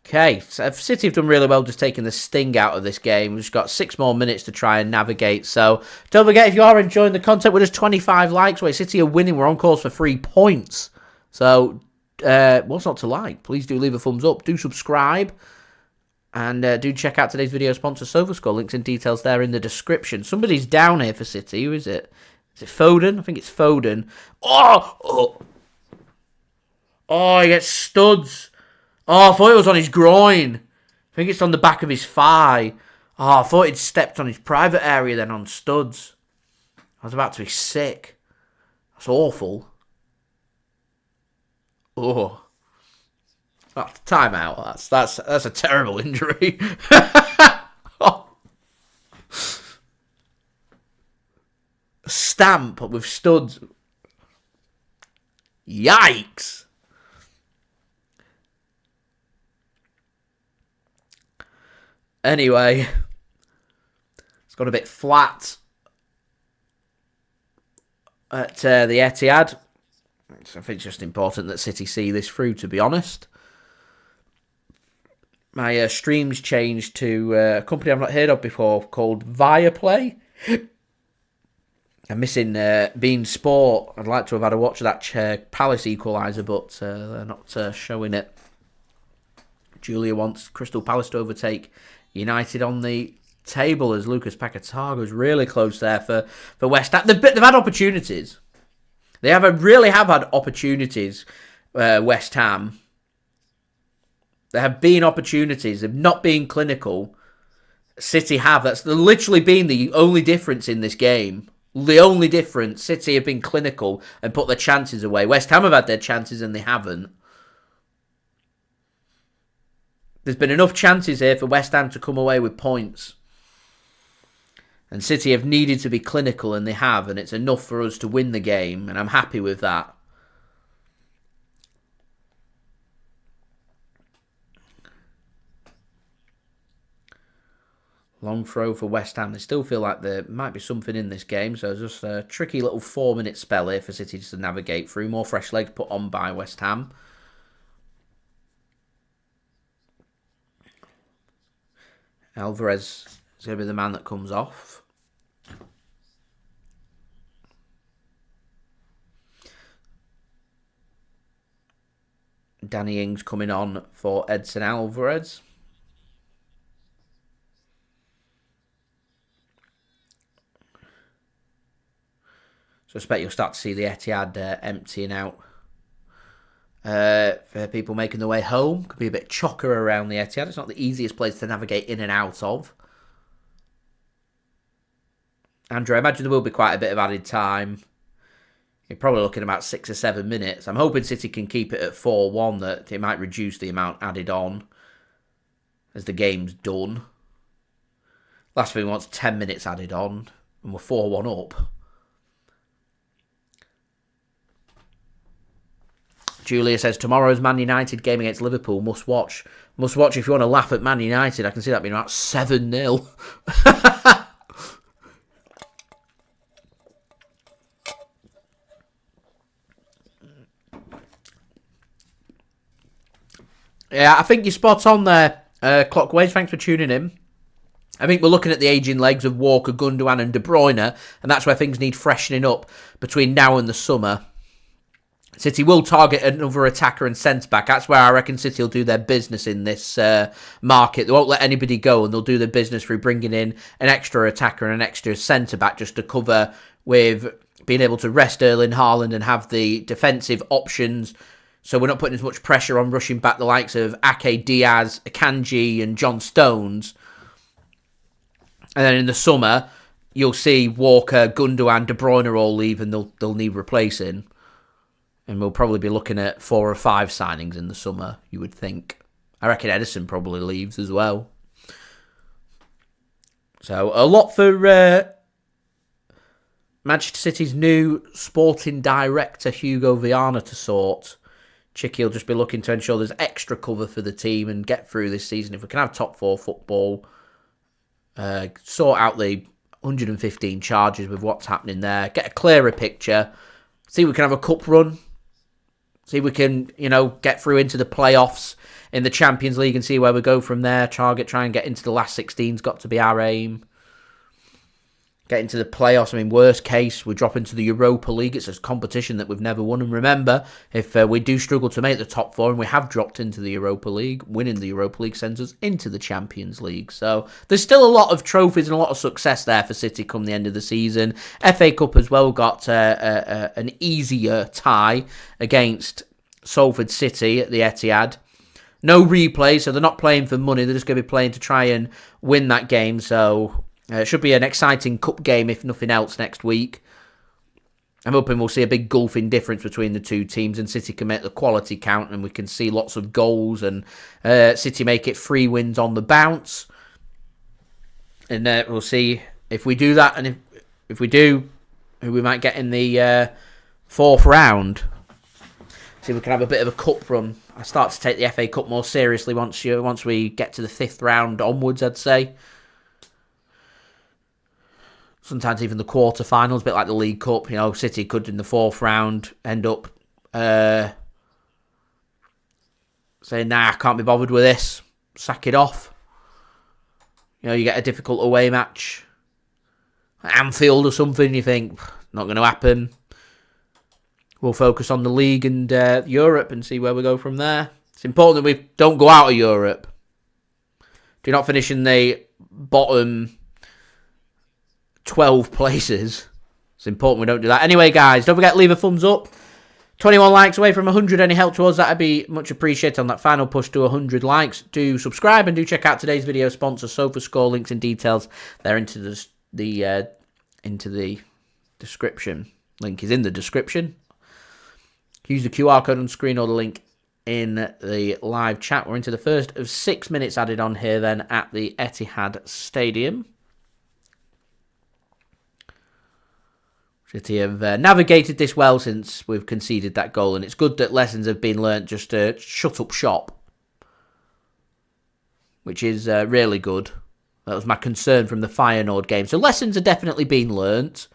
[SPEAKER 1] Okay, so City have done really well just taking the sting out of this game. We've just got 6 more minutes to try and navigate. So don't forget, if you are enjoying the content, we're just 25 likes away. City are winning. We're on course for 3 points. So what's not to like? Please do leave a thumbs up. Do subscribe. And do check out today's video sponsor, SofaScore. Links and details there in the description. Somebody's down here for City. Who is it? Is it Foden? I think it's Foden. Oh, he gets studs. Oh, I thought it was on his groin. I think it's on the back of his thigh. Oh, I thought he'd stepped on his private area then on studs. I was about to be sick. That's awful. Oh. That's time out. That's a terrible injury. Oh. Stamp with studs. Yikes. Anyway, it's got a bit flat at the Etihad. So I think it's just important that City see this through, to be honest. My stream's changed to a company I've not heard of before called Viaplay. I'm missing Bein Sport. I'd like to have had a watch of that Palace equaliser, but they're not showing it. Julia wants Crystal Palace to overtake United on the table, as Lucas Paquetá is really close there for West Ham. They've had opportunities. They really have had opportunities, West Ham. There have been opportunities. They've not been clinical. City have. That's literally been the only difference in this game. The only difference. City have been clinical and put their chances away. West Ham have had their chances and they haven't. There's been enough chances here for West Ham to come away with points. And City have needed to be clinical, and they have, and it's enough for us to win the game, and I'm happy with that. Long throw for West Ham. They still feel like there might be something in this game, so just a tricky little 4-minute spell here for City to navigate through. More fresh legs put on by West Ham. Alvarez is going to be the man that comes off. Danny Ings coming on for Edson Alvarez. So I expect you'll start to see the Etihad emptying out. For people making their way home. Could be a bit chocker around the Etihad. It's not the easiest place to navigate in and out of. Andrew, I imagine there will be quite a bit of added time. You're probably looking about 6 or 7 minutes. I'm hoping City can keep it at 4-1, that it might reduce the amount added on as the game's done. Last thing we want is 10 minutes added on. and we're 4-1 up. Julia says, tomorrow's Man United game against Liverpool, must watch. Must watch if you want to laugh at Man United. I can see that being about 7-0. Yeah, I think you're spot on there, Clockways. Thanks for tuning in. I think we're looking at the ageing legs of Walker, Gundogan and De Bruyne, and that's where things need freshening up between now and the summer. City will target another attacker and centre-back. That's where I reckon City will do their business in this market. They won't let anybody go, and they'll do their business through bringing in an extra attacker and an extra centre-back just to cover with being able to rest Erling Haaland and have the defensive options. So we're not putting as much pressure on rushing back the likes of Ake, Diaz, Akanji and John Stones. And then in the summer, you'll see Walker, Gundogan, De Bruyne all leave and they'll need replacing. And we'll probably be looking at 4 or 5 signings in the summer, you would think. I reckon Ederson probably leaves as well. So a lot for Manchester City's new sporting director, Hugo Viana, to sort. Chicky will just be looking to ensure there's extra cover for the team and get through this season. If we can have top 4 football, sort out the 115 charges with what's happening there, get a clearer picture, see if we can have a cup run. See if we can, get through into the playoffs in the Champions League and see where we go from there. Try and get into the last 16's got to be our aim. Get into the playoffs. I mean, worst case, we drop into the Europa League. It's a competition that we've never won. And remember, if we do struggle to make the top 4 and we have dropped into the Europa League, winning the Europa League sends us into the Champions League. So there's still a lot of trophies and a lot of success there for City come the end of the season. FA Cup as well got an easier tie against Salford City at the Etihad. No replay, so they're not playing for money. They're just going to be playing to try and win that game. So it should be an exciting cup game, if nothing else, next week. I'm hoping we'll see a big gulfing difference between the two teams and City can make the quality count and we can see lots of goals and City make it 3 wins on the bounce. And we'll see if we do that, and if we do, who we might get in the 4th round. See if we can have a bit of a cup run. I start to take the FA Cup more seriously once we get to the 5th round onwards, I'd say. Sometimes even the quarter-finals, a bit like the League Cup. City could, in the 4th round, end up saying, nah, I can't be bothered with this. Sack it off. You get a difficult away match at Anfield or something. You think, not going to happen. We'll focus on the league and Europe and see where we go from there. It's important that we don't go out of Europe. Do not finish in the bottom 12 places. It's important we don't do that. Anyway, guys, don't forget to leave a thumbs up. 21 likes away from 100. Any help to us, that'd be much appreciated on that final push to 100 likes. Do subscribe and do check out today's video sponsor, SofaScore. Links and details there into the description. Link is in the description. Use the QR code on screen or the link in the live chat. We're into the first of 6 minutes added on here then at the Etihad Stadium. City have navigated this well since we've conceded that goal, and it's good that lessons have been learnt just to shut up shop, which is really good. That was my concern from the Feyenoord game. So lessons are definitely being learnt.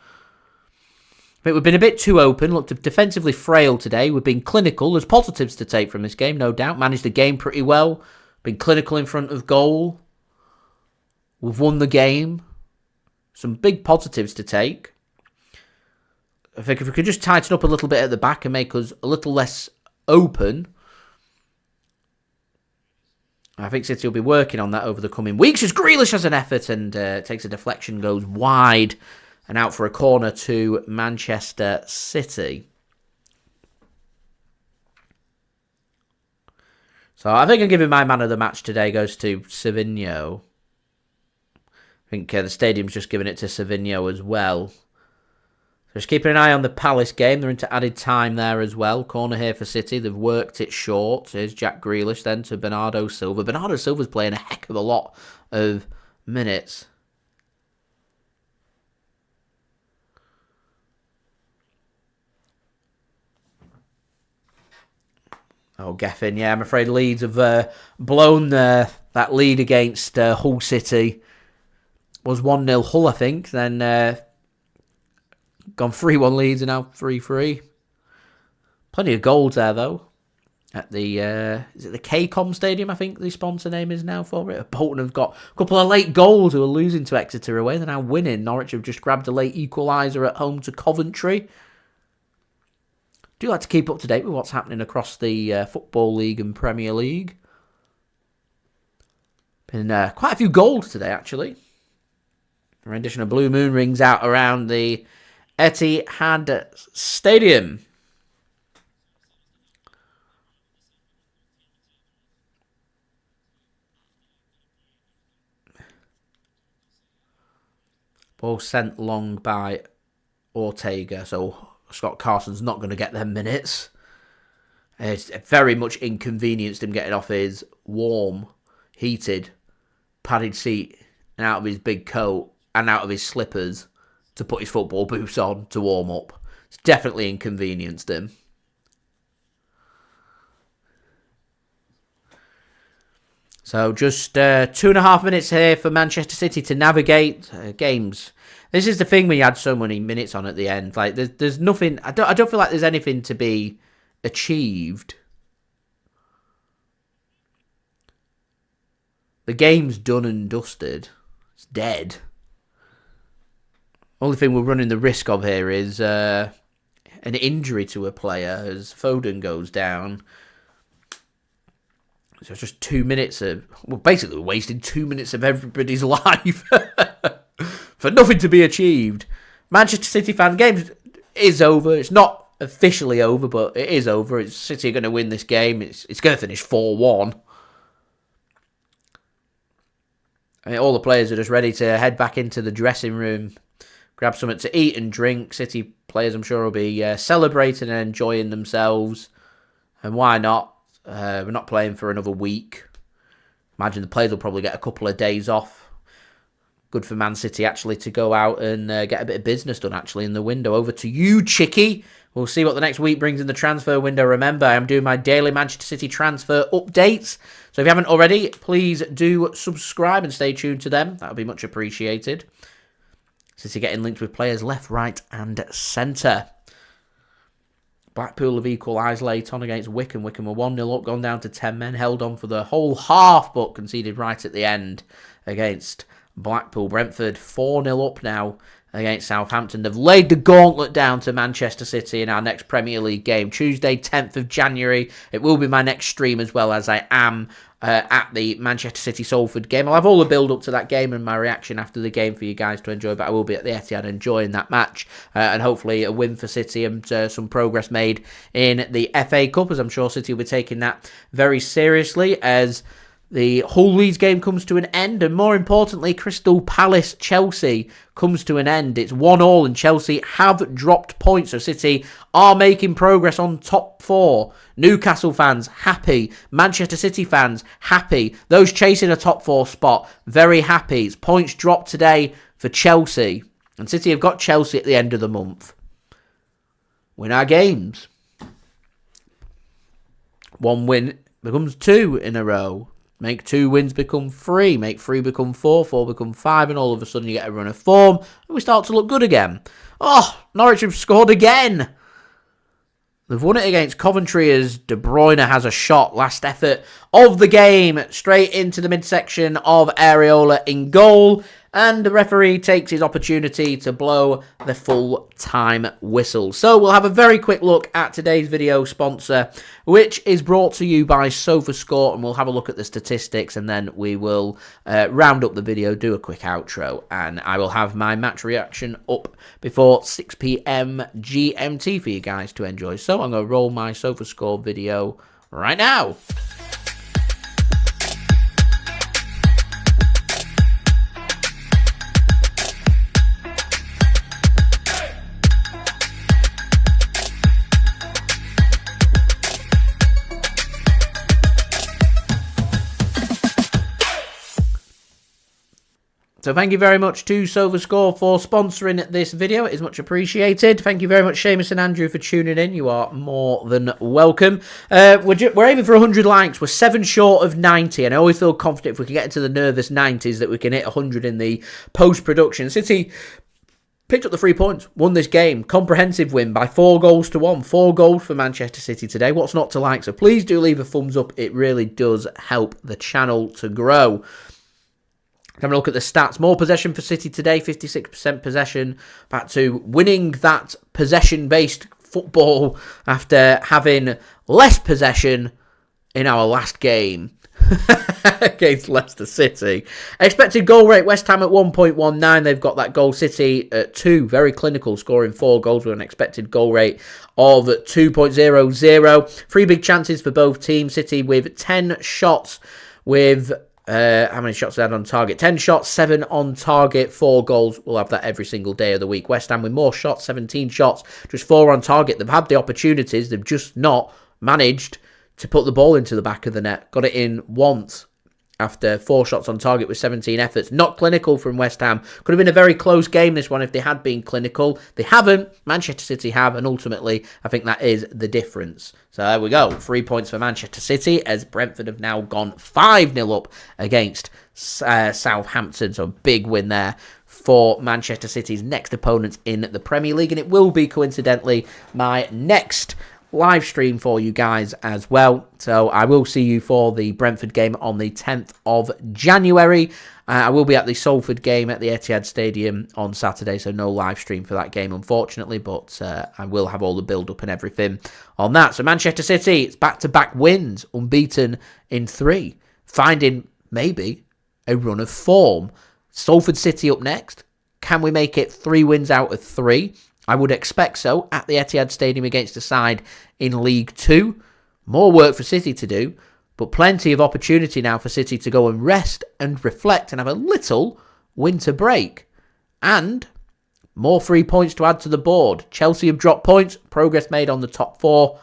[SPEAKER 1] I think we've been a bit too open, looked defensively frail today. We've been clinical. There's positives to take from this game, no doubt. Managed the game pretty well. Been clinical in front of goal. We've won the game. Some big positives to take. I think if we could just tighten up a little bit at the back and make us a little less open, I think City will be working on that over the coming weeks. As Grealish has an effort and takes a deflection, goes wide and out for a corner to Manchester City. So I think I'm giving my man of the match today goes to Savinho. I think the stadium's just giving it to Savinho as well. So just keeping an eye on the Palace game. They're into added time there as well. Corner here for City. They've worked it short. Here's Jack Grealish then to Bernardo Silva. Bernardo Silva's playing a heck of a lot of minutes. Oh, Geffen, yeah, I'm afraid Leeds have blown that lead against Hull City. Was 1-0 Hull, I think. Then gone 3-1 Leeds and now 3-3. Plenty of goals there, though. At the, is it the KCOM Stadium, I think the sponsor name is now for it. Bolton have got a couple of late goals who are losing to Exeter away. They're now winning. Norwich have just grabbed a late equaliser at home to Coventry. Do like to keep up to date with what's happening across the Football League and Premier League. Been quite a few goals today, actually. A rendition of Blue Moon rings out around the Etihad Stadium. Ball sent long by Ortega, so Scott Carson's not going to get them minutes. It's very much inconvenienced him getting off his warm, heated, padded seat and out of his big coat and out of his slippers to put his football boots on to warm up. It's definitely inconvenienced him. So just 2.5 minutes here for Manchester City to navigate games. This is the thing when you had so many minutes on at the end. Like there's nothing. I don't feel like there's anything to be achieved. The game's done and dusted. It's dead. Only thing we're running the risk of here is an injury to a player as Foden goes down. So it's just 2 minutes of... Well, basically we're wasting 2 minutes of everybody's life for nothing to be achieved. Manchester City fan game is over. It's not officially over, but it is over. City are going to win this game. It's going to finish 4-1. I mean, all the players are just ready to head back into the dressing room, grab something to eat and drink. City players, I'm sure, will be celebrating and enjoying themselves. And why not? We're not playing for another week. Imagine the players will probably get a couple of days off. Good for Man City, actually, to go out and get a bit of business done, actually, in the window. Over to you, Chicky. We'll see what the next week brings in the transfer window. Remember, I'm doing my daily Manchester City transfer updates. So if you haven't already, please do subscribe and stay tuned to them. That would be much appreciated. City getting linked with players left, right and centre. Blackpool have equalised late on against Wickham. Wickham were 1-0 up, gone down to 10 men, held on for the whole half, but conceded right at the end against Blackpool. Brentford 4-0 up now against Southampton. They've laid the gauntlet down to Manchester City in our next Premier League game, Tuesday, 10th of January. It will be my next stream as well, as I am at the Manchester City-Salford game. I'll have all the build-up to that game and my reaction after the game for you guys to enjoy, but I will be at the Etihad enjoying that match, and hopefully a win for City and some progress made in the FA Cup, as I'm sure City will be taking that very seriously as the Hull Leeds game comes to an end, and more importantly, Crystal Palace Chelsea comes to an end. It's 1-1 and Chelsea have dropped points, so City are making progress on top four. Newcastle fans happy, Manchester City fans happy, those chasing a top four spot very happy. It's points dropped today for Chelsea, and City have got Chelsea at the end of the month. Win our games. One win becomes 2 in a row. Make 2 wins become 3, make 3 become 4, 4 become 5, and all of a sudden you get a run of form, and we start to look good again. Oh, Norwich have scored again. They've won it against Coventry as De Bruyne has a shot, last effort of the game, straight into the midsection of Areola in goal, and the referee takes his opportunity to blow the full-time whistle. So we'll have a very quick look at today's video sponsor, which is brought to you by SofaScore, and we'll have a look at the statistics, and then we will round up the video, do a quick outro, and I will have my match reaction up before 6 PM GMT for you guys to enjoy. So I'm going to roll my SofaScore video right now. So thank you very much to SofaScore for sponsoring this video. It is much appreciated. Thank you very much, Seamus and Andrew, for tuning in. You are more than welcome. We're aiming for 100 likes. We're 7 short of 90, and I always feel confident if we can get into the nervous 90s that we can hit 100 in the post-production. City picked up the 3 points, won this game. Comprehensive win by 4-1. 4 goals for Manchester City today. What's not to like? So please do leave a thumbs up. It really does help the channel to grow. Having a look at the stats. More possession for City today, 56% possession. Back to winning that possession-based football after having less possession in our last game against Leicester City. Expected goal rate, West Ham at 1.19. They've got that goal. City at 2. Very clinical, scoring 4 goals with an expected goal rate of 2.00. 3 big chances for both teams. City with 10 shots with... how many shots they had on target? 10 shots, 7 on target, 4 goals. We'll have that every single day of the week. West Ham with more shots, 17 shots, just 4 on target. They've had the opportunities. They've just not managed to put the ball into the back of the net. Got it in once after 4 shots on target with 17 efforts. Not clinical from West Ham. Could have been a very close game, this one, if they had been clinical. They haven't. Manchester City have, and ultimately, I think that is the difference. So there we go. 3 points for Manchester City, as Brentford have now gone 5-0 up against Southampton. So a big win there for Manchester City's next opponents in the Premier League. And it will be, coincidentally, my next live stream for you guys as well. So I will see you for the Brentford game on the 10th of January. I will be at the Salford game at the Etihad Stadium on Saturday, so no live stream for that game, unfortunately, but I will have all the build-up and everything on that. So Manchester City, it's back-to-back wins, unbeaten in 3, finding maybe a run of form. Salford City up next. Can we make it 3 wins out of 3? I would expect so at the Etihad Stadium against a side in League 2. More work for City to do, but plenty of opportunity now for City to go and rest and reflect and have a little winter break. And more 3 points to add to the board. Chelsea have dropped points, progress made on the top 4.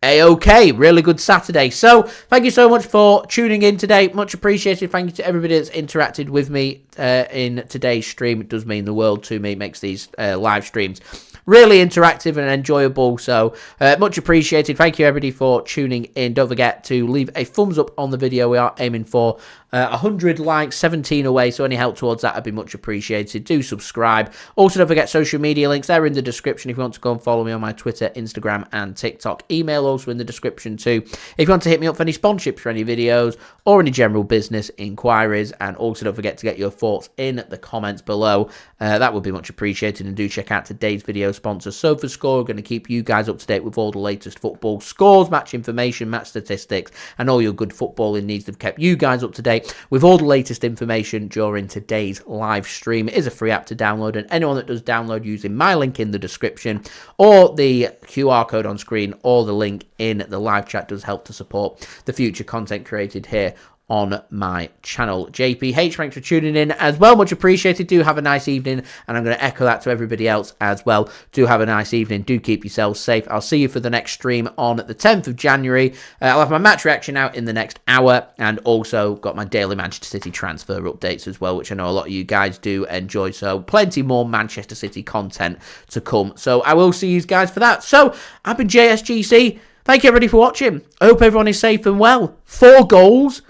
[SPEAKER 1] A-OK, really good Saturday. So, thank you so much for tuning in today. Much appreciated. Thank you to everybody that's interacted with me in today's stream. It does mean the world to me. It makes these live streams really interactive and enjoyable. So, much appreciated. Thank you, everybody, for tuning in. Don't forget to leave a thumbs up on the video. We are aiming for 100 likes, 17 away, so any help towards that would be much appreciated. Do subscribe. Also, don't forget social media links. They're in the description if you want to go and follow me on my Twitter, Instagram, and TikTok. Email also in the description too if you want to hit me up for any sponsorships for any videos or any general business inquiries. And also, don't forget to get your thoughts in the comments below. That would be much appreciated. And do check out today's video sponsor, SofaScore. We're going to keep you guys up to date with all the latest football scores, match information, match statistics, and all your good footballing needs. They've kept you guys up to date with all the latest information during today's live stream. It is a free app to download, and anyone that does download using my link in the description or the QR code on screen or the link in the live chat does help to support the future content created here on my channel. JPH, thanks for tuning in as well. Much appreciated. Do have a nice evening, and I'm going to echo that to everybody else as well. Do have a nice evening. Do keep yourselves safe. I'll see you for the next stream on the 10th of January. I'll have my match reaction out in the next hour, and also got my daily Manchester City transfer updates as well, which I know a lot of you guys do enjoy. So plenty more Manchester City content to come. So I will see you guys for that. So I've been JSGC. Thank you everybody for watching. I hope everyone is safe and well. 4 goals.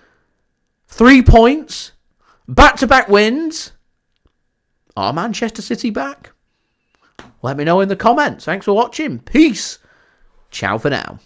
[SPEAKER 1] 3 points, back-to-back wins. Are Manchester City back? Let me know in the comments. Thanks for watching. Peace. Ciao for now.